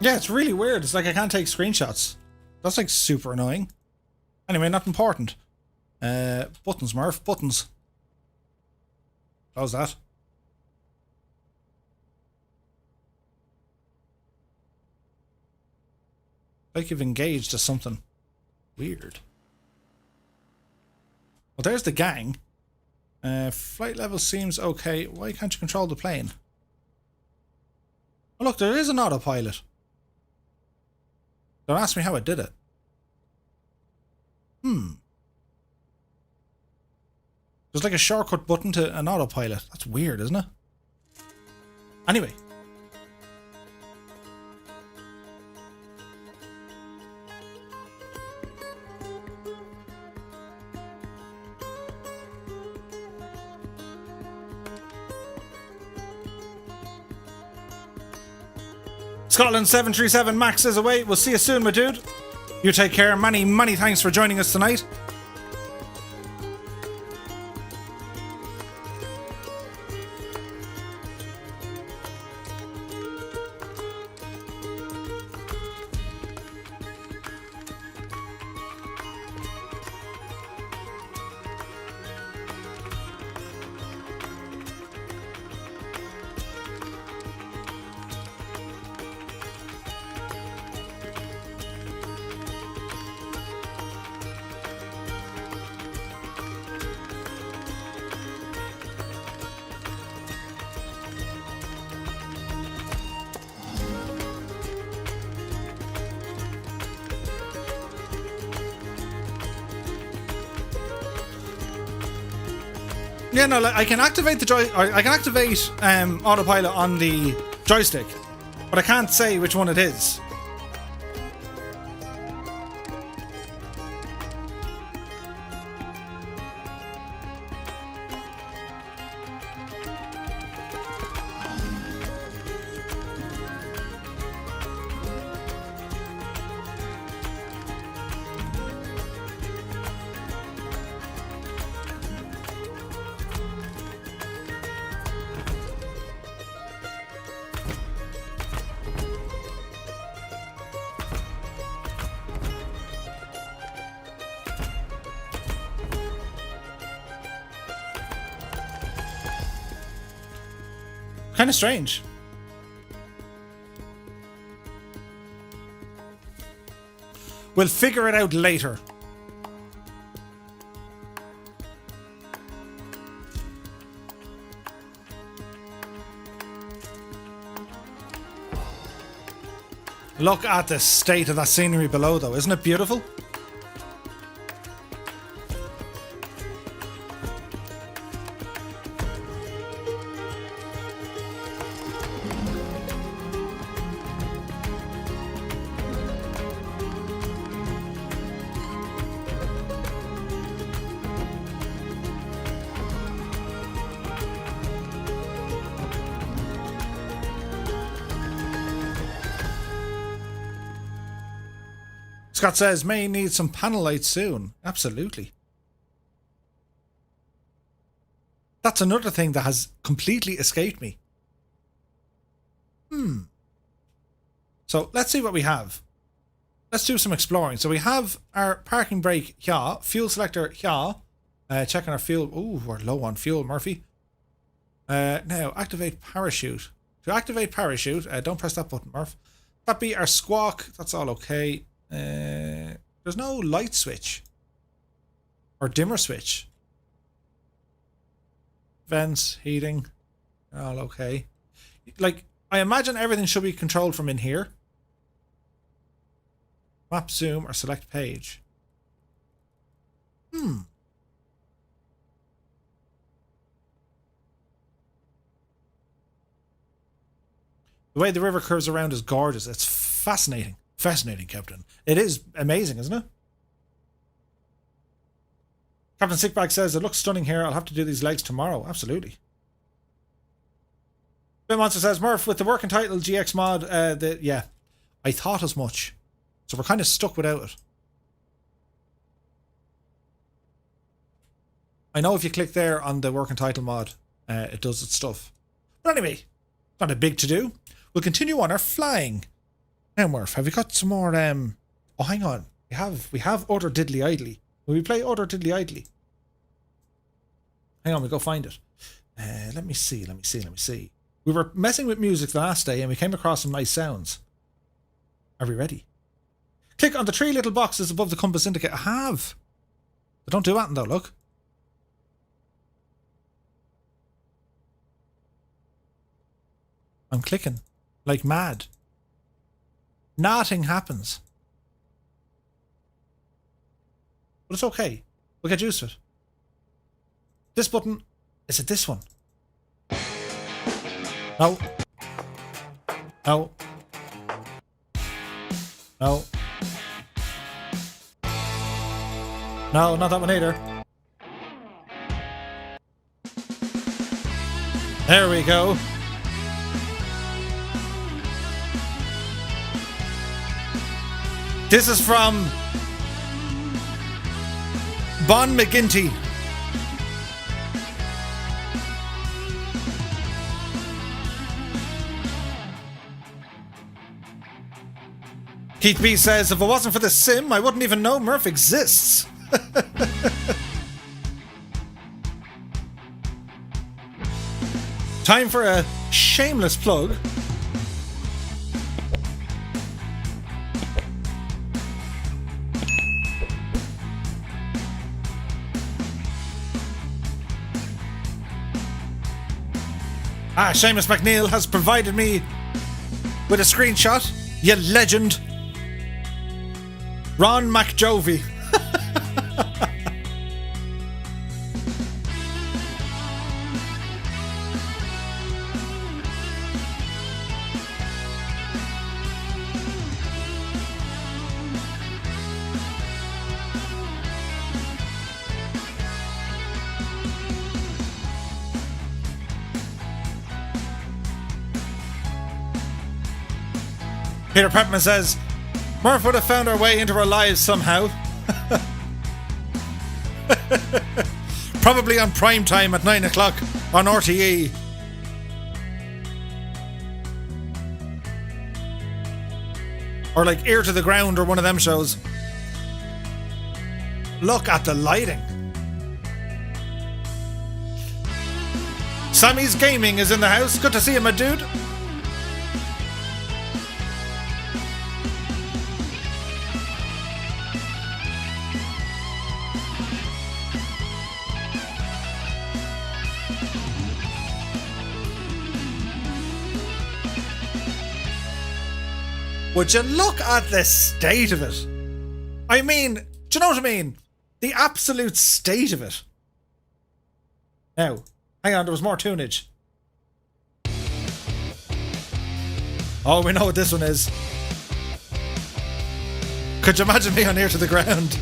Yeah, it's really weird. It's like I can't take screenshots. That's like super annoying. Anyway, not important. Buttons, Murph. Buttons. How's that? Like you've engaged to something weird. Well, there's the gang. Flight level seems okay. Why can't you control the plane? Oh, look, there is an autopilot. Don't ask me how it did it. There's like a shortcut button to an autopilot. That's weird, isn't it? Anyway. Scotland 737 Max is away. We'll see you soon, my dude. You take care. Many, many thanks for joining us tonight. Yeah, no, like, I can activate autopilot on the joystick, but I can't say which one it is. Kind of strange. We'll figure it out later. Look at the state of that scenery below, though. Isn't it beautiful? Scott says, may need some panel lights soon. Absolutely. That's another thing that has completely escaped me. So let's see what we have. Let's do some exploring. So we have our parking brake here, fuel selector here. Checking our fuel. Ooh, we're low on fuel, Murphy. Now, activate parachute. To activate parachute, don't press that button, Murph. That be our squawk. That's all okay. There's no light switch or dimmer switch. Vents, heating, all okay. Like, I imagine everything should be controlled from in here. Map, zoom, or select page. The way the river curves around is gorgeous. It's fascinating. Fascinating, Captain. It is amazing, isn't it? Captain Sickbag says, it looks stunning here. I'll have to do these legs tomorrow. Absolutely. Bill Monster says, Murph, with the work entitled GX mod, yeah, I thought as much. So we're kind of stuck without it. I know if you click there on the work entitled mod, it does its stuff. But anyway, not a big to do. We'll continue on our flying. Now, Murph, have we got some more? Oh, hang on. We have Utter Diddly Idly. Will we play Utter Diddly Idly? Hang on, we'll go find it. Let me see. We were messing with music the last day and we came across some nice sounds. Are we ready? Click on the 3 little boxes above the compass indicator. I have. They don't do anything though, look. I'm clicking like mad. Nothing happens. But it's okay. We'll get used to it. This button, is it this one? No. No. No. No, not that one either. There we go. This is from Bon McGinty. Keith B says, if it wasn't for the sim, I wouldn't even know Murph exists. Time for a shameless plug. Seamus McNeil has provided me with a screenshot. You legend. Ron McJovie. Peter Prepman says, Murph would have found our way into our lives somehow. Probably on prime time at 9 o'clock on RTE. Or like Ear to the Ground or one of them shows. Look at the lighting. Sammy's Gaming is in the house. Good to see you, my dude. Would you look at the state of it? I mean, do you know what I mean? The absolute state of it. Now, hang on, there was more tunage. Oh, we know what this one is. Could you imagine me on Ear to the Ground?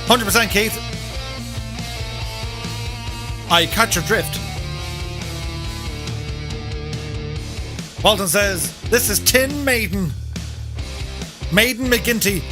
100% Keith. I catch your drift. Walton says, this is Tin Maiden. Maiden McGinty.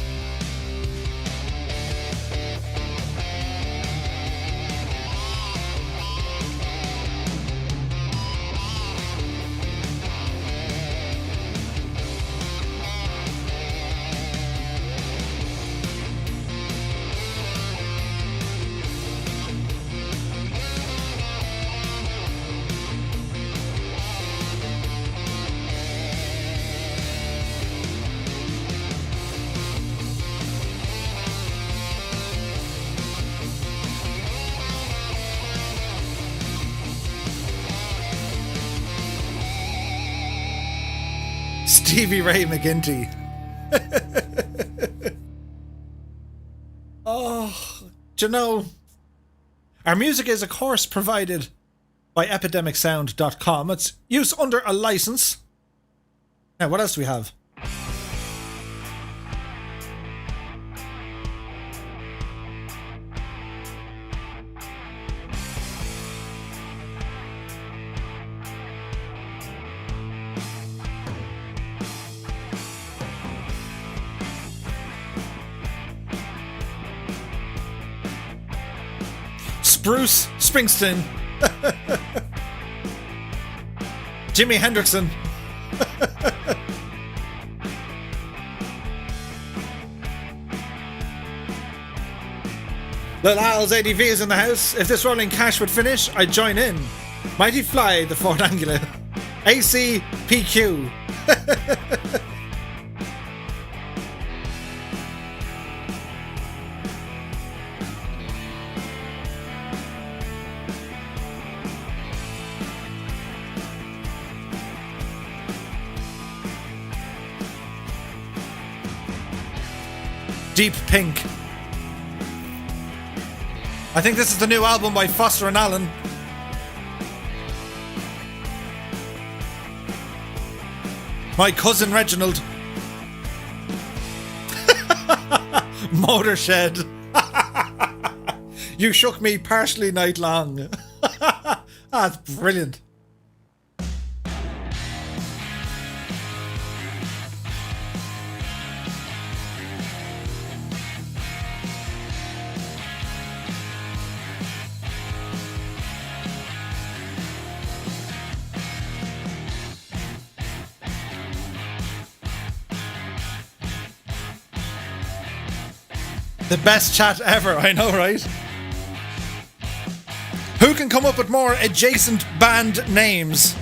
Stevie Ray McGinty. Oh, do you know, our music is, of course, provided by epidemicsound.com. It's used under a license. Now, what else do we have? Bruce Springsteen. Jimi Hendrickson. Little Al's ADV is in the house. If this rolling cash would finish, I'd join in. Mighty fly, the Ford Anglia. ACPQ. Deep Pink. I think this is the new album by Foster and Allen. My cousin Reginald. Motorshed. You shook me partially night long. That's brilliant. The best chat ever, I know, right? Who can come up with more adjacent band names?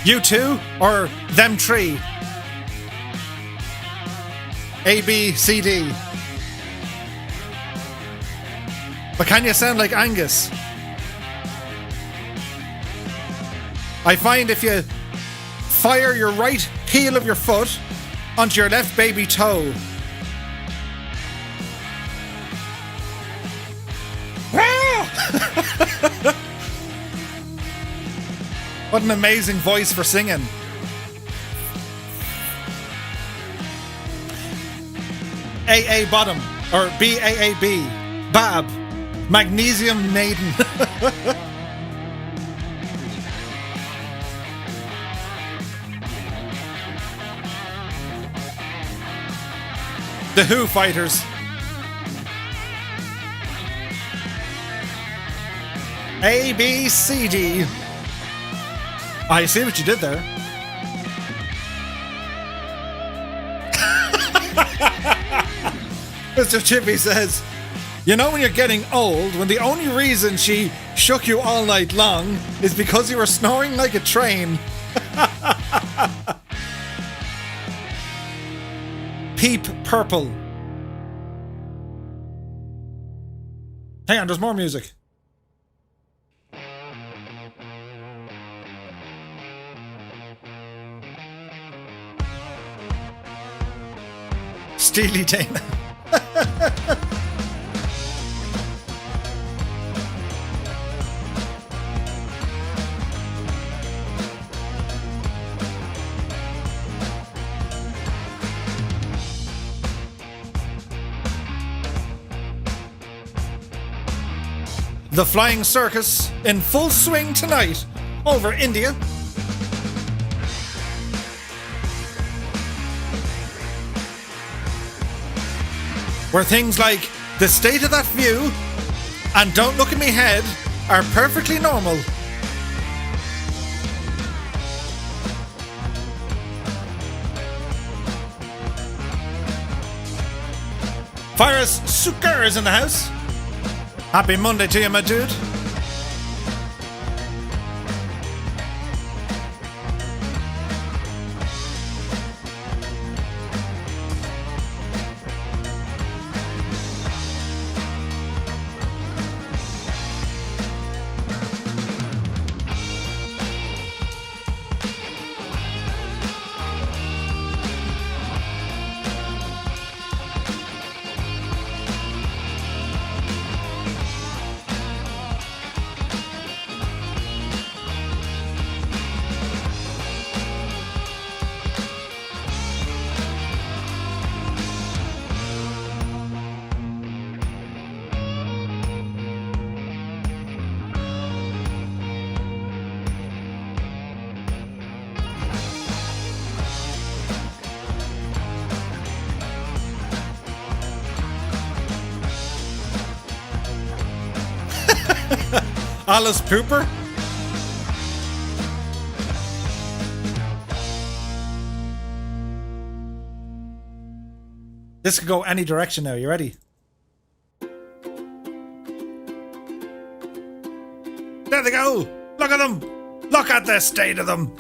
You two or them three? A, B, C, D. But can you sound like Angus? I find if you fire your right heel of your foot onto your left baby toe, what an amazing voice for singing. AA Bottom or BAAB Bab Magnesium Maiden. The Who Fighters. A, B, C, D. I see what you did there. Mr. Chippy says, you know when you're getting old, when the only reason she shook you all night long is because you were snoring like a train. Peep Purple. Hang on, there's more music. Steely Dana. The Flying Circus in full swing tonight over India. Where things like the state of that view and don't look at me head are perfectly normal. Virus Sukkar is in the house. Happy Monday to you, my dude. Alice Pooper. This could go any direction now. You ready? There they go! Look at them! Look at the state of them!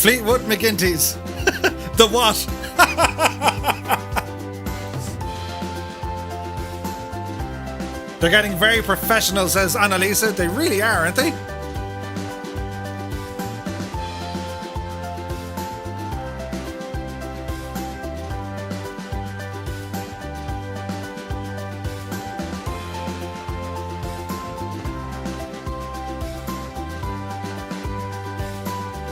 Fleetwood McGinty's. The what? They're getting very professional, says Annalisa. They really are, aren't they?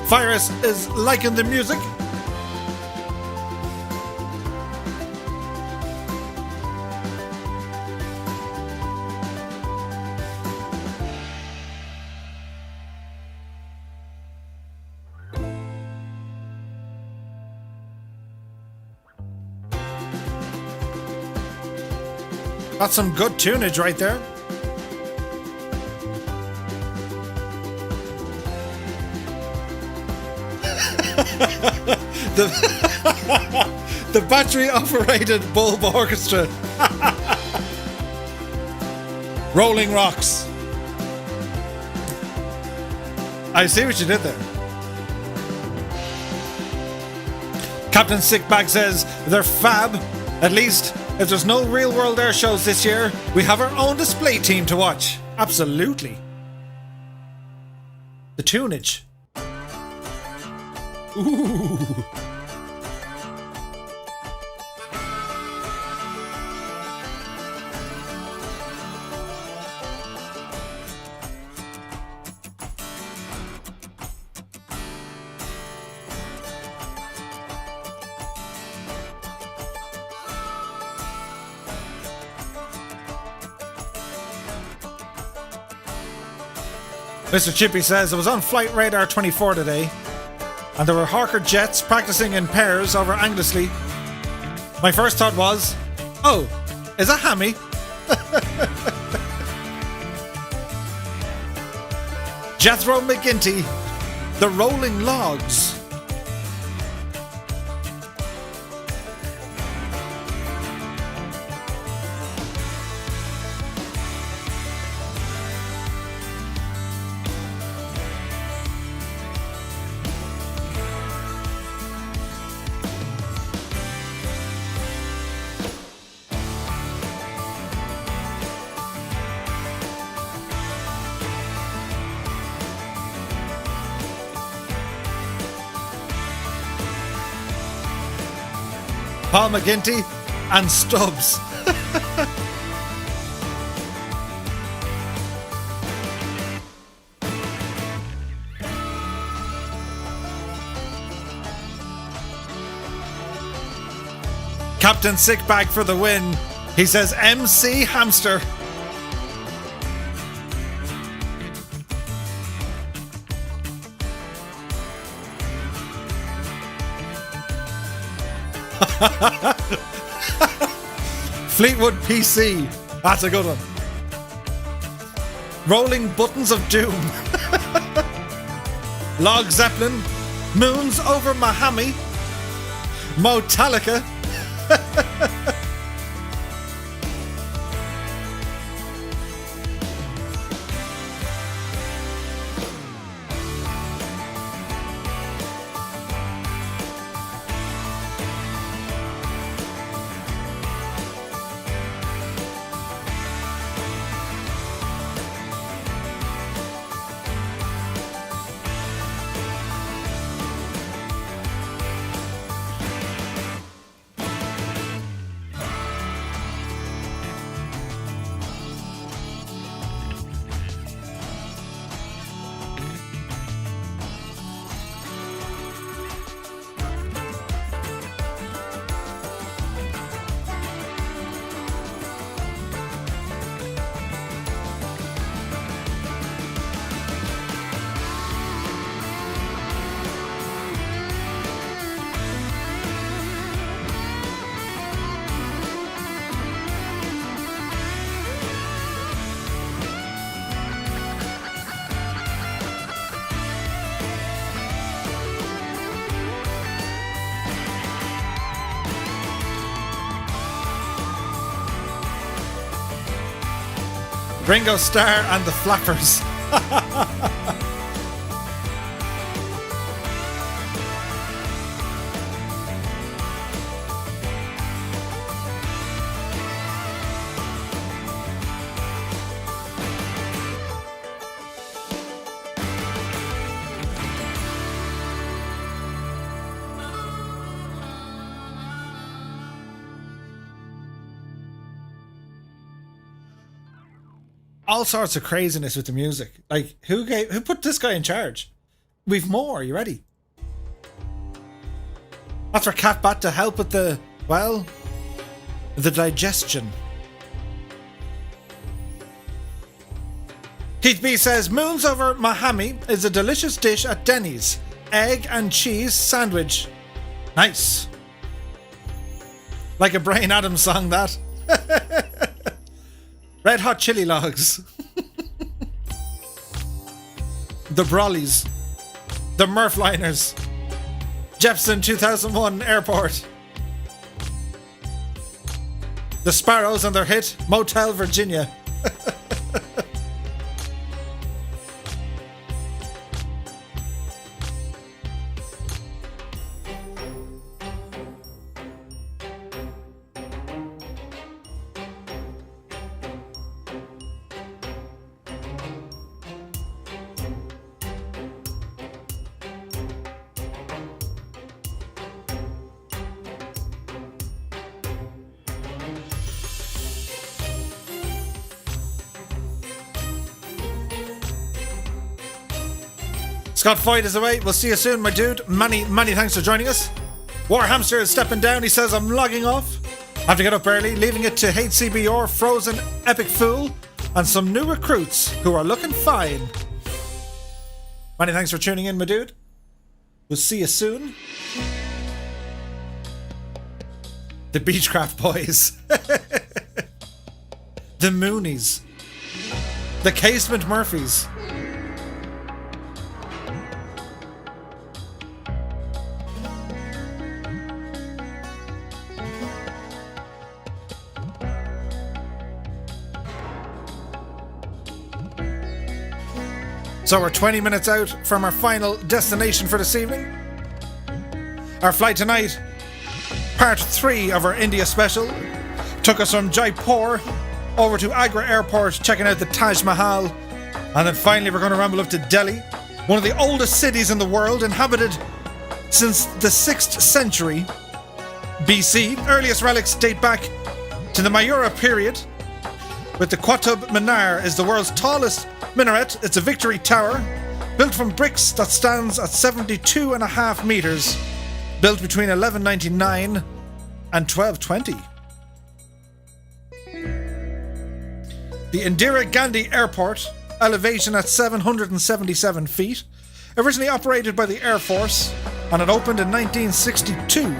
Virus is liking the music. That's some good tunage right there. The battery operated bulb orchestra. Rolling Rocks. I see what you did there. Captain Sickbag says they're fab. At least if there's no real world air shows this year, we have our own display team to watch. Absolutely. The tunage. Ooh. Mr. Chippy says I was on Flight Radar 24 today, and there were Hawker jets practicing in pairs over Anglesey. My first thought was, oh, is that Hammy? Jethro McGinty, the Rolling Logs. Paul McGinty and Stubbs. Captain Sickbag for the win. He says MC Hamster. Fleetwood PC. That's a good one. Rolling Buttons of Doom. Log Zeppelin. Moons over Miami. Motalica. Ringo Starr and the Flappers. All sorts of craziness with the music. Like, who put this guy in charge? We've more. You ready? That's for Cat Bat to help with the digestion. Keith B says, Moons Over Mahami is a delicious dish at Denny's. Egg and cheese sandwich. Nice. Like a Bryan Adams song, that. Red Hot Chili Logs. The Brollies. The Murphliners. Jepson 2001 Airport. The Sparrows and their hit Motel Virginia. Scott Foyt is away. We'll see you soon, my dude. Many thanks for joining us. Warhamster is stepping down. He says, I'm logging off. Have to get up early, leaving it to HCBR, Frozen, Epic Fool, and some new recruits who are looking fine. Many thanks for tuning in, my dude. We'll see you soon. The Beechcraft Boys. The Moonies. The Casement Murphys. So we're 20 minutes out from our final destination for this evening. Our flight tonight, part 3 of our India special, took us from Jaipur over to Agra Airport, checking out the Taj Mahal, and then finally we're going to ramble up to Delhi, one of the oldest cities in the world, inhabited since the 6th century BC. Earliest relics date back to the Mayura period, with the Qutub Minar is the world's tallest minaret. It's a victory tower built from bricks that stands at 72.5 meters, built between 1199 and 1220. The Indira Gandhi Airport, elevation at 777 feet, originally operated by the Air Force, and it opened in 1962.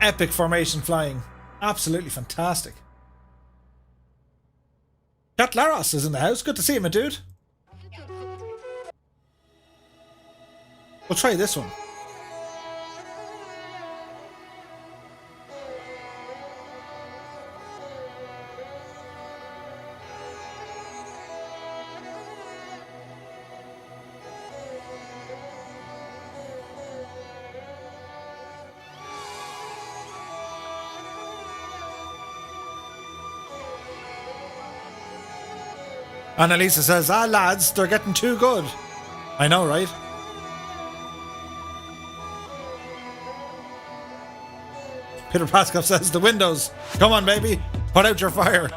Epic formation flying. Absolutely fantastic. Cat Laros is in the house. Good to see you, my dude. We'll try this one. Annalisa says, lads, they're getting too good. I know, right? Peter Pascal says, the windows. Come on, baby. Put out your fire.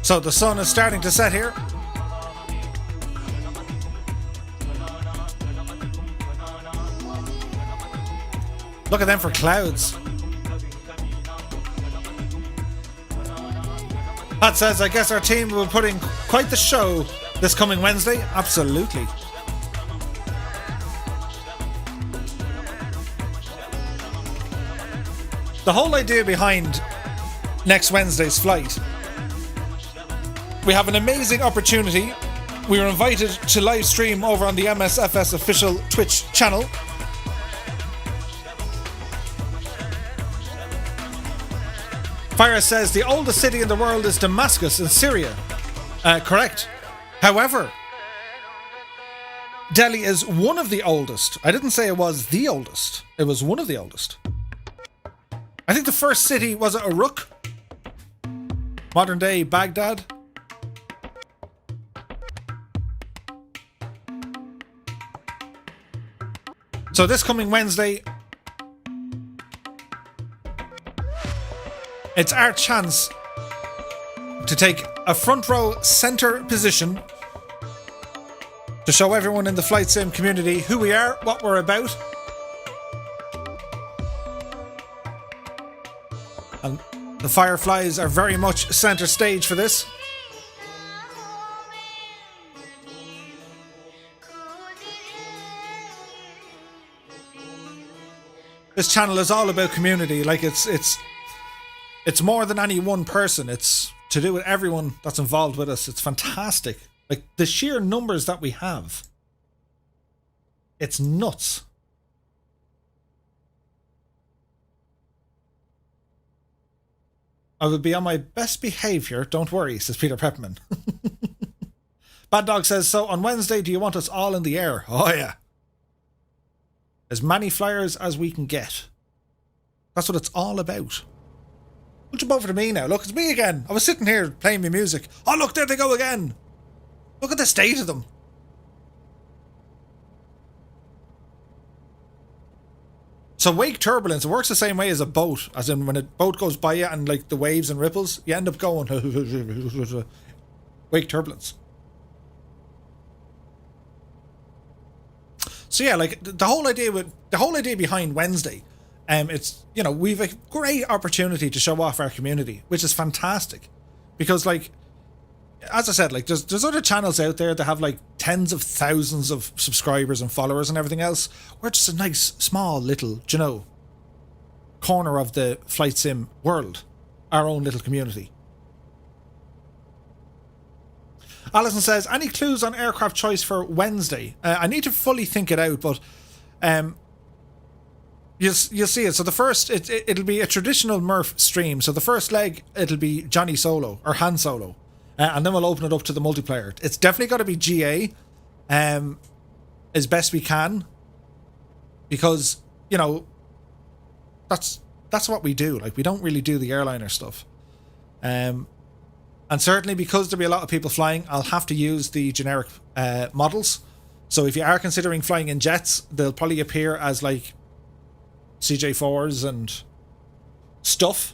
So the sun is starting to set here. Look at them for clouds. Pat says, I guess our team will put in quite the show this coming Wednesday. Absolutely. The whole idea behind next Wednesday's flight, we have an amazing opportunity. We were invited to live stream over on the MSFS official Twitch channel. Fire says the oldest city in the world is Damascus in Syria. Correct. However, Delhi is one of the oldest. I didn't say it was the oldest. It was one of the oldest. I think the first city was Uruk, modern day Baghdad. So this coming Wednesday, it's our chance to take a front row center position to show everyone in the flight sim community who we are, what we're about. And the Fireflies are very much center stage for this. This channel is all about community. Like it's more than any one person. It's to do with everyone that's involved with us. It's fantastic. Like the sheer numbers that we have. It's nuts. I will be on my best behaviour, don't worry, says Peter Pepperman. Bad Dog says, so on Wednesday, do you want us all in the air? Oh yeah. As many flyers as we can get. That's what it's all about. Don't jump over to me now. Look, it's me again. I was sitting here playing my music. Oh look, there they go again. Look at the state of them. So wake turbulence, it works the same way as a boat. As in when a boat goes by you and like the waves and ripples, you end up going wake turbulence. So yeah, like the whole idea behind Wednesday, it's, you know, we've a great opportunity to show off our community, which is fantastic. Because like, as I said, like there's other channels out there that have like tens of thousands of subscribers and followers and everything else. We're just a nice, small little, you know, corner of the flight sim world. Our own little community. Alison says, any clues on aircraft choice for Wednesday? I need to fully think it out, but you'll see it. So the first, it'll be a traditional Murph stream. So the first leg, it'll be Johnny Solo or Han Solo. And then we'll open it up to the multiplayer. It's definitely got to be GA as best we can. Because, you know, that's what we do. Like, we don't really do the airliner stuff. And certainly because there'll be a lot of people flying, I'll have to use the generic models. So if you are considering flying in jets, they'll probably appear as like CJ4s and stuff.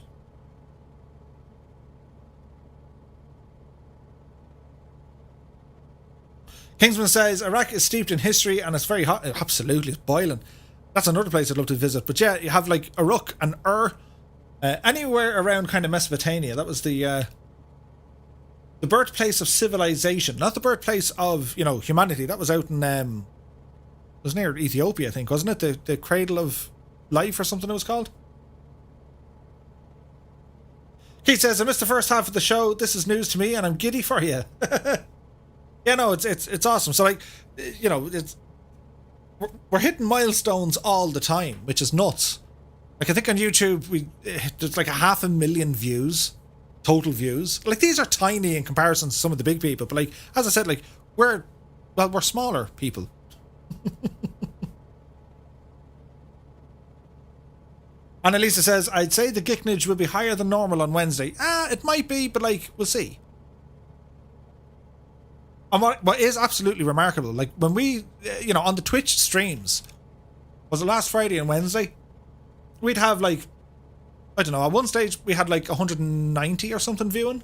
Kingsman says, Iraq is steeped in history and it's very hot. Absolutely, it's boiling. That's another place I'd love to visit. But yeah, you have like Uruk and anywhere around kind of Mesopotamia. That was the birthplace of civilization, not the birthplace of, you know, humanity. That was out in it was near Ethiopia, I think, wasn't it? The cradle of life or something it was called. Keith says, I missed the first half of the show. This is news to me and I'm giddy for you. Yeah, no, it's awesome. So like, you know, we're hitting milestones all the time, which is nuts. Like I think on YouTube there's like 500,000 views, total views. Like these are tiny in comparison to some of the big people, but like as I said, like we're smaller people. Annalisa says, I'd say the geeknage will be higher than normal on Wednesday. It might be, but like we'll see. And what is absolutely remarkable, like when we, you know, on the Twitch streams, was it last Friday and Wednesday? We'd have like, I don't know, at one stage we had like 190 or something viewing.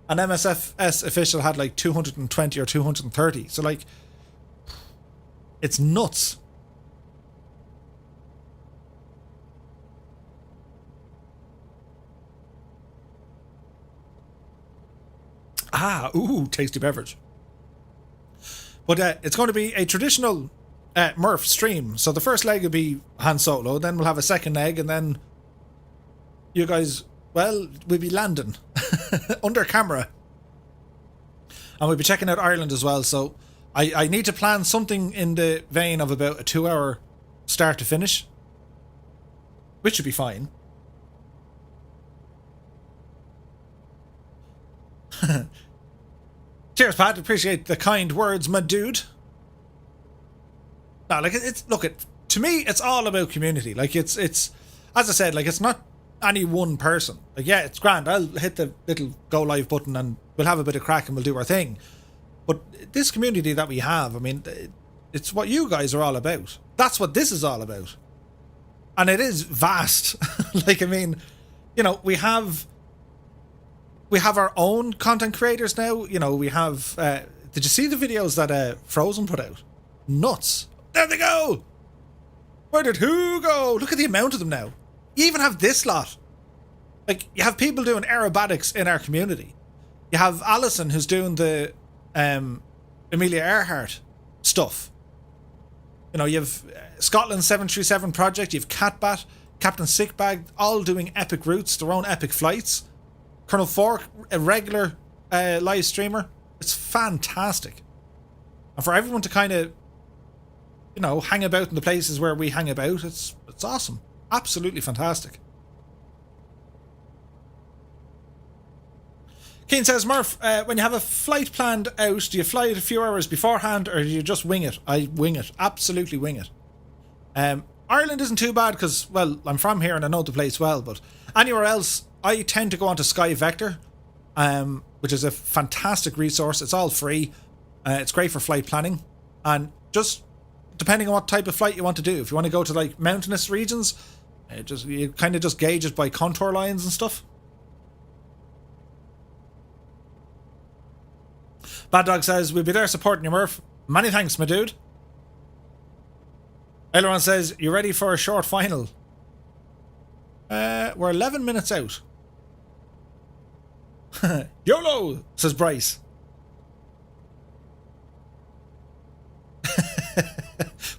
And MSFS official had like 220 or 230. So like, it's nuts. Ah, ooh, tasty beverage. But it's going to be a traditional Murph stream. So the first leg will be Han Solo, then we'll have a second leg, and then you guys, well, we'll be landing under camera. And we'll be checking out Ireland as well. So I need to plan something in the vein of about a 2-hour start to finish, which should be fine. Cheers, Pat. Appreciate the kind words, my dude. No, like to me, it's all about community. Like it's as I said, like it's not any one person. Like, yeah, it's grand. I'll hit the little go live button and we'll have a bit of crack and we'll do our thing. But this community that we have, I mean, it's what you guys are all about. That's what this is all about. And it is vast. Like, I mean, you know, we have our own content creators now. You know, we have... did you see the videos that Frozen put out? Nuts. There they go! Where did who go? Look at the amount of them now. You even have this lot. Like, you have people doing aerobatics in our community. You have Alison, who's doing the Amelia Earhart stuff. You know, you have Scotland 737 Project, you have Catbat, Captain Sickbag, all doing epic routes, their own epic flights. Colonel Fork, a regular live streamer. It's fantastic. And for everyone to kind of, you know, hang about in the places where we hang about, it's awesome. Absolutely fantastic. Keen says, Murph, when you have a flight planned out, do you fly it a few hours beforehand or do you just wing it? I wing it. Absolutely wing it. Ireland isn't too bad because, well, I'm from here and I know the place well, but anywhere else, I tend to go onto Sky Vector, which is a fantastic resource. It's all free. It's great for flight planning. And just depending on what type of flight you want to do, if you want to go to like mountainous regions, you kind of just gauge it by contour lines and stuff. Bad Dog says, we'll be there supporting you, Murph. Many thanks, my dude. Aileron says, you ready for a short final? We're 11 minutes out. YOLO, says Bryce.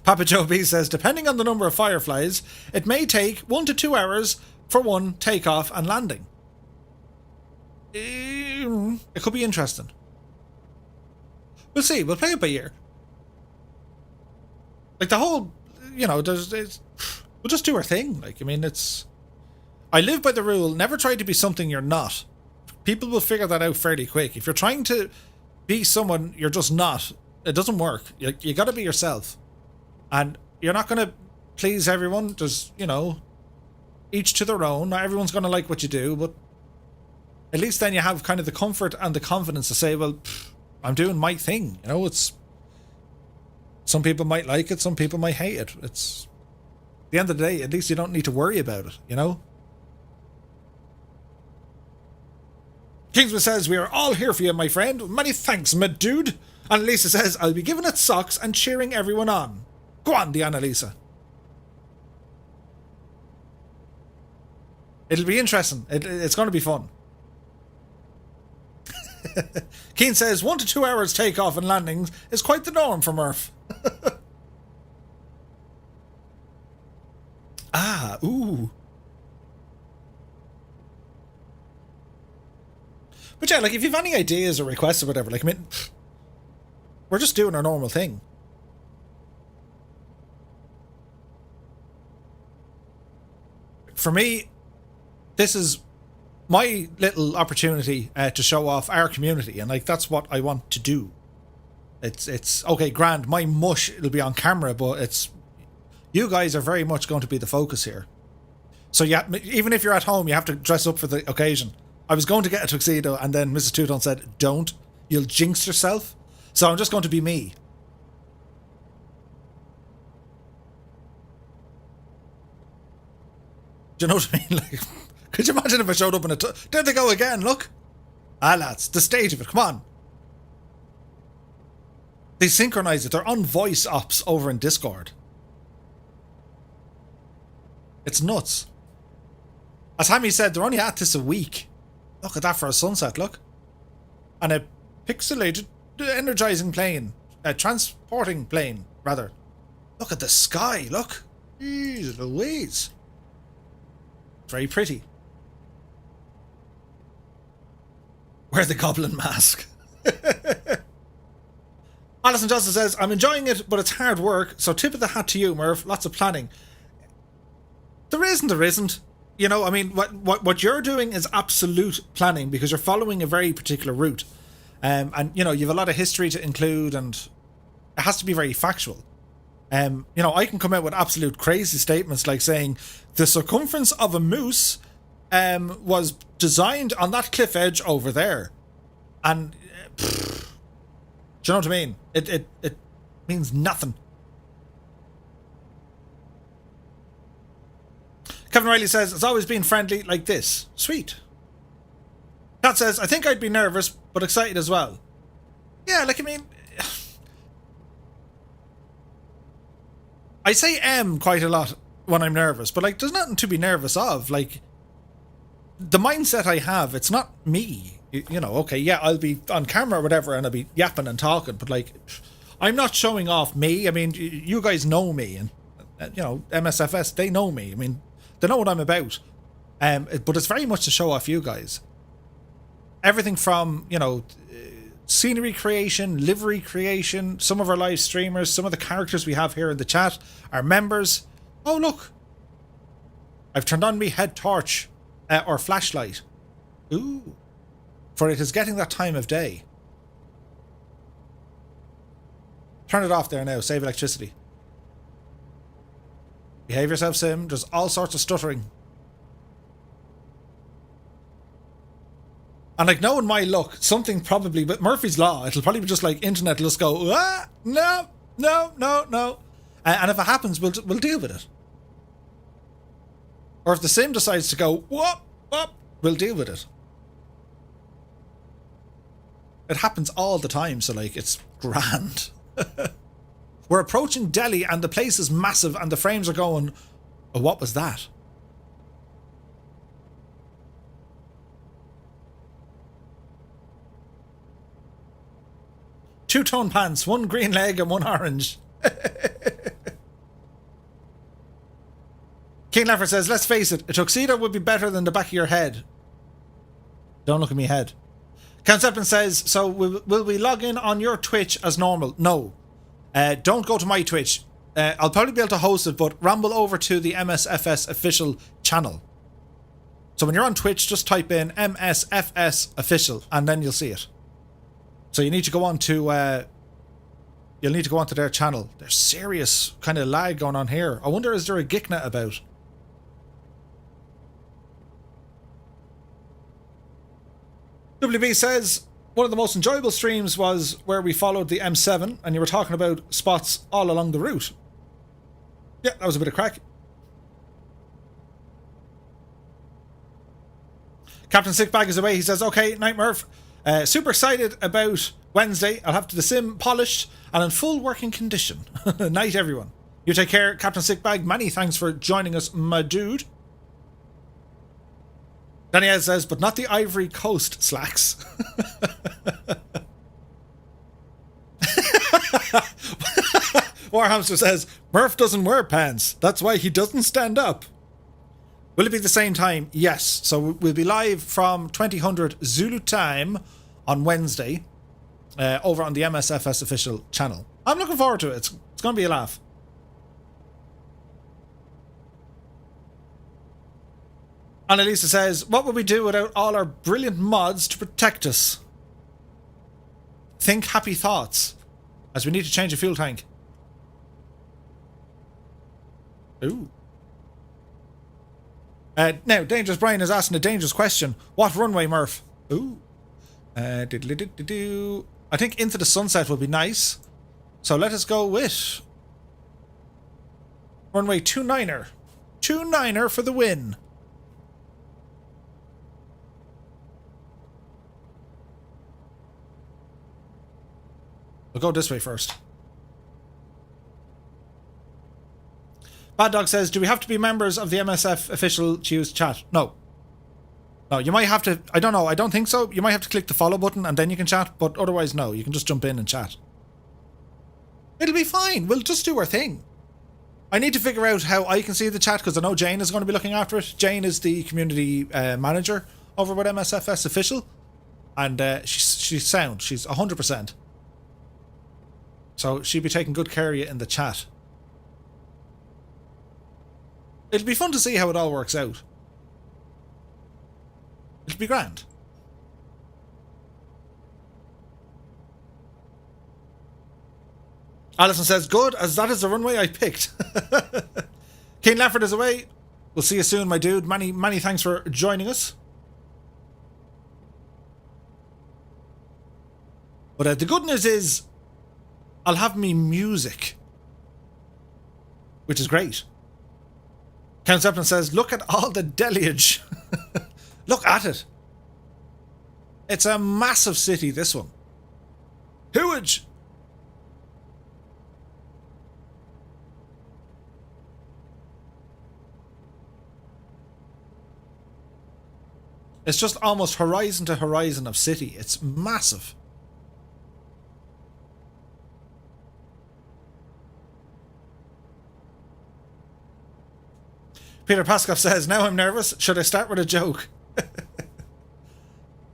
Papa Joe B says, depending on the number of fireflies, it may take 1 to 2 hours for one takeoff and landing. It could be interesting. We'll see. We'll play it by ear. Like the whole, you know, we'll just do our thing. Like, I mean, I live by the rule, never try to be something you're not. People will figure that out fairly quick. If you're trying to be someone you're just not, it doesn't work. You got to be yourself. And you're not going to please everyone. There's, you know, each to their own. Not everyone's going to like what you do, but at least then you have kind of the comfort and the confidence to say, well, I'm doing my thing. You know, some people might like it, some people might hate it. It's at the end of the day, at least you don't need to worry about it, you know? Kingsman says, we are all here for you, my friend. Many thanks, my dude. And Lisa says, I'll be giving it socks and cheering everyone on. Go on, Deanna Lisa. It'll be interesting. It's going to be fun. Keen says 1 to 2 hours takeoff and landings is quite the norm for Murph. Ooh. But yeah, like if you've any ideas or requests or whatever, like I mean, we're just doing our normal thing. For me, this is my little opportunity to show off our community, and like that's what I want to do. It's okay, grand. My mush, it'll be on camera, but it's you guys are very much going to be the focus here. So yeah, even if you're at home, you have to dress up for the occasion. I was going to get a tuxedo, and then Mrs. Tooton said, "Don't. You'll jinx yourself." So I'm just going to be me. Do you know what I mean? Like, could you imagine if I showed up in a... There they go again, look. Lads, the stage of it, come on. They synchronize it. They're on voice ops over in Discord. It's nuts. As Hammy said, they're only at this a week. Look at that for a sunset, look. And a pixelated energizing plane. A transporting plane, rather. Look at the sky, look. Jeez Louise. Very pretty. Wear the goblin mask. Alison Justice says, I'm enjoying it, but it's hard work, so tip of the hat to you, Murph. Lots of planning. There isn't. You know, I mean, what you're doing is absolute planning because you're following a very particular route. And, you know, you have a lot of history to include and it has to be very factual. You know, I can come out with absolute crazy statements like saying the circumference of a moose was designed on that cliff edge over there. And, do you know what I mean? It means nothing. Kevin Riley says, it's always been friendly like this. Sweet. Kat says, I think I'd be nervous, but excited as well. Yeah, like, I mean, I say quite a lot when I'm nervous, but like, there's nothing to be nervous of. Like, the mindset I have, it's not me. You know, okay, yeah, I'll be on camera or whatever, and I'll be yapping and talking, but like, I'm not showing off me. I mean, you guys know me, and, you know, MSFS, they know me. I mean, they know what I'm about. But it's very much to show off you guys. Everything from, you know, scenery creation, livery creation, some of our live streamers, some of the characters we have here in the chat, our members. Oh, look. I've turned on me head torch or flashlight. Ooh. For it is getting that time of day. Turn it off there now. Save electricity. Behave yourself, Sim. There's all sorts of stuttering. And like, knowing my luck, something probably, but Murphy's Law, it'll probably be just like internet will just go, no. And if it happens, we'll deal with it. Or if the Sim decides to go, whoop, we'll deal with it. It happens all the time, so like, it's grand. We're approaching Delhi and the place is massive and the frames are going, oh, what was that? Two-tone pants, one green leg and one orange. King Laffer says, let's face it, a tuxedo would be better than the back of your head. Don't look at me head. Count Zeppelin says, so will we log in on your Twitch as normal? No. Don't go to my Twitch. I'll probably be able to host it, but ramble over to the MSFS official channel. So when you're on Twitch, just type in MSFS official and then you'll see it. So you need to go on to you'll need to go onto their channel. There's serious kind of lag going on here. I wonder, is there a Geeknet about? WB says, one of the most enjoyable streams was where we followed the M7 and you were talking about spots all along the route. Yeah, that was a bit of crack. Captain Sickbag is away. He says, okay, night Murph. Super excited about Wednesday. I'll have the sim polished and in full working condition. Night, everyone. You take care, Captain Sickbag. Many thanks for joining us, my dude. Danielle says, but not the Ivory Coast slacks. Warhamster says, Murph doesn't wear pants. That's why he doesn't stand up. Will it be the same time? Yes. So we'll be live from 2000 Zulu time on Wednesday over on the MSFS official channel. I'm looking forward to it. It's going to be a laugh. Annalisa says, what would we do without all our brilliant mods to protect us? Think happy thoughts, as we need to change a fuel tank. Ooh. Now, Dangerous Brian is asking a dangerous question. What runway, Murph? Ooh. I think Into the Sunset would be nice. So let us go with runway 29er. 29er for the win. We'll go this way first. Bad Dog says, do we have to be members of the MSF official to use chat? No. No, you might have to, I don't know, I don't think so. You might have to click the follow button and then you can chat, but otherwise no, you can just jump in and chat. It'll be fine, we'll just do our thing. I need to figure out how I can see the chat because I know Jane is going to be looking after it. Jane is the community manager over with MSFS Official. And she's sound, she's 100%. So she'll be taking good care of you in the chat. It'll be fun to see how it all works out. It'll be grand. Alison says, good, as that is the runway I picked. Kane Lafford is away. We'll see you soon, my dude. Many thanks for joining us. But the good news is, I'll have me music. Which is great. Count Zeppelin says, look at all the deluge. Look at it. It's a massive city, this one. Huge. It's just almost horizon to horizon of city. It's massive. Peter Paskov says, now I'm nervous. Should I start with a joke?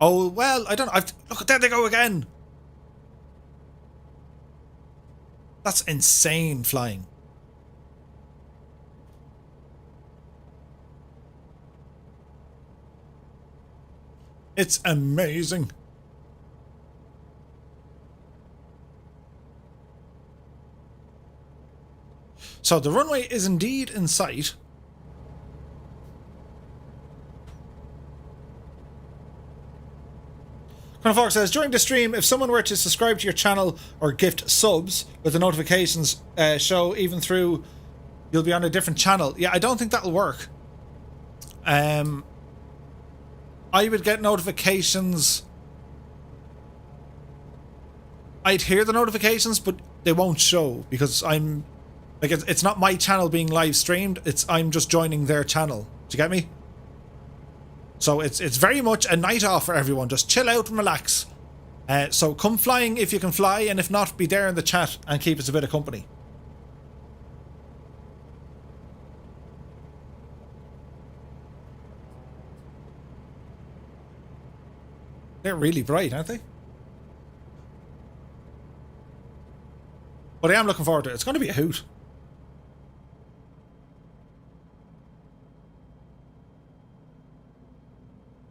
Oh, well, I don't know. Look, there they go again. That's insane flying. It's amazing. So the runway is indeed in sight. Conor says, during the stream, if someone were to subscribe to your channel or gift subs with the notifications show even through, you'll be on a different channel. Yeah, I don't think that'll work. I would get notifications. I'd hear the notifications, but they won't show because I'm like it's not my channel being live streamed. I'm just joining their channel. Do you get me? So it's very much a night off for everyone. Just chill out and relax. So come flying if you can fly, and if not, be there in the chat and keep us a bit of company. They're really bright, aren't they? But I am looking forward to it. It's going to be a hoot.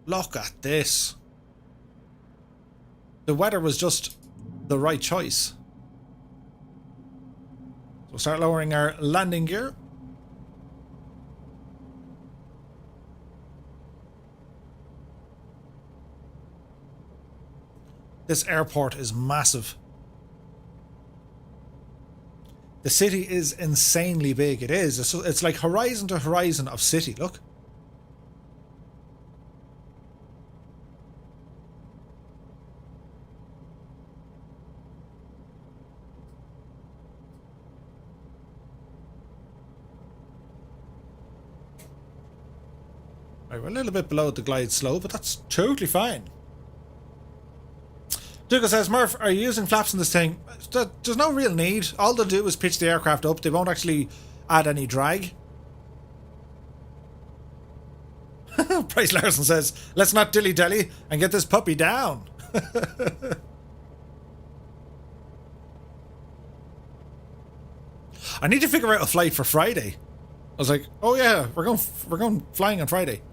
Look at this. The weather was just the right choice. So we'll start lowering our landing gear. This airport is massive. The city is insanely big. It is. It's like horizon to horizon of city. Look. Right, we're a little bit below the glide slope, but that's totally fine. Dougal says, Murph, are you using flaps in this thing? There's no real need. All they'll do is pitch the aircraft up. They won't actually add any drag. Bryce Larson says, let's not dilly-dally and get this puppy down. I need to figure out a flight for Friday. I was like, oh yeah, we're going flying on Friday.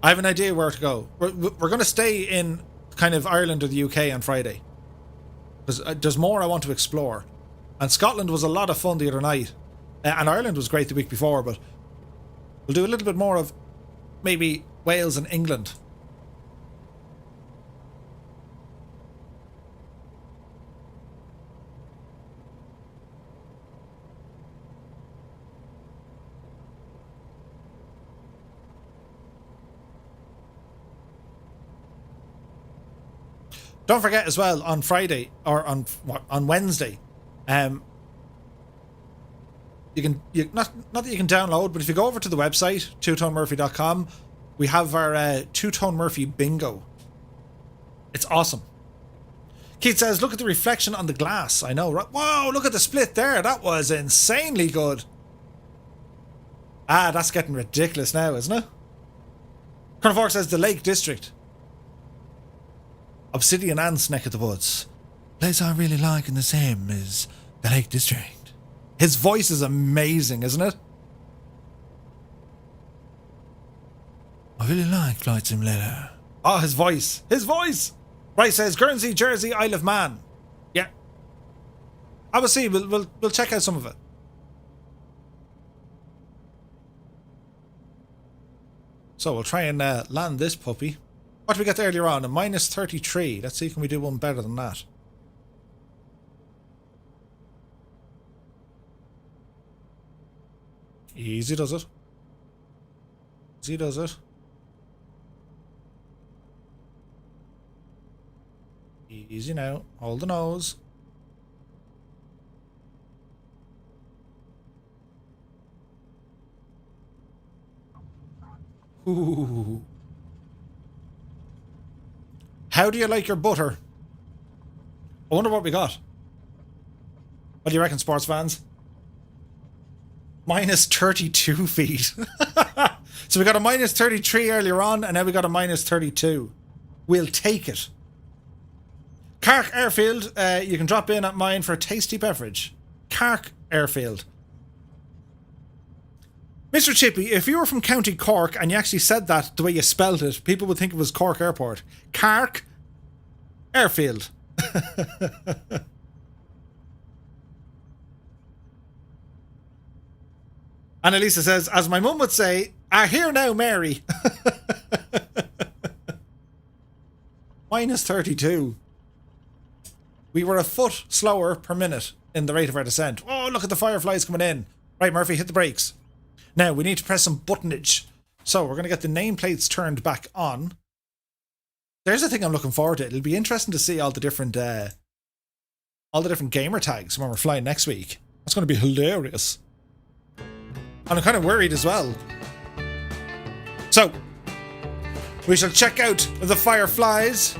I have an idea where to go. We're going to stay in kind of Ireland or the UK on Friday, because there's more I want to explore. And Scotland was a lot of fun the other night, and Ireland was great the week before, but we'll do a little bit more of maybe Wales and England. Don't forget as well, on Friday or on Wednesday, you can not that you can download, but if you go over to the website twotonemurphy.com, we have our two-tone Murphy bingo. It's awesome. Keith says, look at the reflection on the glass. I know, right? Whoa, look at the split there. That was insanely good. Ah, that's getting ridiculous now, isn't it? Colonel Fork says, the Lake District. Obsidian Ant's neck of the woods. Place I really like in the same is the Lake District. His voice is amazing, isn't it? I really like Flight Simulator. Oh, his voice. His voice! Right, says Guernsey, Jersey, Isle of Man. Yeah. I will see. We'll check out some of it. So we'll try and land this puppy. What did we get earlier on? A minus 33. Let's see, can we do one better than that? Easy does it. Easy does it. Easy now. Hold the nose. Ooh. How do you like your butter? I wonder what we got. What do you reckon, sports fans? Minus 32 feet. So we got a minus 33 earlier on, and now we got a minus 32. We'll take it. Cark Airfield, you can drop in at mine for a tasty beverage. Cark Airfield. Mr. Chippy, if you were from County Cork and you actually said that the way you spelled it, people would think it was Cork Airport. Cark Airfield. Annalisa says, as my mum would say, I hear now, Mary. Minus 32. We were a foot slower per minute in the rate of our descent. Oh, look at the fireflies coming in. Right, Murphy, hit the brakes. Now, we need to press some buttonage. So, we're going to get the nameplates turned back on. There's a thing I'm looking forward to. It'll be interesting to see all the different gamer tags when we're flying next week. That's going to be hilarious. And I'm kind of worried as well. So, we shall check out the fireflies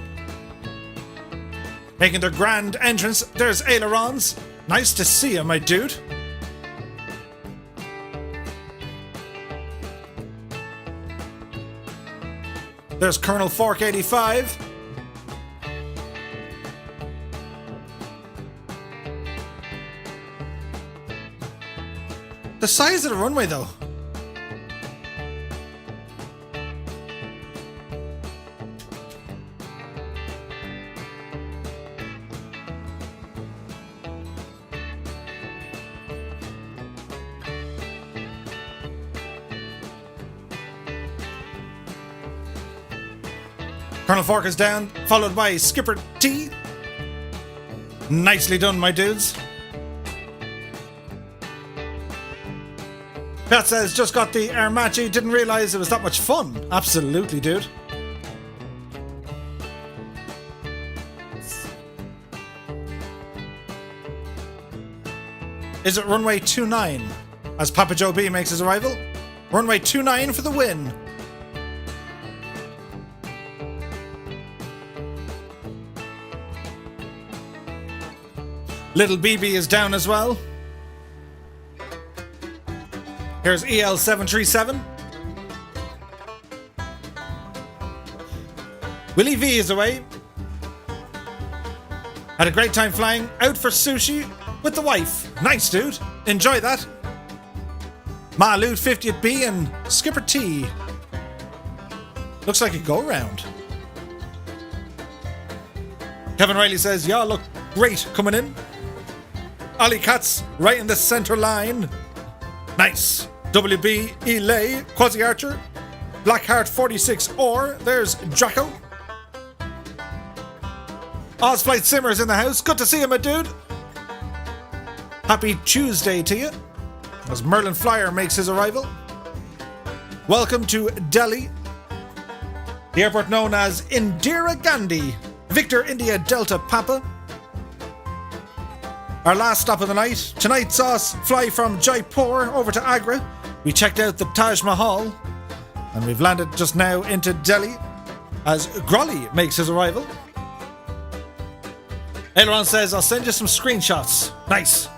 making their grand entrance. There's ailerons. Nice to see you, my dude. There's Colonel Fork 85. The size of the runway, though. Colonel Fork is down, followed by Skipper T. Nicely done, my dudes. Pat says, just got the Air Matchy, didn't realise it was that much fun. Absolutely, dude. Is it runway 29? As Papa Joe B makes his arrival. Runway 29 for the win. Little BB is down as well. Here's EL737. Willie V is away. Had a great time flying. Out for sushi with the wife. Nice, dude. Enjoy that. Maaloot 50th B and Skipper T. Looks like a go-round. Kevin Riley says, y'all look great coming in. Ollie Katz right in the centre line. Nice. WB Elay, Quasi Archer, Blackheart 46 or there's Draco. Ozflight Simmers in the house. Good to see you, my dude. Happy Tuesday to you. As Merlin Flyer makes his arrival. Welcome to Delhi, the airport known as Indira Gandhi. Victor India Delta Papa. Our last stop of the night. Tonight saw us fly from Jaipur over to Agra. We checked out the Taj Mahal. And we've landed just now into Delhi as Grolly makes his arrival. Aileron says, I'll send you some screenshots. Nice.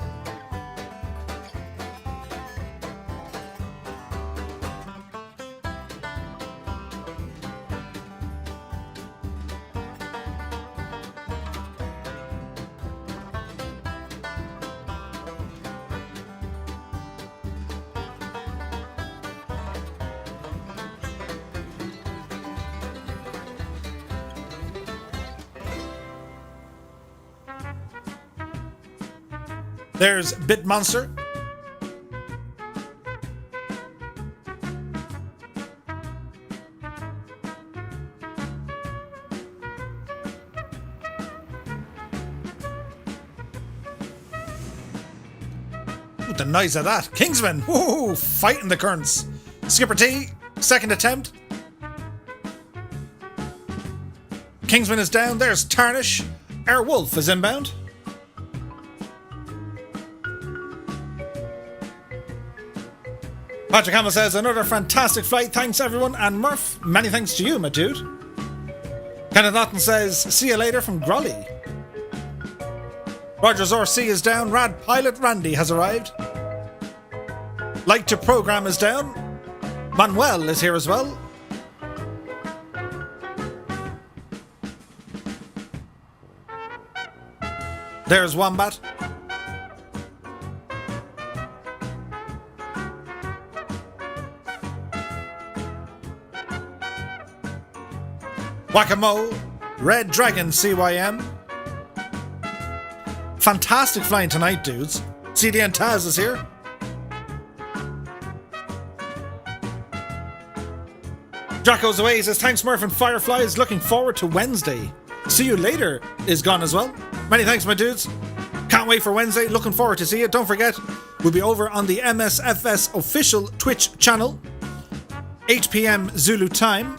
There's Bit Monster. Ooh, the noise of that. Kingsman. Woo, fighting the currents. Skipper T, second attempt. Kingsman is down. There's Tarnish. Airwolf is inbound. Patrick Hamill says, another fantastic flight. Thanks, everyone. And Murph, many thanks to you, my dude. Kenneth Naughton says, see you later from Grolly. Rogers RC is down. Rad Pilot Randy has arrived. Like to Program is down. Manuel is here as well. There's Wombat. Whack-a-Mole, Red Dragon CYM. Fantastic flying tonight, dudes. CDN Taz is here. Jacko's away, he says, thanks Murph and Fireflies, looking forward to Wednesday. See you later is gone as well. Many thanks, my dudes. Can't wait for Wednesday, looking forward to see you. Don't forget, we'll be over on the MSFS official Twitch channel, 8 p.m. Zulu time.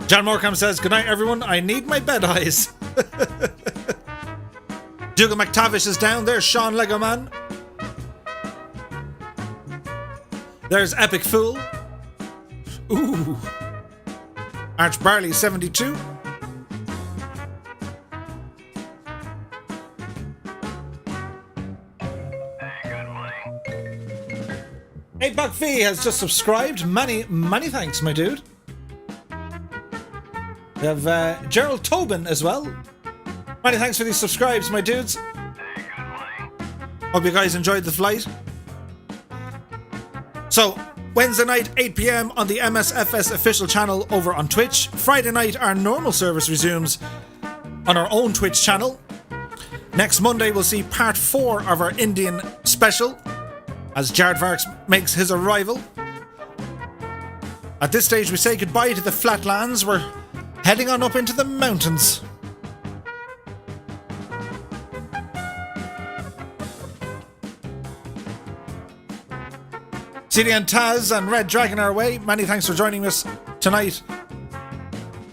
John Morecambe says, good night everyone, I need my bed eyes. Dougal McTavish is down. There's Sean Legoman. There's Epic Fool. Ooh. Arch Barley 72. Hey, Buck V has just subscribed. Many thanks, my dude. We have Gerald Tobin as well. Many thanks for these subscribes, my dudes. Hope you guys enjoyed the flight. So, Wednesday night, 8 p.m. on the MSFS official channel over on Twitch. Friday night, our normal service resumes on our own Twitch channel. Next Monday, we'll see part 4 of our Indian special as Jared Varks makes his arrival. At this stage, we say goodbye to the flatlands. We're heading on up into the mountains. CDN Taz and Red Dragon our way. Many thanks for joining us tonight.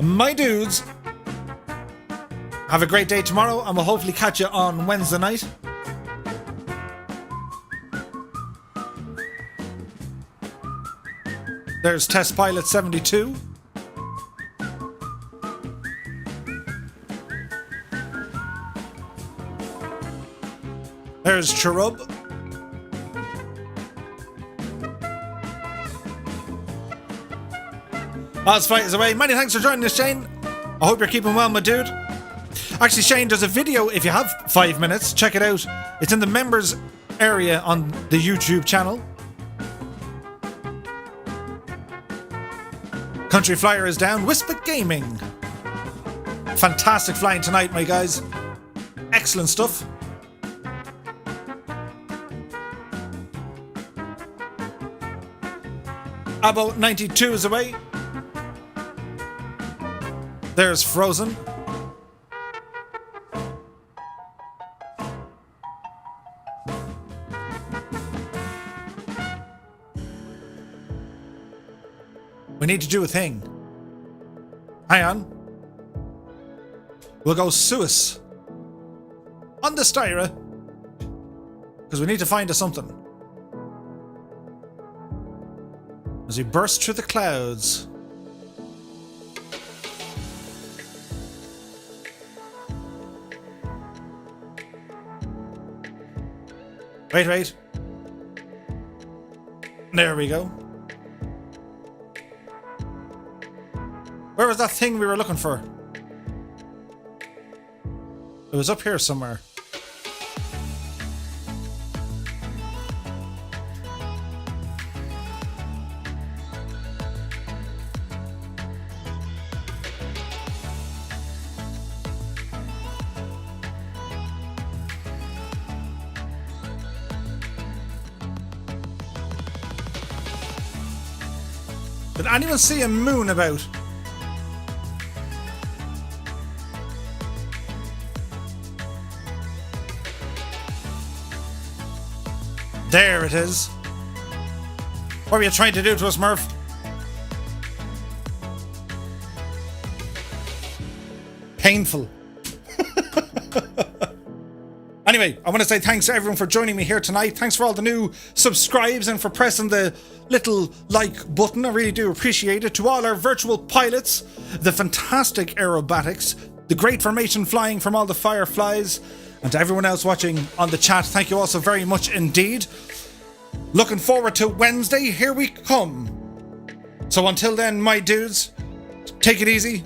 My dudes, have a great day tomorrow and we'll hopefully catch you on Wednesday night. There's Test Pilot 72. There's Cherub. Oz Fight is away. Many thanks for joining us, Shane. I hope you're keeping well, my dude. Actually, Shane, there's a video if you have 5 minutes. Check it out. It's in the members area on the YouTube channel. Country Flyer is down. Whisper Gaming. Fantastic flying tonight, my guys. Excellent stuff. Abo 92 is away. There's Frozen. We need to do a thing. Hang on. We'll go Suis on the Styra because we need to find us something. as we burst through the clouds. Wait. There we go. Where was that thing we were looking for? It was up here somewhere. Did anyone see a moon about? There it is. What were you trying to do to us, Murph? Painful. Anyway, I want to say thanks to everyone for joining me here tonight. Thanks for all the new subscribes and for pressing the little like button. I really do appreciate it. To all our virtual pilots, the fantastic aerobatics, the great formation flying from all the fireflies, and to everyone else watching on the chat, thank you all so very much indeed. Looking forward to Wednesday. Here we come. So until then, my dudes, take it easy,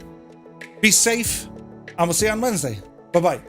be safe, and we'll see you on Wednesday. Bye-bye.